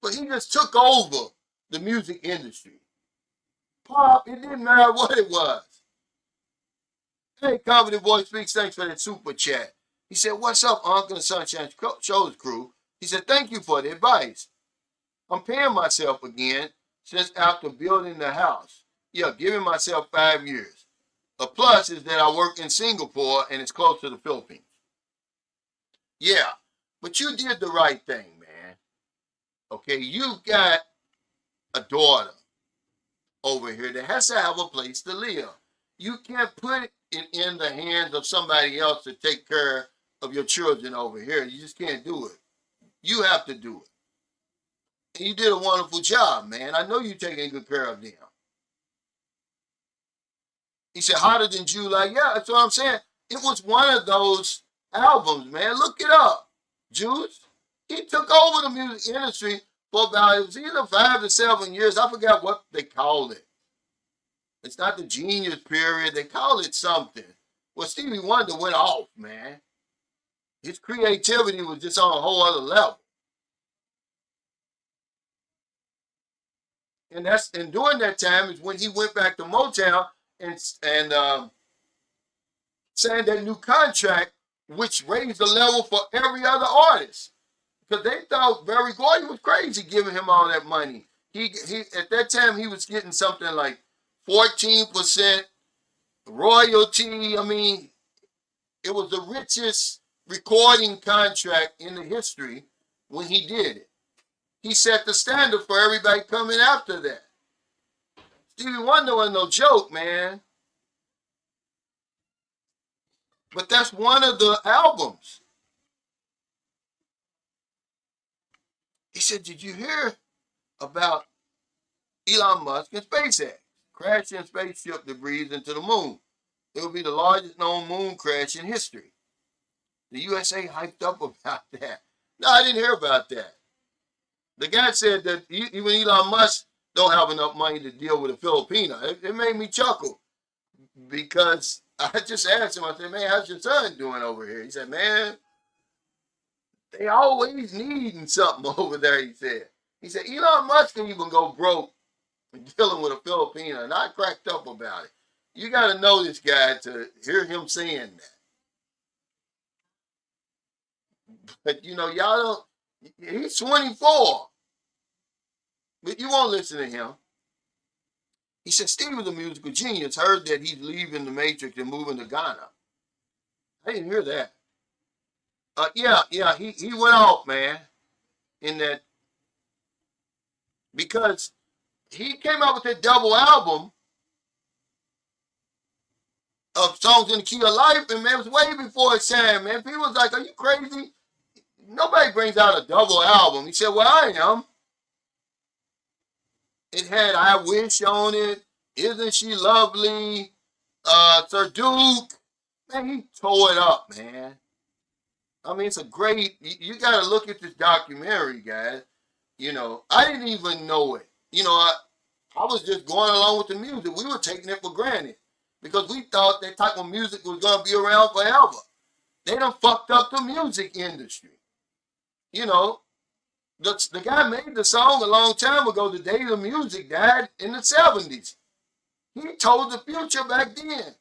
A: But he just took over the music industry. Pop, it didn't matter what it was. Hey, Confident Voice Speaks, thanks for that super chat. He said, what's up, Uncle and Sunshine Show's crew? He said, thank you for the advice. I'm paying myself again since after building the house. Yeah, giving myself 5 years. A plus is that I work in Singapore and it's close to the Philippines. Yeah, but you did the right thing, man. Okay, you've got a daughter over here that has to have a place to live. You can't put it in the hands of somebody else to take care of your children over here. You just can't do it. You have to do it. And you did a wonderful job, man. I know you're taking good care of them. He said, hotter than July. Yeah, that's what I'm saying. It was one of those albums, man. Look it up. Juice. He took over the music industry for about, it was either 5 to 7 years. I forgot what they called it. It's not the genius period. They call it something. Well, Stevie Wonder went off, man. His creativity was just on a whole other level. And during that time is when he went back to Motown and signed that new contract, which raised the level for every other artist. Because they thought Berry Gordy was crazy giving him all that money. He at that time he was getting something like 14% royalty. I mean, it was the richest recording contract in the history when he did it. He set the standard for everybody coming after that. Stevie Wonder wasn't no joke, man. But that's one of the albums. He said, did you hear about Elon Musk and SpaceX? crashing spaceship debris into the moon. It would be the largest known moon crash in history. The USA hyped up about that. No, I didn't hear about that. The guy said that even Elon Musk don't have enough money to deal with a Filipino. It made me chuckle because I just asked him, I said, man, how's your son doing over here? He said, man, they always needing something over there, he said. He said, Elon Musk can even go broke dealing with a Filipino, and I cracked up about it. You got to know this guy to hear him saying that. But, you know, y'all don't, he's 24, but you won't listen to him. He said, Steve is a musical genius. Heard that he's leaving the Matrix and moving to Ghana. I didn't hear that. Yeah, he went off, man, in that, because he came out with that double album of songs in the key of life, and man, it was way before its time, man. People was like, are you crazy? Nobody brings out a double album. He said, well, I am. It had I Wish on it. Isn't She Lovely? Sir Duke. Man, he tore it up, man. I mean, it's a great, you got to look at this documentary, guys. You know, I didn't even know it. You know, I was just going along with the music. We were taking it for granted because we thought that type of music was going to be around forever. They done fucked up the music industry. You know, the guy made the song a long time ago. The day the music died in the 70s. He told the future back then.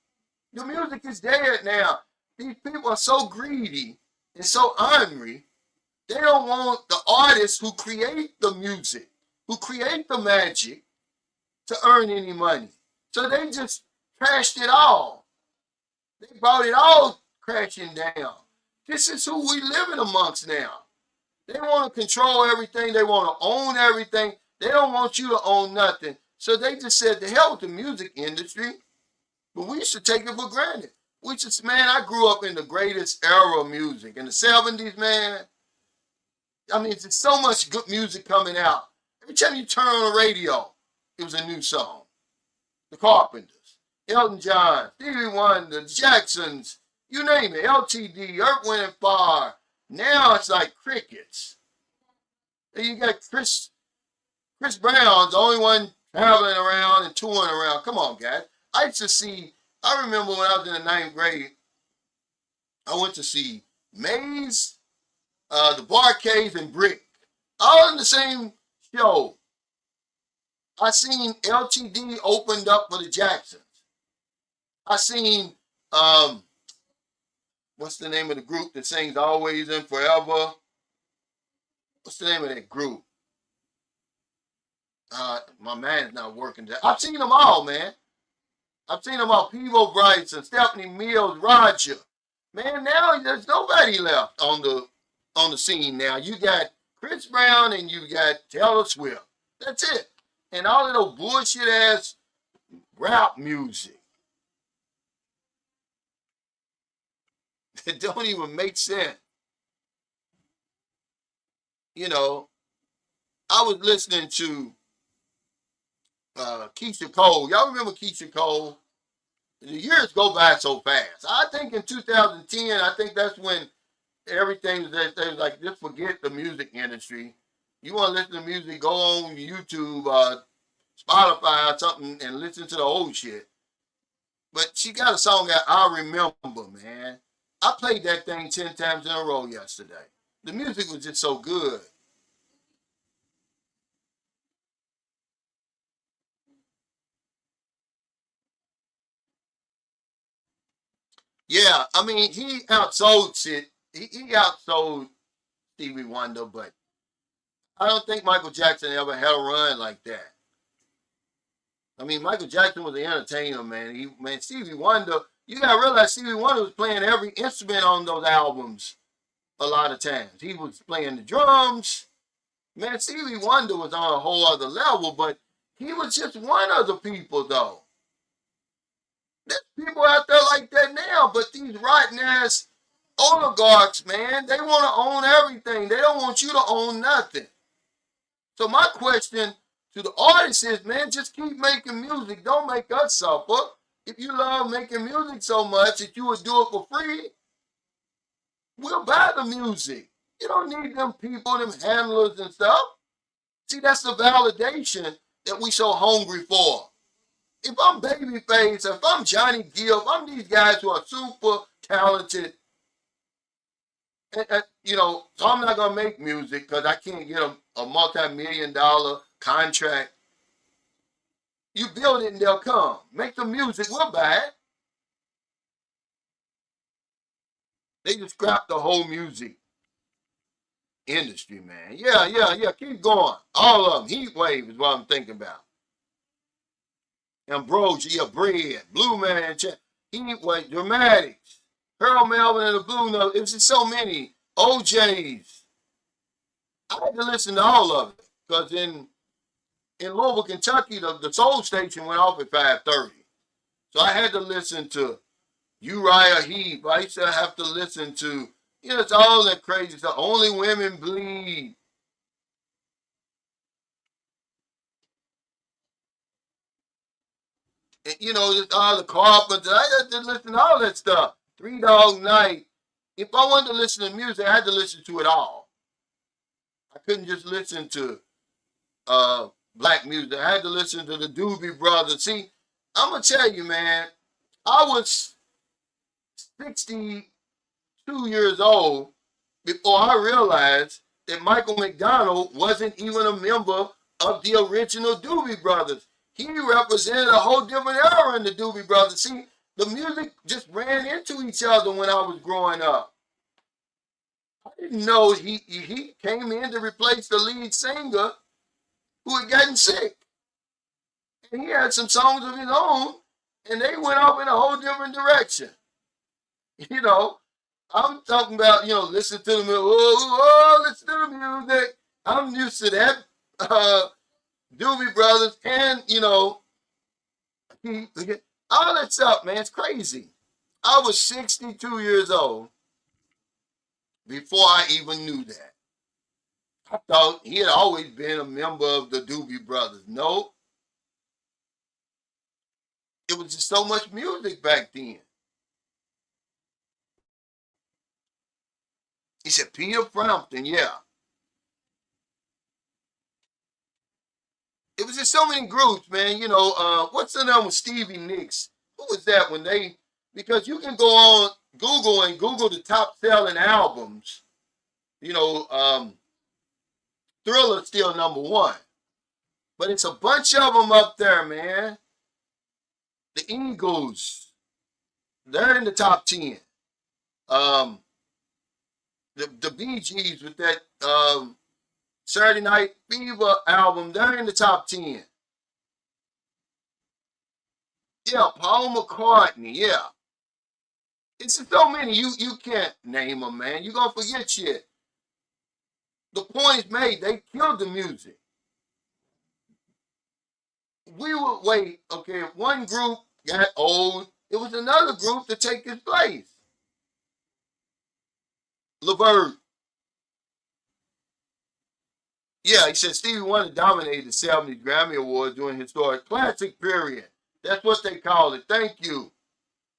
A: The music is dead now. These people are so greedy and so angry. They don't want the artists who create the music, who create the magic, to earn any money. So they just trashed it all. They brought it all crashing down. This is who we living amongst now. They want to control everything. They want to own everything. They don't want you to own nothing. So they just said, the hell with the music industry. But we should take it for granted. We just, man, I grew up in the greatest era of music. In the 70s, man. I mean, there's so much good music coming out. Every time you turn on the radio, it was a new song. The Carpenters, Elton John, Stevie Wonder, the Jacksons, you name it, LTD, Earth, Wind and Fire. Now it's like crickets. And you got Chris Brown's the only one traveling around and touring around. Come on, guys. I remember when I was in the 9th grade, I went to see Maze, the Barcades, and Brick. All in the same show. I seen LTD opened up for the Jacksons. I seen, what's the name of the group that sings Always and Forever? What's the name of that group? My man's not working. I've seen them all, man. I've seen them all. Peebo Bryson, Stephanie Mills, Roger. Man, now there's nobody left on the scene now. You got Chris Brown and you got Taylor Swift. That's it. And all of those bullshit ass rap music. It don't even make sense. You know, I was listening to Keisha Cole. Y'all remember Keisha Cole? The years go by so fast. I think in 2010, I think that's when everything was like, just forget the music industry. You want to listen to music, go on YouTube, Spotify or something and listen to the old shit. But she got a song that I remember, man. I played that thing 10 times in a row yesterday. The music was just so good. Yeah, I mean, he outsold it. He outsold Stevie Wonder, but I don't think Michael Jackson ever had a run like that. I mean, Michael Jackson was an entertainer, man. Stevie Wonder, you gotta realize Stevie Wonder was playing every instrument on those albums a lot of times. He was playing the drums. Man, Stevie Wonder was on a whole other level, but he was just one of the people, though. There's people out there like that now, but these rotten ass oligarchs, man, they want to own everything. They don't want you to own nothing. So my question to the artists is, man, just keep making music. Don't make us suffer. If you love making music so much that you would do it for free, we'll buy the music. You don't need them people, them handlers and stuff. See, that's the validation that we so hungry for. If I'm Babyface, if I'm Johnny Gill, if I'm these guys who are super talented, you know, so I'm not gonna make music because I can't get a multi-million-dollar contract. You build it and they'll come. Make the music, we'll buy it. They just scrapped the whole music industry, man. Yeah. Keep going. All of them. Heat Wave is what I'm thinking about. Ambrosia, Bread, Blue Man, Heat Wave, Dramatics, Harold Melvin and the Blue Note. It was just so many. OJs. I had to listen to all of it because in Louisville, Kentucky, the Soul Station went off at 5:30. So I had to listen to Uriah Heep. I used to have to listen to, you know, it's all that crazy stuff. Only Women Bleed. And, you know, just all the Carpenters. I had to listen to all that stuff. Three Dog Night. If I wanted to listen to music, I had to listen to it all. I couldn't just listen to black music. I had to listen to the Doobie Brothers. See, I'm going to tell you, man, I was 62 years old before I realized that Michael McDonald wasn't even a member of the original Doobie Brothers. He represented a whole different era in the Doobie Brothers. See, the music just ran into each other when I was growing up. I didn't know he came in to replace the lead singer who had gotten sick. And he had some songs of his own, and they went off in a whole different direction. You know, I'm talking about, you know, listen to the music. Listen to the music. I'm used to that. Doobie Brothers, and, you know, all that stuff, man, it's crazy. I was 62 years old before I even knew that. I thought he had always been a member of the Doobie Brothers. No, it was just so much music back then. He said Peter Frampton, yeah. It was just so many groups, man. You know, what's the name with Stevie Nicks? Who was that when they? Because you can go on Google and Google the top selling albums. You know, Thriller's still #1, but it's a bunch of them up there, man. The Eagles, they're in the top 10. The Bee Gees with that Saturday Night Fever album, they're in the top 10. Yeah, Paul McCartney, yeah. It's so many, you can't name them, man. You're going to forget shit. The point is made, they killed the music. We would wait, okay, if one group got old, it was another group to take its place. LeVert. Yeah, he said Stevie Wonder dominated the 70s Grammy Awards during historic classic period. That's what they call it. Thank you.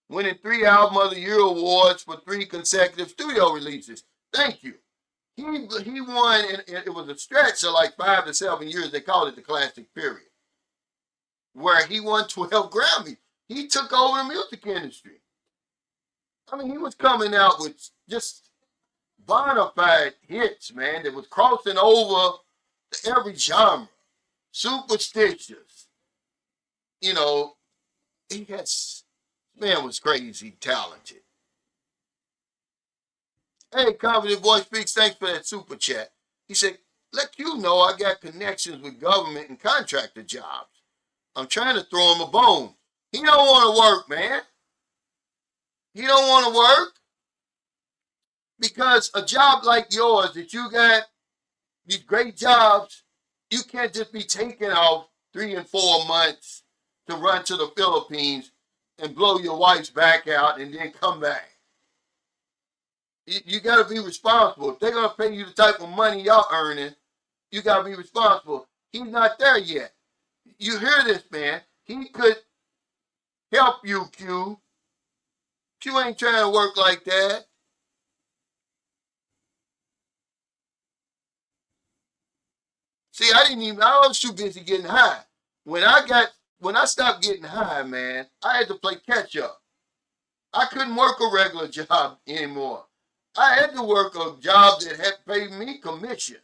A: Winning 3 Album of the Year awards for 3 consecutive studio releases. Thank you. He won, and it was a stretch of like 5 to 7 years. They called it the classic period, where he won 12 Grammys. He took over the music industry. I mean, he was coming out with just bona fide hits, man, that was crossing over to every genre. Superstitious. You know, man was crazy talented. Hey, Confident Voice Speaks, thanks for that super chat. He said, let you know I got connections with government and contractor jobs. I'm trying to throw him a bone. He don't want to work, man. He don't want to work because a job like yours that you got, these great jobs, you can't just be taking off 3 and 4 months to run to the Philippines and blow your wife's back out and then come back. You got to be responsible. If they're going to pay you the type of money y'all earning, you got to be responsible. He's not there yet. You hear this, man. He could help you, Q. Q ain't trying to work like that. See, I was too busy getting high. When I stopped getting high, man, I had to play catch up. I couldn't work a regular job anymore. I had to work a job that had paid me commission.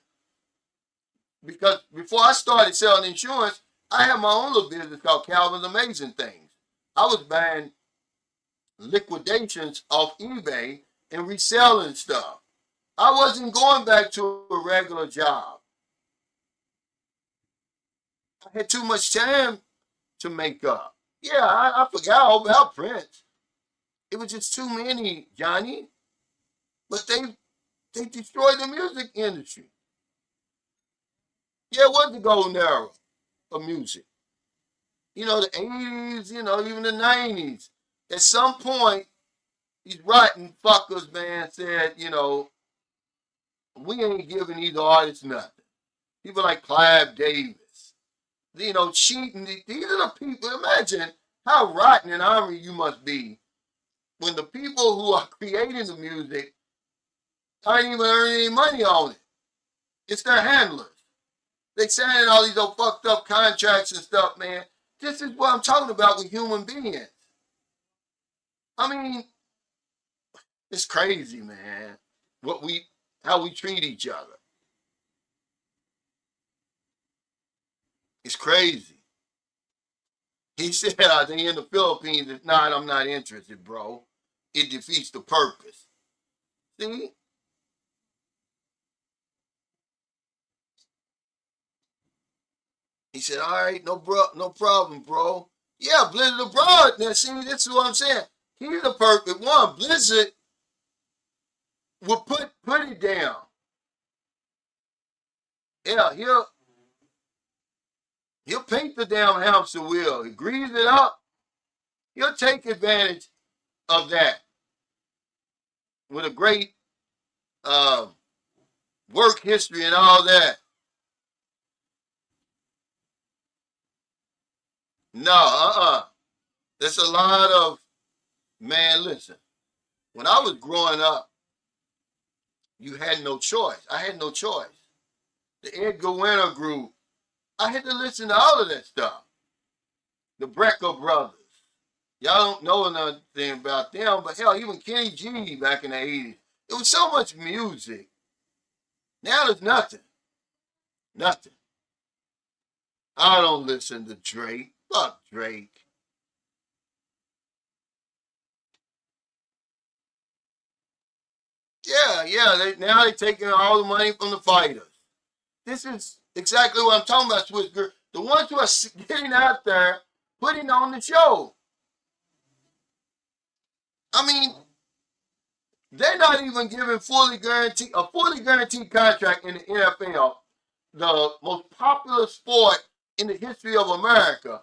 A: Because before I started selling insurance, I had my own little business called Calvin's Amazing Things. I was buying liquidations off eBay and reselling stuff. I wasn't going back to a regular job. I had too much time to make up. Yeah, I forgot all about Prince. It was just too many, Johnny. But they destroyed the music industry. Yeah, it was the golden era of music. You know, the 80s, you know, even the 90s. At some point, these rotten fuckers, man, said, you know, we ain't giving these artists nothing. People like Clive Davis, you know, cheating. These are the people. Imagine how rotten and ornery you must be when the people who are creating the music aren't even earning any money on it. It's their handlers. They signing all these old fucked up contracts and stuff, man. This is what I'm talking about with human beings. I mean, it's crazy, man. How we treat each other. It's crazy. He said, "Are they in the Philippines?" If not, I'm not interested, bro. It defeats the purpose. See? He said, "All right, no problem, bro." Yeah, Blizzard abroad. Now, see, this is what I'm saying. He's the perfect one. Blizzard will put it down. Yeah, he'll paint the damn hamster wheel. He grease it up. He'll take advantage of that with a great work history and all that. No, There's a lot of, man, listen. When I was growing up, you had no choice. I had no choice. The Edgar Winter group, I had to listen to all of that stuff. The Brecker brothers. Y'all don't know nothing about them, but hell, even Kenny G back in the 80s. It was so much music. Now there's nothing. Nothing. I don't listen to Drake. Fuck Drake. Yeah. Now they're taking all the money from the fighters. This is exactly what I'm talking about, Swizzer. The ones who are getting out there, putting on the show. I mean, they're not even giving a fully guaranteed contract in the NFL, the most popular sport in the history of America.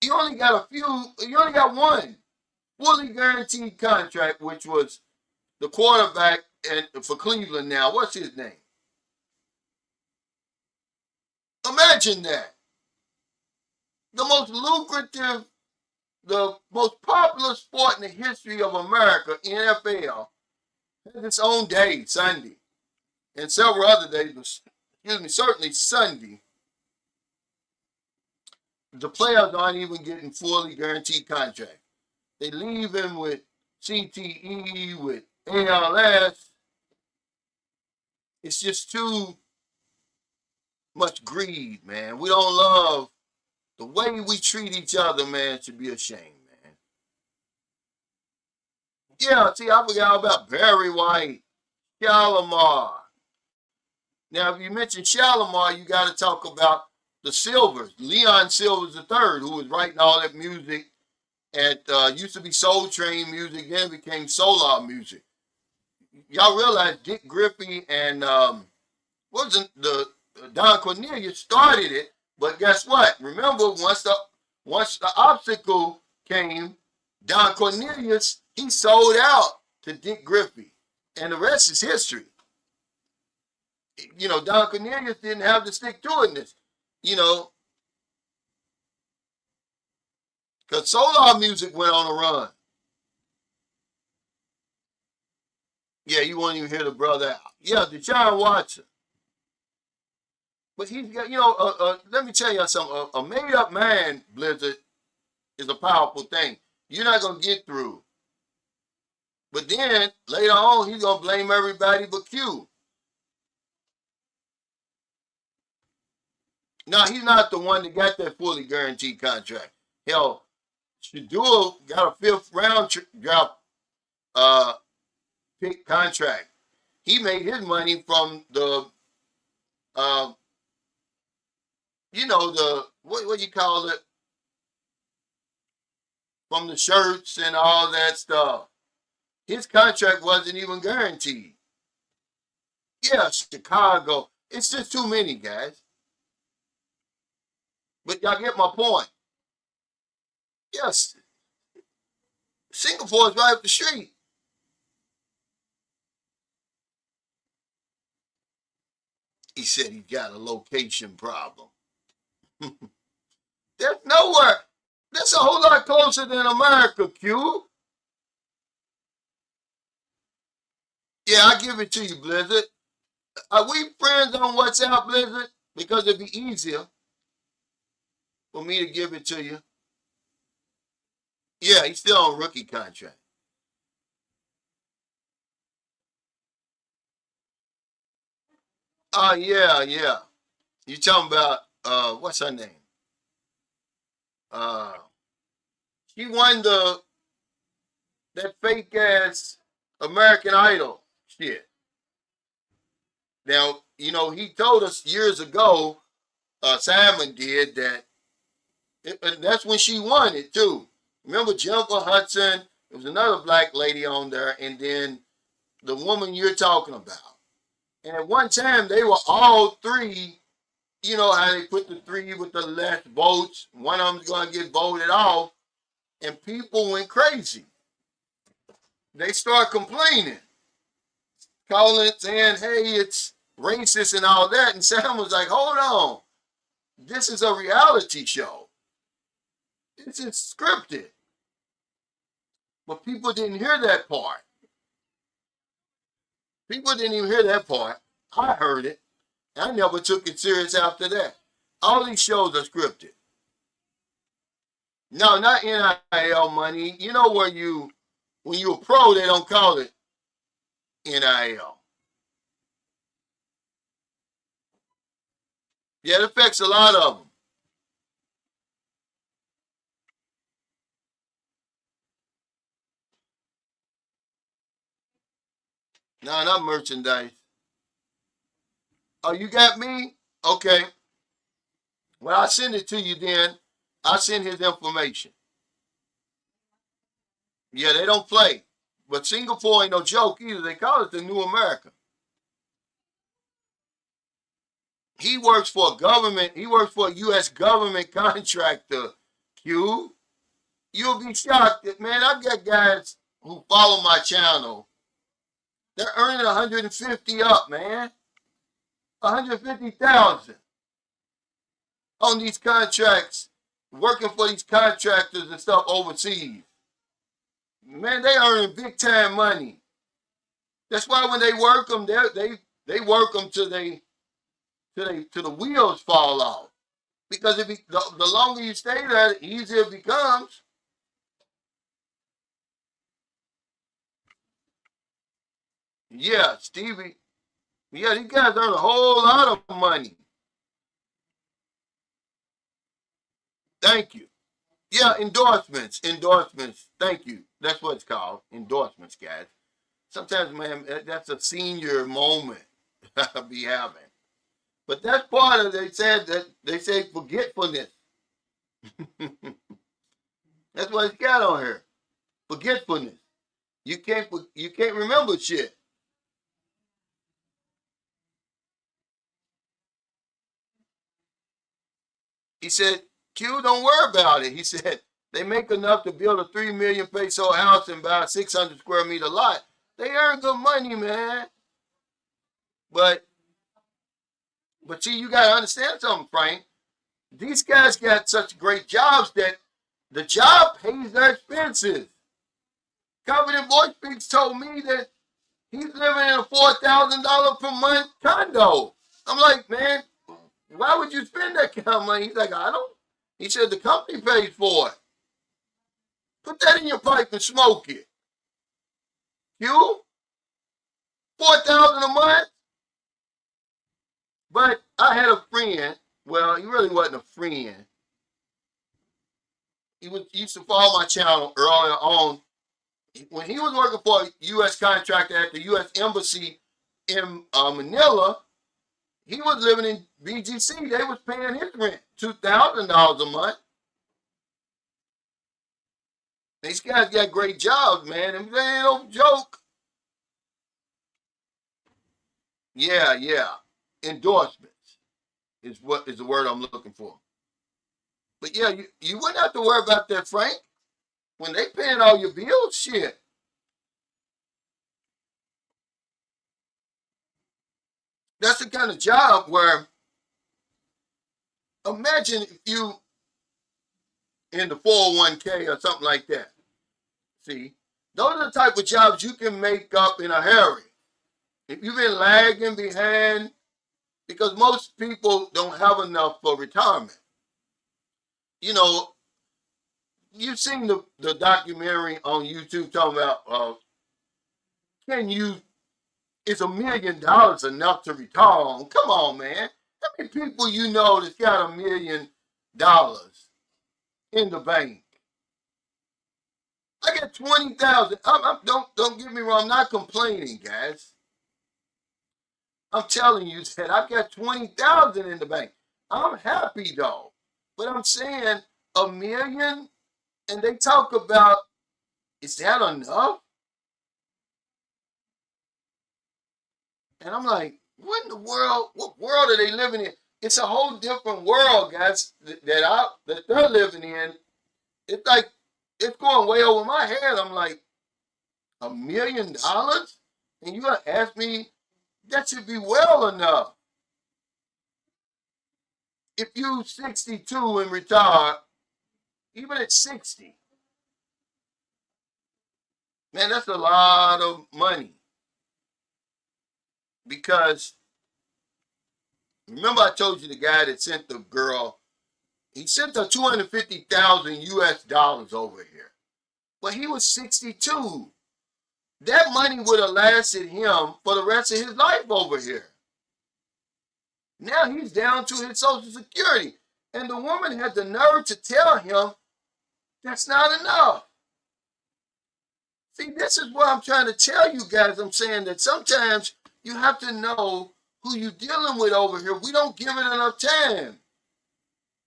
A: You only got one fully guaranteed contract, which was the quarterback for Cleveland now. What's his name? Imagine that. The most lucrative, the most popular sport in the history of America, NFL, has its own day, Sunday. And several other days, certainly Sunday. The players aren't even getting fully guaranteed contracts. They leave him with CTE, with ALS. It's just too much greed, man. We don't love the way we treat each other, man. Should be ashamed, man. Yeah, see, I forgot about Barry White, Shalimar. Now, if you mention Shalimar, you got to talk about the Silvers, Leon Silvers III, who was writing all that music. Used to be Soul Train music, then became Solar music. Y'all realize Dick Griffey and wasn't the Don Cornelius started it, but guess what? Remember, once the obstacle came, Don Cornelius, he sold out to Dick Griffey, and the rest is history. Don Cornelius didn't have to stick to it in this, you know, because solar music went on a run. Yeah, you won't even hear the brother out. Yeah, Deshaun Watson. But he's got, let me tell you something. A made up man, Blizzard, is a powerful thing. You're not going to get through. But then later on, he's going to blame everybody but Q. Now, he's not the one that got that fully guaranteed contract. Hell, Shadul got a fifth round draft pick contract. He made his money from the, what you call it? From the shirts and all that stuff. His contract wasn't even guaranteed. Yeah, Chicago. It's just too many, guys. But y'all get my point. Yes, Singapore is right up the street. He said he got a location problem. There's nowhere. That's a whole lot closer than America, Q. Yeah, I give it to you, Blizzard. Are we friends on WhatsApp, Blizzard? Because it'd be easier for me to give it to you. Yeah, he's still on rookie contract. Oh, yeah. You talking about, what's her name? Uh, she won that fake ass American Idol shit. Now, he told us years ago, Simon did that, and that's when she won it too. Remember Jennifer Hudson? There was another black lady on there, and then the woman you're talking about. And at one time, they were all three. You know how they put the three with the less votes. One of them's going to get voted off, and people went crazy. They start complaining, calling it, saying, "Hey, it's racist and all that." And Sam was like, "Hold on, this is a reality show. This is scripted." But people didn't hear that part. People didn't even hear that part. I heard it. I never took it serious after that. All these shows are scripted. No, not NIL money. You know when you're a pro, they don't call it NIL. Yeah, it affects a lot of them. No, not merchandise. Oh, you got me? Okay. Well, I'll send it to you then. I'll send his information. Yeah, they don't play. But Singapore ain't no joke either. They call it the New America. He works for a government. He works for a U.S. government contractor, Q. You'll be shocked that, man, I've got guys who follow my channel. They're earning 150 up, man. 150,000 on these contracts, working for these contractors and stuff overseas. Man, they earning big time money. That's why when they work them, they work them till the wheels fall off. Because the longer you stay there, the easier it becomes. Yeah, Stevie. Yeah, these guys earn a whole lot of money. Thank you. Yeah, endorsements. Endorsements. Thank you. That's what it's called. Endorsements, guys. Sometimes, man, that's a senior moment I be having. But that's part of they say forgetfulness. That's what it's got on here. Forgetfulness. You can't remember shit. He said, Q, don't worry about it. He said, they make enough to build a 3 million peso house and buy a 600 square meter lot. They earn good money, man. But But see, you got to understand something, Frank. These guys got such great jobs that the job pays their expenses. Confident Voice Speaks told me that he's living in a $4,000 per month condo. I'm like, man, why would you spend that kind of money? He's like, I don't. He said the company pays for it. Put that in your pipe and smoke it. You? 4,000 a month? But I had a friend. Well, he really wasn't a friend. He used to follow my channel earlier on. When he was working for a U.S. contractor at the U.S. Embassy in Manila, he was living in BGC. They was paying his rent $2,000 a month. These guys got great jobs, man. And they ain't no joke. Yeah. Endorsements is the word I'm looking for. But yeah, you wouldn't have to worry about that, Frank. When they paying all your bills, shit. That's the kind of job where, imagine if you in the 401k or something like that. See, those are the type of jobs you can make up in a hurry. If you've been lagging behind, because most people don't have enough for retirement. You know, you've seen the documentary on YouTube talking about is $1 million enough to retire on? Come on, man. How many people you know that's got $1 million in the bank? I got 20,000. Don't get me wrong. I'm not complaining, guys. I'm telling you that I got 20,000 in the bank. I'm happy though, but I'm saying $1 million, and they talk about, is that enough? And I'm like, what in the world? What world are they living in? It's a whole different world, guys, that they're living in. It's like it's going way over my head. I'm like, $1 million, and you gonna ask me? That should be well enough. If you 62 and retire, even at 60, man, that's a lot of money. Because remember I told you the guy that sent the girl, he sent her 250,000 US dollars over here. But he was 62. That money would have lasted him for the rest of his life over here. Now he's down to his Social Security. And the woman had the nerve to tell him that's not enough. See, this is what I'm trying to tell you guys. I'm saying that sometimes you have to know who you're dealing with over here. We don't give it enough time.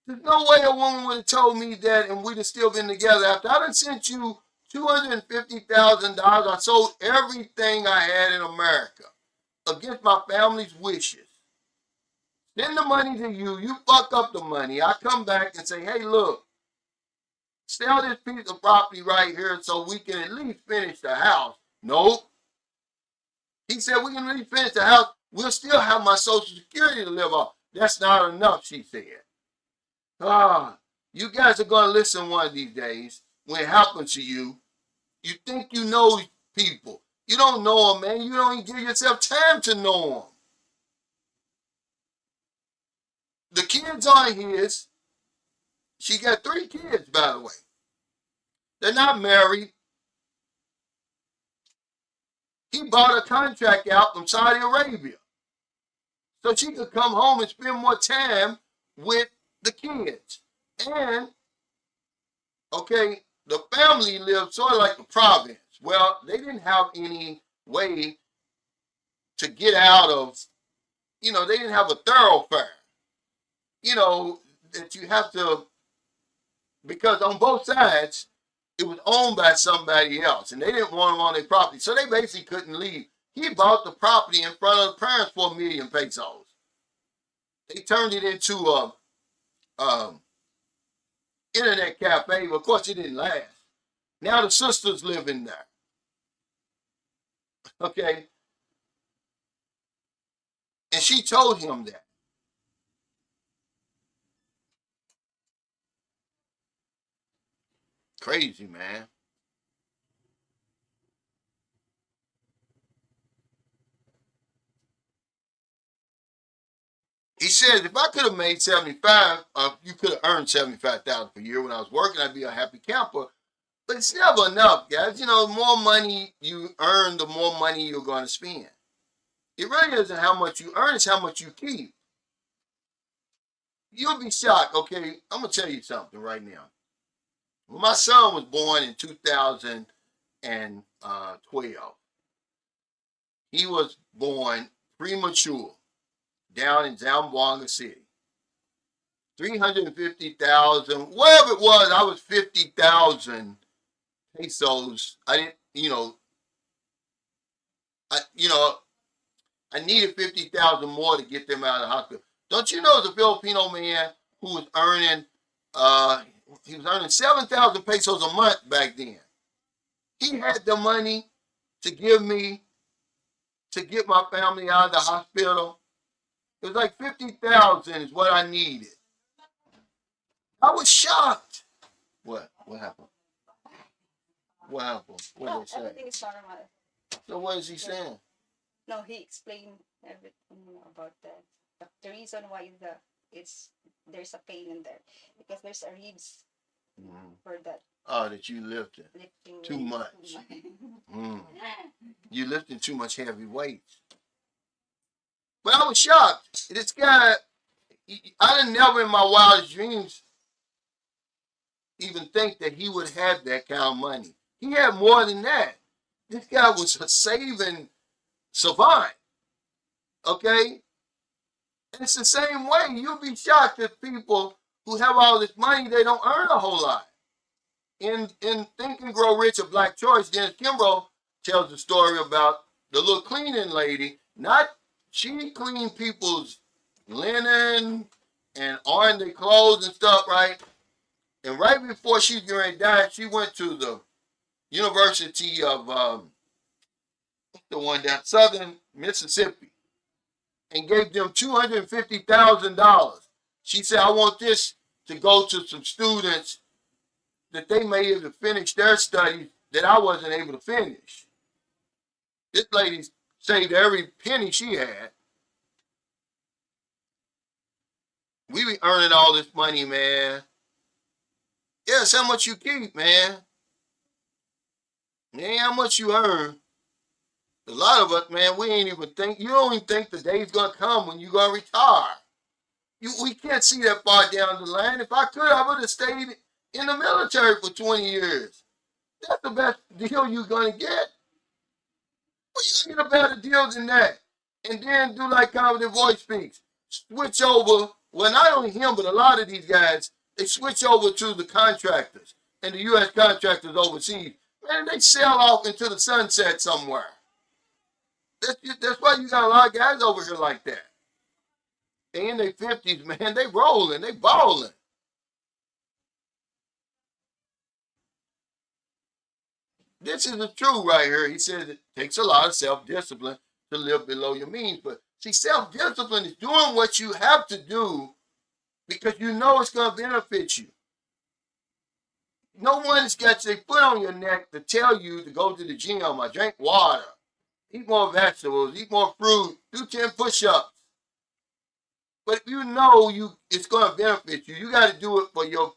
A: There's no way a woman would have told me that and we'd have still been together. After I done sent you $250,000, I sold everything I had in America against my family's wishes. Send the money to you. You fuck up the money. I come back and say, hey, look, sell this piece of property right here so we can at least finish the house. Nope. He said, we can at least finish the house. We'll still have my Social Security to live off. That's not enough, she said. You guys are going to listen one of these days when it happens to you. You think you know people. You don't know them, man. You don't even give yourself time to know them. The kids aren't his. She got 3 kids, by the way. They're not married. He bought a contract out from Saudi Arabia so she could come home and spend more time with the kids. And, okay, the family lived sort of like a province. Well, they didn't have any way to get out of, they didn't have a thoroughfare. That you have to, because on both sides, it was owned by somebody else, and they didn't want them on their property, so they basically couldn't leave. He bought the property in front of the parents for $1 million pesos. They turned it into a internet cafe, but of course it didn't last. Now the sisters live in there. Okay? And she told him that. Crazy, man. He says if I could have made 75, you could have earned 75,000 per year when I was working, I'd be a happy camper. But it's never enough, guys. You know, the more money you earn, the more money you're going to spend. It really isn't how much you earn, it's how much you keep. You'll be shocked. Okay, I'm going to tell you something right now. When my son was born in 2012, he was born premature down in Zamboanga City. 350,000, whatever it was, I was 50,000 pesos. I didn't, I, you know, I needed 50,000 more to get them out of the hospital. Don't you know, as a Filipino man who was earning, he was earning 7,000 pesos a month back then. He had the money to give me to get my family out of the hospital. It was like 50,000 is what I needed. I was shocked. What? What happened? What happened? What
B: No,
A: did they say?
B: everything is normal.
A: So what is he saying?
B: No, he explained everything about that. The reason why it's there's a pain in there because there's a ribs for that
A: Oh, that you lifted
B: lifting
A: too
B: weight.
A: much. You lifting too much heavy weights. But I was shocked. This guy, I didn't never in my wildest dreams even think that he would have that kind of money. He had more than that. This guy was a saving savant. Okay? And it's the same way. You'll be shocked at people who have all this money, they don't earn a whole lot. In Think and Grow Rich, a Black Choice, Dennis Kimbrough tells the story about the little cleaning lady. She cleaned people's linen and ironed their clothes and stuff, right? And right before she was getting ready to die, she went to the University of the one down Southern Mississippi and gave them $250,000. She said, I want this to go to some students that they may be able to finish their studies that I wasn't able to finish. This lady saved every penny she had. We be earning all this money, man. Yeah, it's how much you keep, man. It ain't how much you earn. A lot of us, man, we ain't even think, you don't even think the day's gonna come when you're gonna retire. We can't see that far down the line. If I could, I would have stayed in the military for 20 years. That's the best deal you're gonna get. Well, you get a better deal than that. And then do like Comedy Voice speaks. Switch over. Well, not only him, but a lot of these guys, they switch over to the contractors and the U.S. contractors overseas. Man, they sail off into the sunset somewhere. That's why you got a lot of guys over here like that. They in their 50s, man. They rolling. They balling. This is the truth right here. He says it takes a lot of self-discipline to live below your means. But see, self-discipline is doing what you have to do because you know it's going to benefit you. No one's got their foot on your neck to tell you to go to the gym or drink water, eat more vegetables, eat more fruit, do 10 push-ups. But if you know it's going to benefit you, you got to do it for your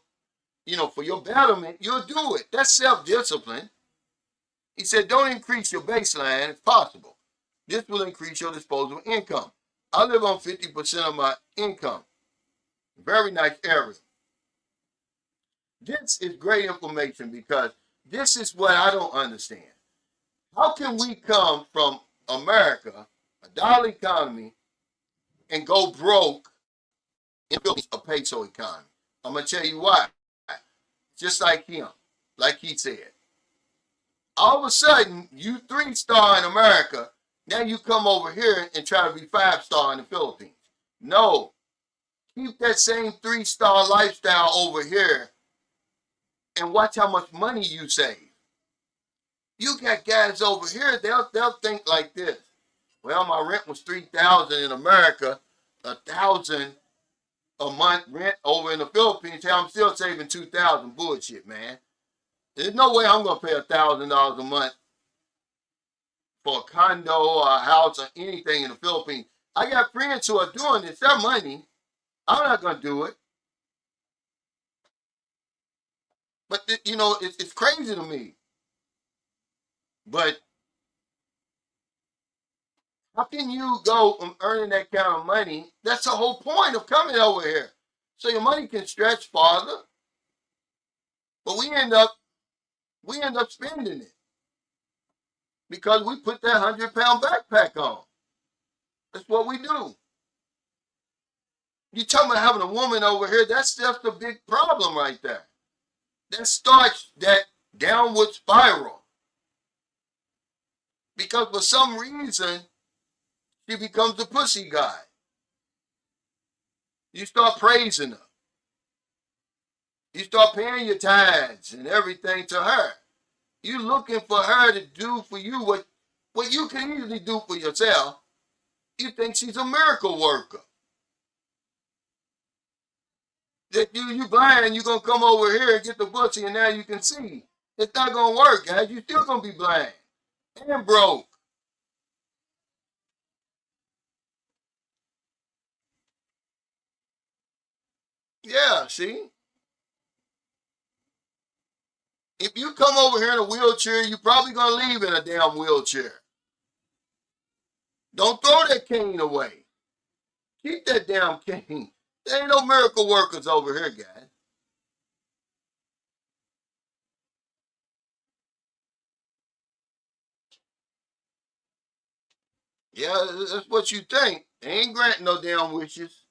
A: betterment. You'll do it. That's self-discipline. He said, don't increase your baseline if possible. This will increase your disposable income. I live on 50% of my income. Very nice area. This is great information because this is what I don't understand. How can we come from America, a dollar economy, and go broke in a peso economy? I'm going to tell you why. Just like him, like he said. All of a sudden, you 3-star in America, now you come over here and try to be 5-star in the Philippines. No. Keep that same 3-star lifestyle over here and watch how much money you save. You got guys over here, they'll think like this. Well, my rent was $3,000 in America, $1,000 a month rent over in the Philippines. I'm still saving $2,000. Bullshit, man. There's no way I'm going to pay $1,000 a month for a condo or a house or anything in the Philippines. I got friends who are doing this. Their money. I'm not going to do it. But, you know, it's crazy to me. But how can you go from earning that kind of money? That's the whole point of coming over here. So your money can stretch farther. But we end up spending it because we put that 100-pound backpack on. That's what we do. You talking about having a woman over here, that's just a big problem right there. That starts that downward spiral. Because for some reason, she becomes the pussy guy. You start praising her. You start paying your tithes and everything to her. You looking for her to do for you what you can easily do for yourself. You think she's a miracle worker. That you blind, you're going to come over here and get the pussy and now you can see. It's not going to work, guys. You're still going to be blind and broke. Yeah, see? If you come over here in a wheelchair, you're probably going to leave in a damn wheelchair. Don't throw that cane away. Keep that damn cane. There ain't no miracle workers over here, guys. Yeah, that's what you think. They ain't granting no damn wishes.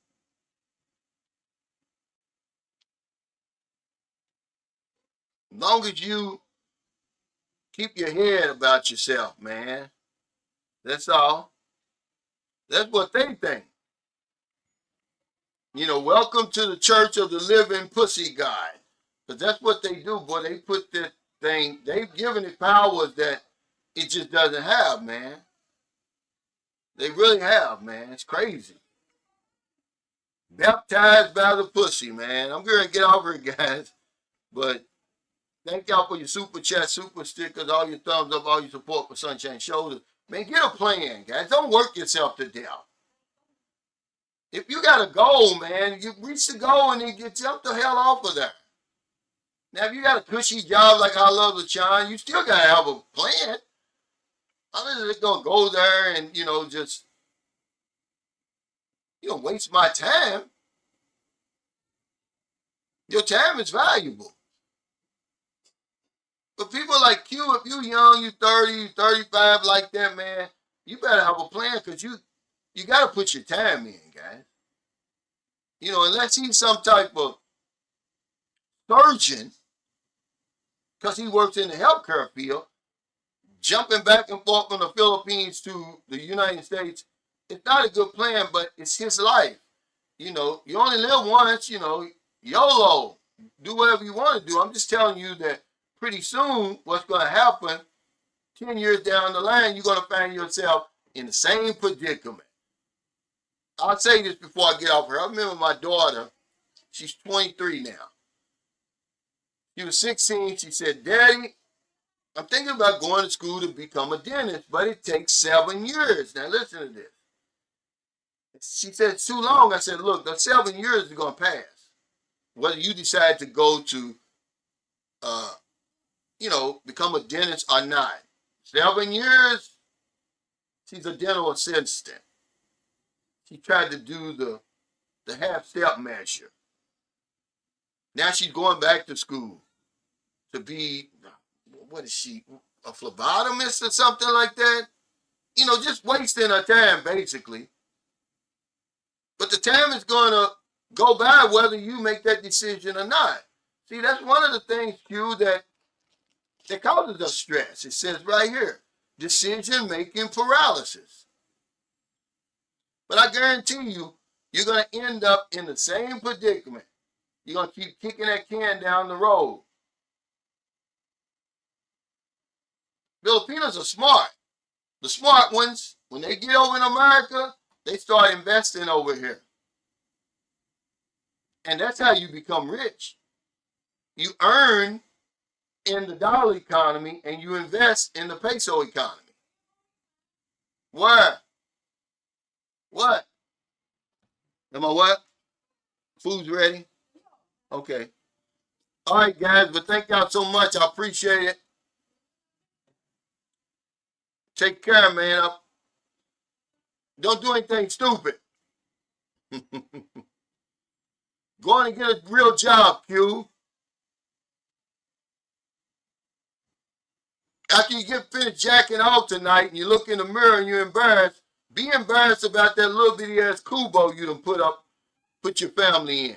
A: As long as you keep your head about yourself, man. That's all. That's what they think. You know, welcome to the Church of the Living Pussy God. Because that's what they do, boy. They put that thing, they've given it powers that it just doesn't have, man. They really have, man. It's crazy. Baptized by the pussy, man. I'm going to get over it, guys. But thank y'all for your super chat, super stickers, all your thumbs up, all your support for Sunshine Shoulders. Man, get a plan, guys. Don't work yourself to death. If you got a goal, man, you reach the goal and then jump the hell off of there. Now, if you got a cushy job like I love LaChon, you still got to have a plan. I'm just going to go there and, you know, just, you know, waste my time. Your time is valuable. But people like you, if you young, you 30, you 35 like that, man, you better have a plan because you got to put your time in, guys. You know, unless he's some type of surgeon, because he works in the healthcare field, jumping back and forth from the Philippines to the United States, it's not a good plan, but it's his life. You know, you only live once, you know, YOLO. Do whatever you want to do. I'm just telling you that pretty soon what's going to happen, 10 years down the line, you're going to find yourself in the same predicament. I'll say this before I get off her. I remember my daughter, she's 23 now. She was 16. She said, Daddy, I'm thinking about going to school to become a dentist, but it takes 7 years. Now listen to this. She said, it's too long. I said, look, the 7 years is going to pass. Whether you decide to go to, you know, become a dentist or not. 7 years, she's a dental assistant. She tried to do the half-step measure. Now she's going back to school to be, what is she, a phlebotomist or something like that? You know, just wasting her time, basically. But the time is going to go by whether you make that decision or not. See, that's one of the things, Q, that causes us stress. It says right here, decision-making paralysis. But I guarantee you, you're going to end up in the same predicament. You're going to keep kicking that can down the road. Filipinos are smart. The smart ones, when they get over in America, they start investing over here. And that's how you become rich. You earn in the dollar economy and you invest in the peso economy. Where? What? Am I what? Food's ready? Okay. All right, guys, but thank y'all so much. I appreciate it. Take care, man. Don't do anything stupid. Go on and get a real job, Q. After you get finished jacking off tonight and you look in the mirror and you're embarrassed, be embarrassed about that little bitty ass kubo you done put your family in.